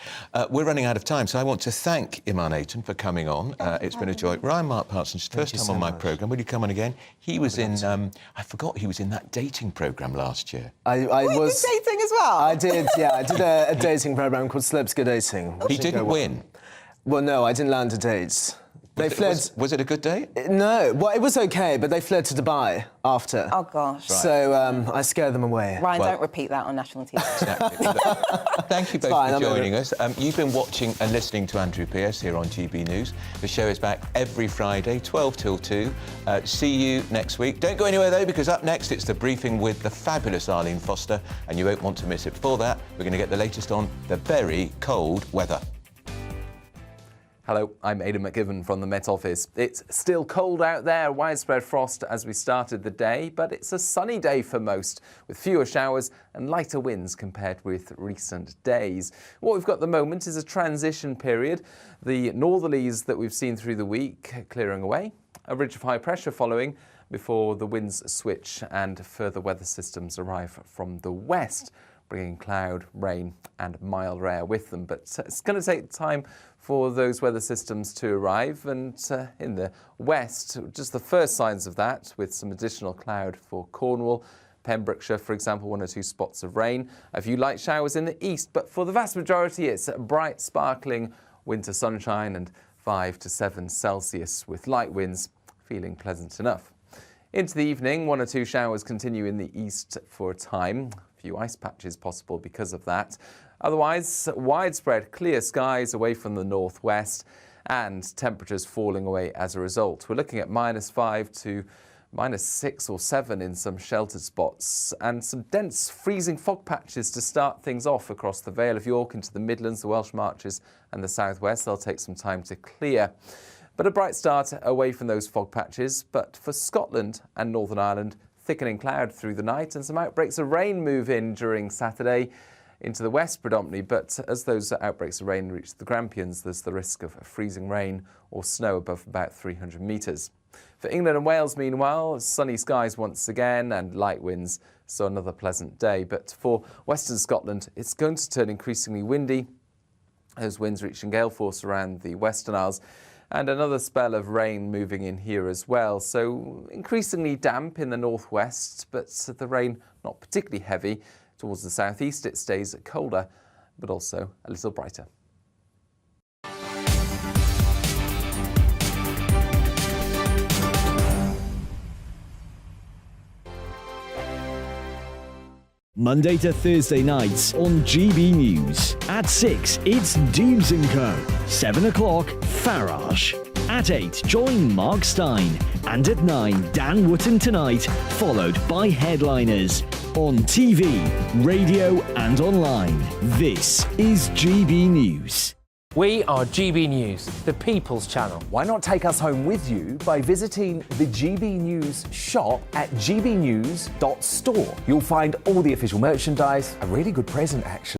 We're running out of time, so I want to thank Iman Aiton for coming on. It's been a joy. Ryan Mark Parsons, first time on my programme. Will you come on again? He was in, I forgot, he was in that dating programme last year. I was dating as well. I did, yeah. I did a dating programme called Celebs Go Dating. He didn't win. Well, no, I didn't land a date. They fled. Was it a good date? No. Well, it was okay, but they fled to Dubai after. Oh, gosh. Right. So I scared them away. Ryan, don't repeat that on national TV. Exactly. Thank you both for joining us. You've been watching and listening to Andrew Pierce here on GB News. The show is back every Friday, 12 till 2. See you next week. Don't go anywhere, though, because up next it's the briefing with the fabulous Arlene Foster, and you won't want to miss it. Before that, we're going to get the latest on the very cold weather. Hello, I'm Aidan McGiven from the Met Office. It's still cold out there, widespread frost as we started the day, but it's a sunny day for most, with fewer showers and lighter winds compared with recent days. What we've got at the moment is a transition period. The northerlies that we've seen through the week clearing away, a ridge of high pressure following before the winds switch and further weather systems arrive from the west, bringing cloud, rain and mild air with them. But it's going to take time for those weather systems to arrive, and in the west, just the first signs of that, with some additional cloud for Cornwall, Pembrokeshire, for example, 1 or 2 spots of rain, a few light showers in the east, but for the vast majority it's bright, sparkling winter sunshine and 5 to 7 Celsius with light winds, feeling pleasant enough. Into the evening, 1 or 2 showers continue in the east for a time. A few ice patches possible because of that. Otherwise, widespread clear skies away from the northwest and temperatures falling away as a result. We're looking at -5 to -6 or 7 in some sheltered spots, and some dense freezing fog patches to start things off across the Vale of York into the Midlands, the Welsh Marches and the southwest. They'll take some time to clear. But a bright start away from those fog patches. But for Scotland and Northern Ireland, thickening cloud through the night and some outbreaks of rain move in during Saturday into the west predominantly. But as those outbreaks of rain reach the Grampians, there's the risk of freezing rain or snow above about 300 metres. For England and Wales, meanwhile, sunny skies once again and light winds, so another pleasant day. But for Western Scotland, it's going to turn increasingly windy, those winds reaching gale force around the Western Isles, and another spell of rain moving in here as well. So increasingly damp in the northwest, but the rain not particularly heavy. Towards the southeast, it stays colder, but also a little brighter. Monday to Thursday nights on GB News. At 6, it's Dubes & Co. 7 o'clock, Farage. At 8, join Mark Stein. And at 9, Dan Wootton Tonight, followed by Headliners. On TV, radio and online. This is GB News. We are GB News, the People's Channel. Why not take us home with you by visiting the GB News shop at gbnews.store. You'll find all the official merchandise, a really good present actually.